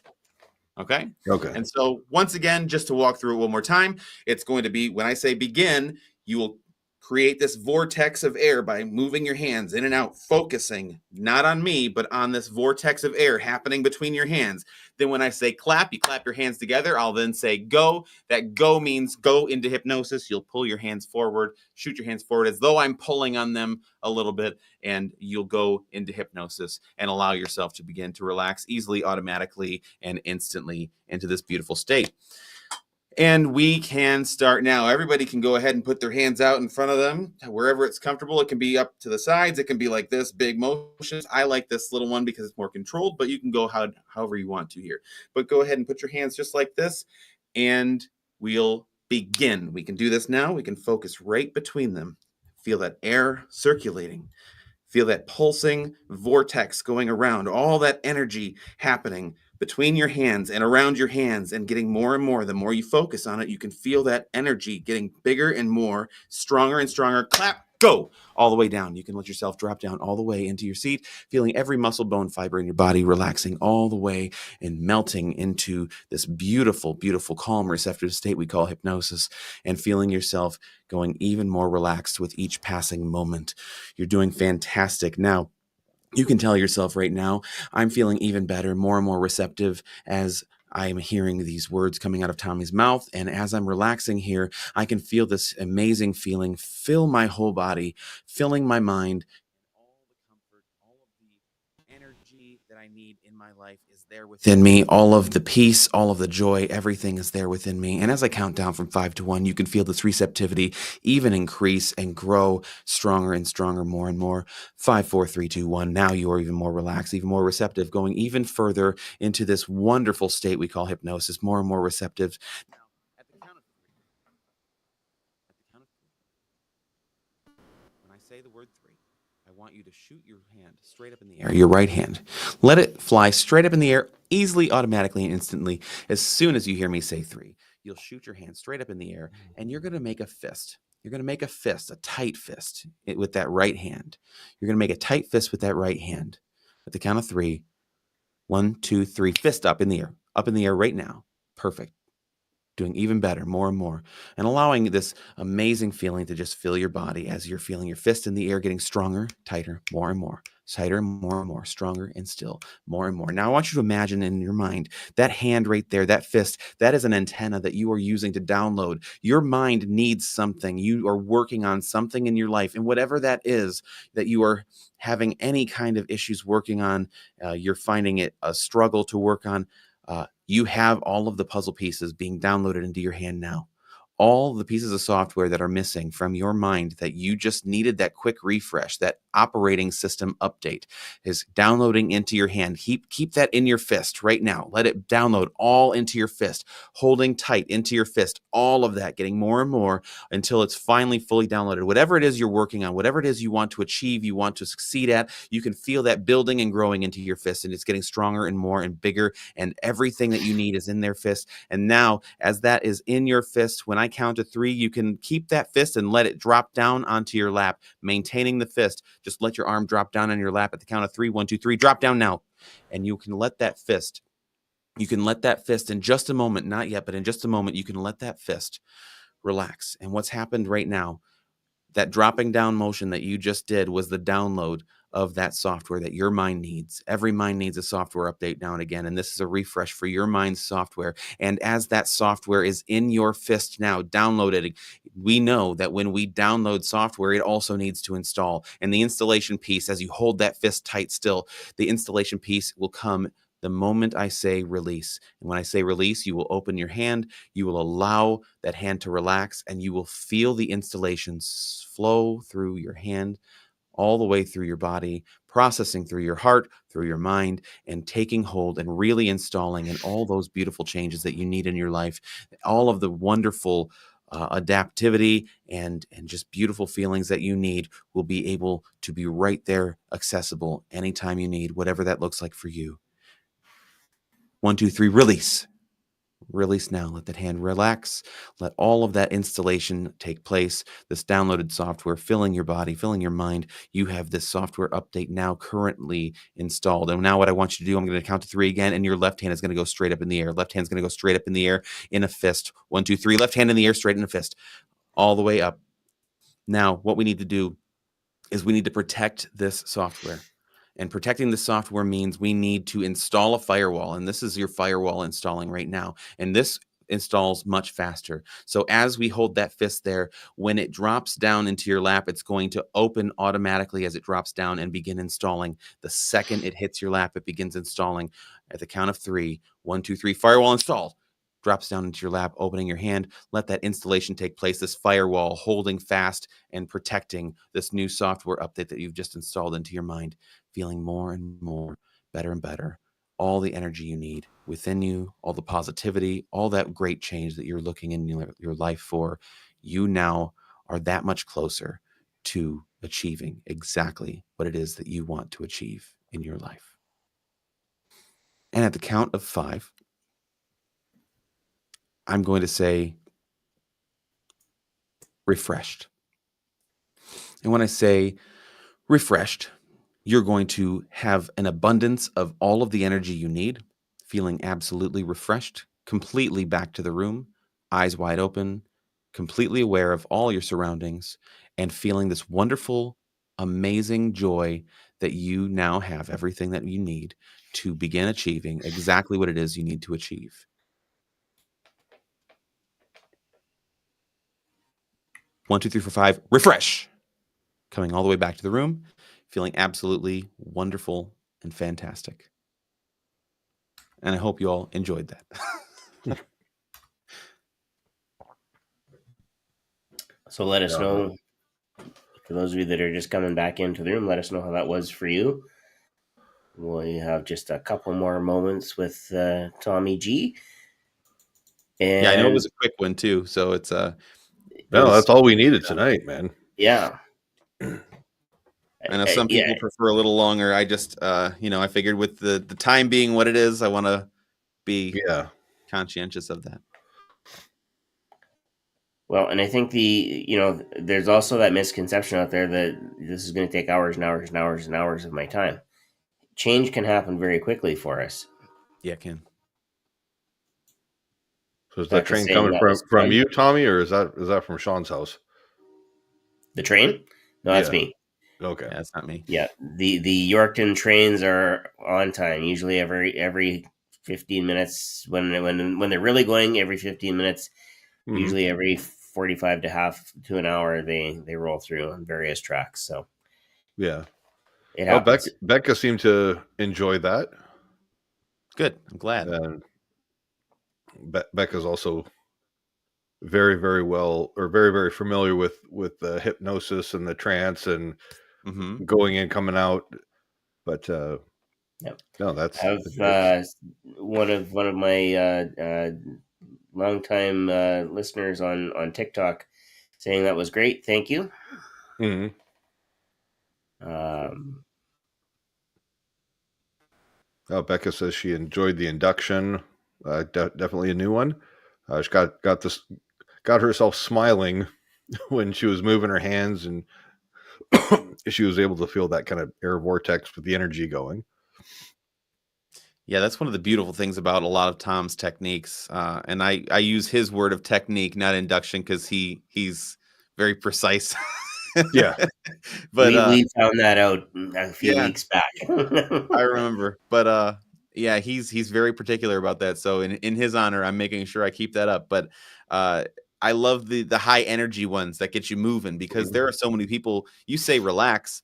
Okay? Okay. And so once again, just to walk through it one more time, it's going to be when I say begin, you will create this vortex of air by moving your hands in and out, focusing not on me, but on this vortex of air happening between your hands. Then when I say clap, you clap your hands together. I'll then say go. That go means go into hypnosis. You'll pull your hands forward, shoot your hands forward as though I'm pulling on them a little bit, and you'll go into hypnosis and allow yourself to begin to relax easily, automatically, and instantly into this beautiful state. And we can start now. Everybody can go ahead and put their hands out in front of them wherever it's comfortable. It can be up to the sides. It can be like this, big motions. I like this little one because it's more controlled, but you can go however you want to here. But go ahead and put your hands just like this, and we'll begin. We can do this now. We can focus right between them. Feel that air circulating. Feel that pulsing vortex going around, all that energy happening between your hands and around your hands, and getting more and more. The more you focus on it, you can feel that energy getting bigger and more, stronger and stronger. Clap, go, all the way down. You can let yourself drop down all the way into your seat, feeling every muscle, bone, fiber in your body relaxing all the way and melting into this beautiful, beautiful, calm, receptive state we call hypnosis, and feeling yourself going even more relaxed with each passing moment. You're doing fantastic. Now, you can tell yourself right now, I'm feeling even better, more and more receptive as I'm hearing these words coming out of Tommy's mouth. And as I'm relaxing here, I can feel this amazing feeling fill my whole body, filling my mind. All the comfort, all of the energy that I need in my life is there within me. All of the peace, all of the joy, everything is there within me. And as I count down from 5 to 1, you can feel this receptivity even increase and grow stronger and stronger, more and more. 5, 4, 3, 2, 1. Now you are even more relaxed, even more receptive, going even further into this wonderful state we call hypnosis, more and more receptive. Now, at the count of 3, say the word 3, I want you to shoot your hand straight up in the air, your right hand. Let it fly straight up in the air, easily, automatically, and instantly. As soon as you hear me say 3, you'll shoot your hand straight up in the air, and you're going to make a fist. You're going to make a fist, a tight fist with that right hand. You're going to make a tight fist with that right hand. At the count of 3, 1, 2, 3, fist up in the air right now. Perfect. Doing even better, more and more, and allowing this amazing feeling to just fill your body as you're feeling your fist in the air getting stronger, tighter, more and more, tighter, more and more, stronger, and still more and more. Now, I want you to imagine in your mind that hand right there, that fist, that is an antenna that you are using to download. Your mind needs something. You are working on something in your life, and whatever that is that you are having any kind of issues working on, you're finding it a struggle to work on. You have all of the puzzle pieces being downloaded into your hand now. All the pieces of software that are missing from your mind that you just needed that quick refresh, that operating system update is downloading into your hand. Keep that in your fist right now. Let it download all into your fist, holding tight into your fist, all of that, getting more and more until it's finally fully downloaded. Whatever it is you're working on, whatever it is you want to achieve, you want to succeed at, you can feel that building and growing into your fist, and it's getting stronger and more and bigger, and everything that you need is in their fist. And now, as that is in your fist, when I count to 3, you can keep that fist and let it drop down onto your lap, maintaining the fist. Just let your arm drop down on your lap at the count of 3. 1, 2, 3, drop down now. And you can let that fist in just a moment, not yet, but in just a moment, you can let that fist relax. And what's happened right now, that dropping down motion that you just did was the download of that software that your mind needs. Every mind needs a software update now and again, and this is a refresh for your mind's software. And as that software is in your fist now, downloaded, we know that when we download software, it also needs to install. And the installation piece, as you hold that fist tight still, the installation piece will come the moment I say release. And when I say release, you will open your hand, you will allow that hand to relax, and you will feel the installations flow through your hand, all the way through your body, processing through your heart, through your mind, and taking hold and really installing in all those beautiful changes that you need in your life, all of the wonderful adaptivity and just beautiful feelings that you need will be able to be right there, accessible anytime you need, whatever that looks like for you. 1, 2, 3, release. Release now. Let that hand relax. Let all of that installation take place. This downloaded software filling your body, filling your mind. You have this software update now currently installed. And now what I want you to do, I'm going to count to 3 again, and your left hand is going to go straight up in the air. Left hand's going to go straight up in the air in a fist. 1, 2, 3. Left hand in the air, straight in a fist. All the way up. Now, what we need to do is we need to protect this software. And protecting the software means we need to install a firewall. And this is your firewall installing right now. And this installs much faster. So as we hold that fist there, when it drops down into your lap, it's going to open automatically as it drops down and begin installing. The second it hits your lap, it begins installing. At the count of 3, 1, 2, 3, firewall installed. Drops down into your lap, opening your hand. Let that installation take place, this firewall holding fast and protecting this new software update that you've just installed into your mind, feeling more and more, better and better, all the energy you need within you, all the positivity, all that great change that you're looking in your life for. You now are that much closer to achieving exactly what it is that you want to achieve in your life. And at the count of 5, I'm going to say refreshed. And when I say refreshed, you're going to have an abundance of all of the energy you need, feeling absolutely refreshed, completely back to the room, eyes wide open, completely aware of all your surroundings, and feeling this wonderful, amazing joy that you now have everything that you need to begin achieving exactly what it is you need to achieve. 1, 2, 3, 4, 5, refresh. Coming all the way back to the room, feeling absolutely wonderful and fantastic. And I hope you all enjoyed that. So let us know, for those of you that are just coming back into the room, let us know how that was for you. We have just a couple more moments with Tommy G. And yeah, I know it was a quick one too. So it's no, that's all we needed tonight, man. Yeah. I know some Yeah. people prefer a little longer. I just, I figured with the time being what it is, I want to be conscientious of that. Well, and I think there's also that misconception out there that this is going to take hours and hours and hours and hours of my time. Change can happen very quickly for us. Yeah, Ken. So is that Becca's train saying coming that was from fun. you, Tommy, or is that from Sean's house? The train? No, that's Yeah. me. Okay. Yeah, that's not me. Yeah, the Yorkton trains are on time. Usually every 15 minutes when they're really going every 15 minutes. Mhm. Usually every 45 to an hour they roll through on various tracks. So Yeah. it Well, happens. Becca seemed to enjoy that. Good. I'm glad. And Becca's also very, very well, or very, very familiar with the hypnosis and the trance and going in, coming out. But Yep. no, that's I have one of my longtime listeners on TikTok saying that was great. Thank you. Mhm. Becca says she enjoyed the induction. Definitely a new one. She got herself smiling when she was moving her hands, and she was able to feel that kind of air vortex with the energy going. Yeah, that's one of the beautiful things about a lot of Tom's techniques. And I use his word of technique, not induction, because he's very precise. Yeah. But we found that out a few yeah, weeks back. I remember. But yeah, he's very particular about that. So in his honor, I'm making sure I keep that up. But I love the high energy ones that get you moving, because there are so many people. You say relax,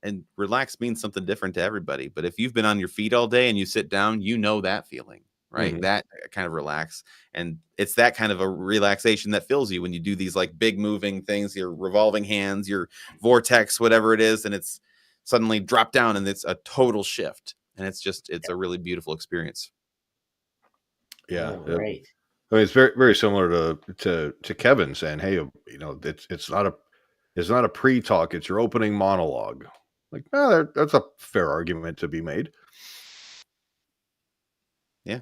and relax means something different to everybody. But if you've been on your feet all day and you sit down, you know that feeling, right? Mhm. That kind of relax. And it's that kind of a relaxation that fills you when you do these like big moving things, your revolving hands, your vortex, whatever it is, and it's suddenly drop down and it's a total shift. And it's a really beautiful experience. Yeah. All right. I mean, it's very, very similar to Kevin saying, "Hey, it's not a pre-talk; it's your opening monologue." Like, no, that's a fair argument to be made. Yeah.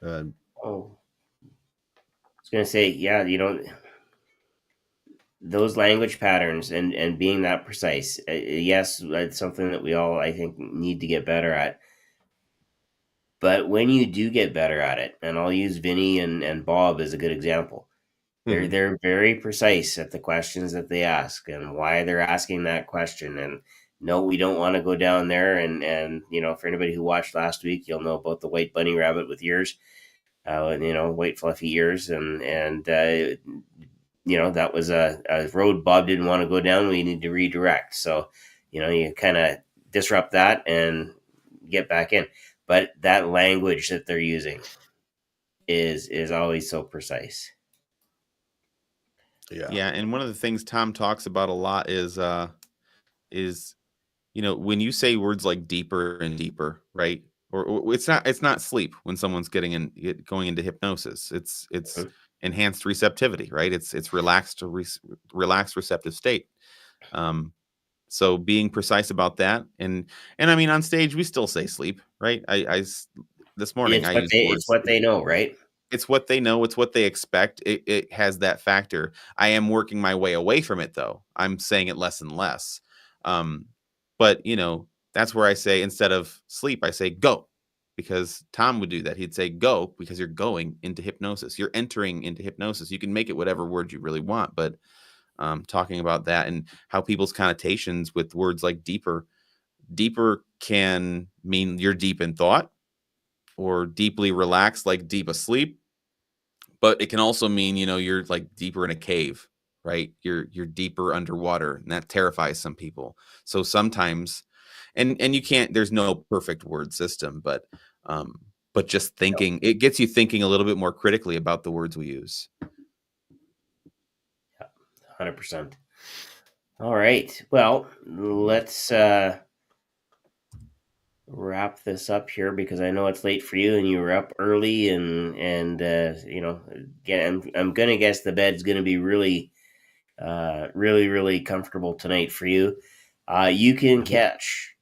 Oh, I was gonna say, yeah, those language patterns and being that precise. Yes, that's something that we all, I think, need to get better at. But when you do get better at it, and I'll use Vinny and Bob as a good example, Mhm. they're very precise at the questions that they ask and why they're asking that question. And no, we don't want to go down there. And for anybody who watched last week, you'll know about the white bunny rabbit with ears, white fluffy ears, and that was a road Bob didn't want to go down. We need to redirect. So, you kind of disrupt that and get back in. But that language that they're using is always so precise. Yeah. Yeah. And one of the things Tom talks about a lot is when you say words like deeper and deeper, right? Or it's not sleep when someone's going into hypnosis. It's Mhm. enhanced receptivity, right? It's relaxed receptive state. So being precise about that, and I mean, on stage we still say sleep, right? This morning I used the word It's what sleep. they know, right? It's what they know. It's what they expect. It has that factor. I am working my way away from it, though. I'm saying it less and less. Um, but that's where I say, instead of sleep, I say go, because Tom would do that. He'd say go because you're going into hypnosis. You're entering into hypnosis. You can make it whatever word you really want, but talking about that and how people's connotations with words like deeper can mean you're deep in thought, or deeply relaxed, like deep asleep. But it can also mean, you're like deeper in a cave, right? You're deeper underwater, and that terrifies some people. So sometimes, and you can't, there's no perfect word system, but just thinking, it gets you thinking a little bit more critically about the words we use. 100%. All right. Well, let's wrap this up here because I know it's late for you and you were up early and again, I'm going to guess the bed's going to be really really really comfortable tonight for you. You can catch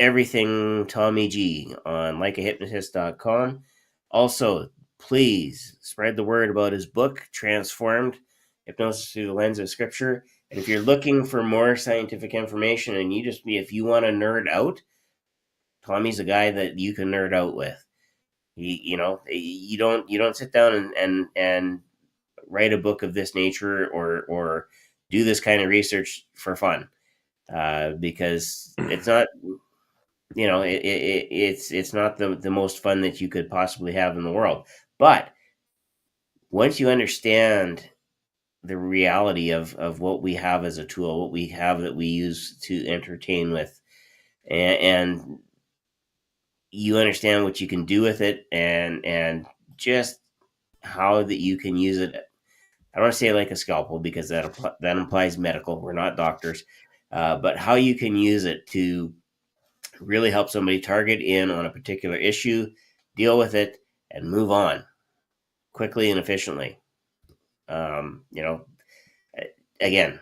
everything Tommy G on likeahypnotist.com. Also, please spread the word about his book, Transformed Hypnosis Through the Lens of Scripture. And if you're looking for more scientific information and if you want to nerd out, Tommy's a guy that you can nerd out with. You don't sit down and write a book of this nature or do this kind of research for fun, because it's not, it's not the most fun that you could possibly have in the world. But once you understand the reality of what we have as a tool, what we have that we use to entertain with, and you understand what you can do with it, and just how that you can use it. I don't want to say like a scalpel, because that implies medical. We're not doctors, but how you can use it to really help somebody target in on a particular issue, deal with it, and move on quickly and efficiently. Again,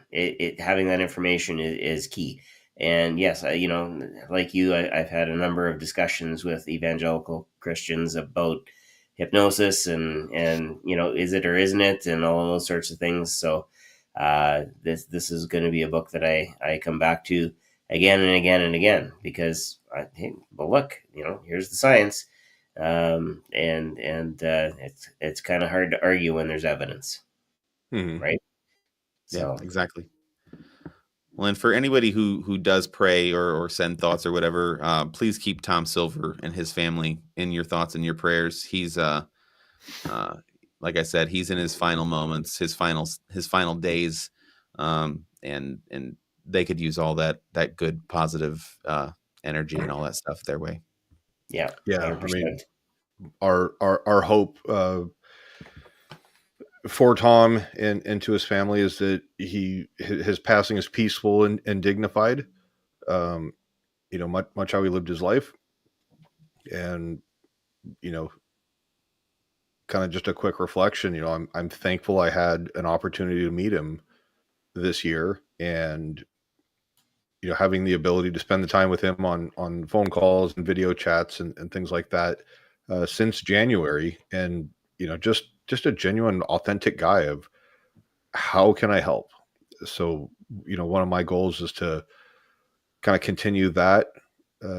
having that information is key. And yes, like you, I've had a number of discussions with evangelical Christians about hypnosis and is it or isn't it, and all those sorts of things. So this is going to be a book that I come back to again and again and again, because look, here's the science, and it's kind of hard to argue when there's evidence, right? Yeah, So exactly. Well, and for anybody who does pray or send thoughts or whatever, please keep Tom Silver and his family in your thoughts and your prayers. He's like I said, he's in his final moments, his final days, and they could use all that good positive energy and all that stuff their way. yeah, Yeah. 100%. I mean, our hope for Tom and to his family is that his passing is peaceful and dignified. Much how he lived his life, and kind of just a quick reflection. I'm thankful I had an opportunity to meet him this year, and having the ability to spend the time with him on phone calls and video chats and things like that since January, and just a genuine, authentic guy of how can I help. So one of my goals is to kind of continue that.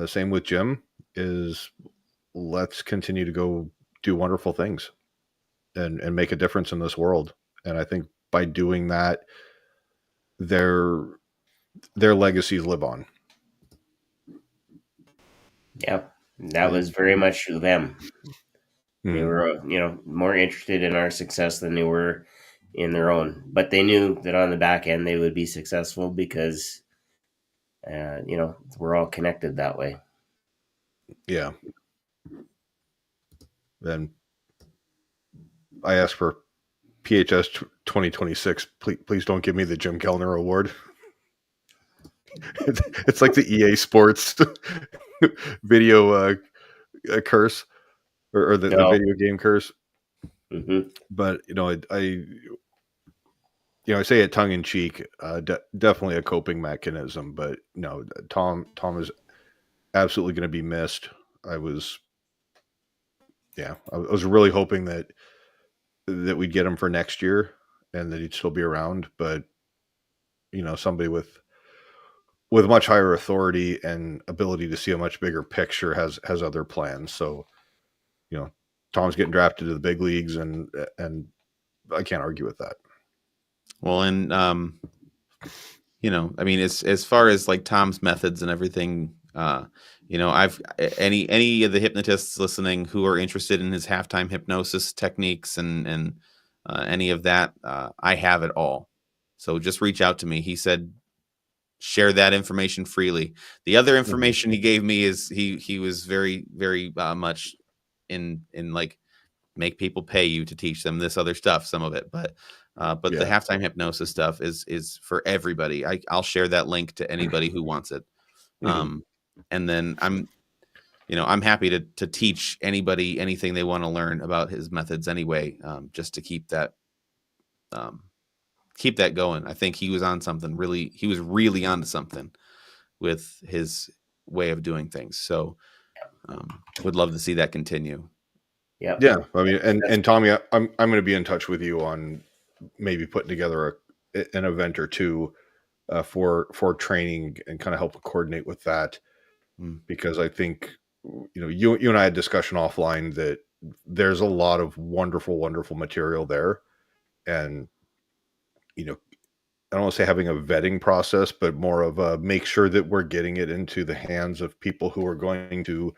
Same with Jim, is let's continue to go do wonderful things and make a difference in this world. And I think by doing that, their legacies live on. Yeah, that was very much them. They were, more interested in our success than they were in their own. But they knew that on the back end they would be successful, because, we're all connected that way. Yeah. Then I asked for PHS 2026. Please don't give me the Jim Kellner Award. It's like the EA Sports video curse, or the video game curse. Mm-hmm. But I say it tongue in cheek. Definitely a coping mechanism. But no, Tom is absolutely going to be missed. I was really hoping that we'd get him for next year and that he'd still be around. But somebody with much higher authority and ability to see a much bigger picture has other plans. So, Tom's getting drafted to the big leagues, and I can't argue with that. Well, and I mean, as far as like Tom's methods and everything, I've any of the hypnotists listening who are interested in his halftime hypnosis techniques and any of that, I have it all. So just reach out to me. He said, share that information freely. The other information he gave me is he was very, very much in like, make people pay you to teach them this other stuff, some of it, but the halftime hypnosis stuff is for everybody. I'll share that link to anybody who wants it. And then I'm happy to teach anybody anything they want to learn about his methods anyway, just to keep that going. I think he was on something he was really onto something. with his way of doing things. So would love to see that continue. Yeah. I mean, and Tommy, I'm going to be in touch with you on maybe putting together an event or two for training and kind of help coordinate with that. Because I think, you and I had discussion offline that there's a lot of wonderful, wonderful material there. And, I don't want to say having a vetting process, but more of a make sure that we're getting it into the hands of people who are going to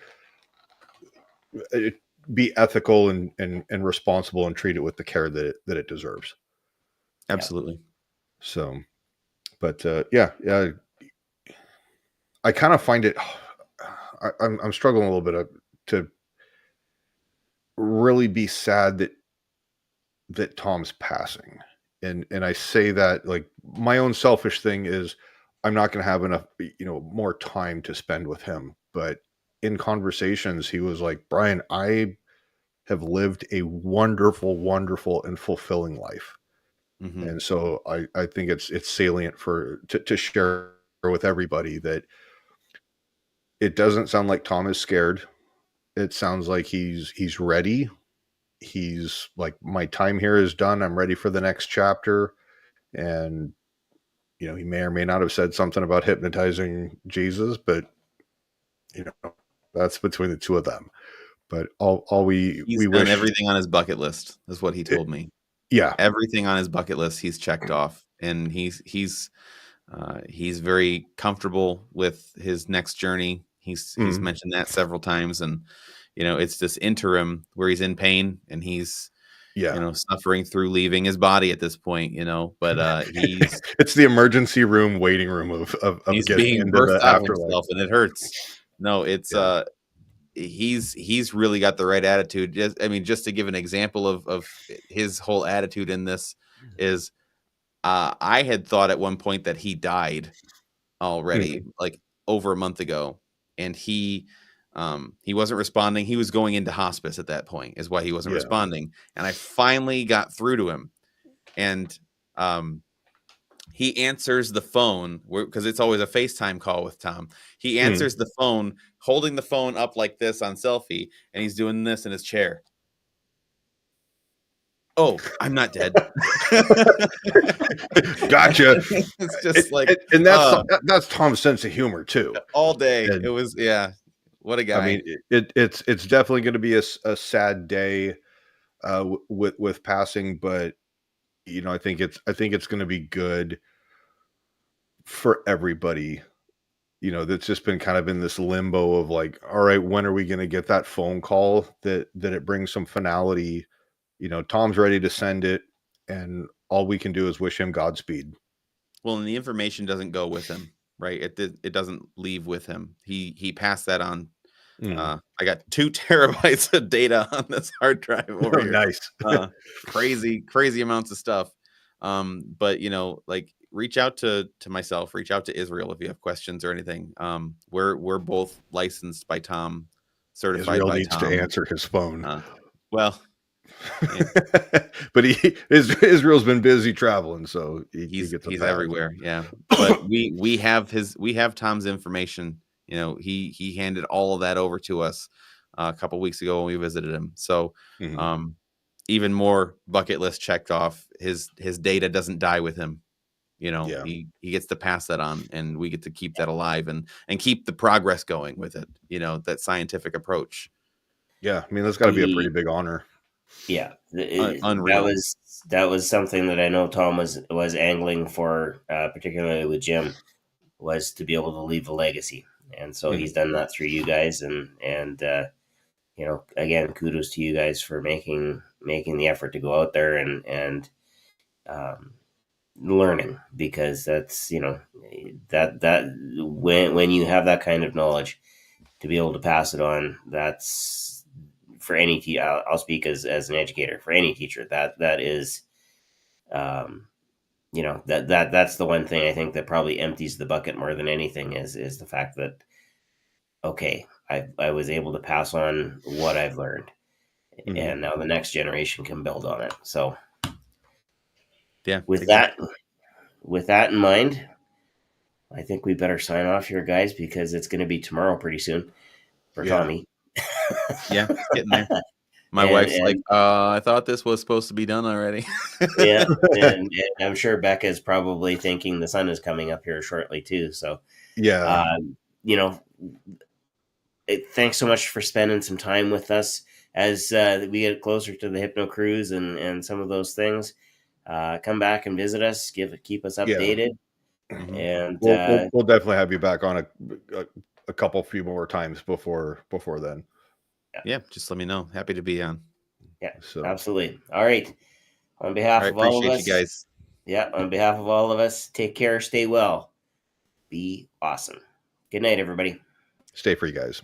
be ethical and responsible and treat it with the care that it deserves. Absolutely. So, but yeah, I kind of find it, I'm struggling a little bit to really be sad that Tom's passing. And I say that, like, my own selfish thing is I'm not going to have enough, more time to spend with him. But in conversations, he was like, Brian, I have lived a wonderful, wonderful and fulfilling life. Mm-hmm. And so I think it's salient to share with everybody that it doesn't sound like Tom is scared. It sounds like he's ready. He's like, my time here is done. I'm ready for the next chapter. And, he may or may not have said something about hypnotizing Jesus, but, that's between the two of them. But He's done everything on his bucket list, is what he told me. Yeah. Everything on his bucket list he's checked off. And he's very comfortable with his next journey. He's mentioned that several times. And, it's this interim where he's in pain and he's, suffering through leaving his body at this point, but he's it's the emergency room, waiting room of he's getting being into birthed the out of afterlife. himself, and it hurts. No, it's he's really got the right attitude. Just to give an example of his whole attitude in this is, I had thought at one point that he died already, like over a month ago, and he wasn't responding. He was going into hospice at that point, is why he wasn't responding. And I finally got through to him, and he answers the phone because it's always a FaceTime call with Tom. He answers the phone, holding the phone up like this on selfie, and he's doing this in his chair. Oh, I'm not dead. Gotcha. It's just and that's Tom's sense of humor too. All day. And it was, what a guy. I mean, it's definitely going to be a sad day with passing, but I think it's going to be good for everybody. That's just been kind of in this limbo of like, all right, when are we going to get that phone call that it brings some finality? Tom's ready to send it, and all we can do is wish him Godspeed. Well, and the information doesn't go with him, right? It doesn't leave with him. He passed that on. I got 2 terabytes of data on this hard drive over here. Nice. Crazy amounts of stuff. But reach out to myself, reach out to Israel if you have questions or anything. We're both licensed by Tom, certified Israel by needs Tom. to answer his phone. Well, but Israel's been busy traveling, so he's everywhere. Yeah, but we have Tom's information. He handed all of that over to us a couple weeks ago when we visited him. So, even more bucket list checked off. His data doesn't die with him. He gets to pass that on, and we get to keep that alive and keep the progress going with it. That scientific approach. Yeah, I mean, that's got to be a pretty big honor. Yeah, unreal. That was something that I know Tom was angling for, particularly with Jim, was to be able to leave a legacy, and so he's done that through you guys, and again, kudos to you guys for making the effort to go out there and learning, because that's that when you have that kind of knowledge to be able to pass it on, that's for any I'll speak as an educator, for any teacher, that is that's the one thing I think that probably empties the bucket more than anything is the fact that, okay, I was able to pass on what I've learned, and now the next generation can build on it. So with that in mind, I think we better sign off here, guys, because it's going to be tomorrow pretty soon for Yeah. Tommy. Yeah, it's getting there. My And- wife's and- like, I thought this was supposed to be done already. Yeah, and I'm sure Becca's probably thinking the sun is coming up here shortly too. So, Yeah. you know, thanks so much for spending some time with us as we get closer to the Hypno Cruise and some of those things. Come back and visit us. Keep us updated, and We'll definitely have you back on a couple few more times before then. Yeah, just let me know. Happy to be on. yeah, So absolutely. All right. On behalf of all of appreciate us, you guys. yeah, on behalf of all of us, take care, stay well, be awesome. Good night, everybody. stay free, guys.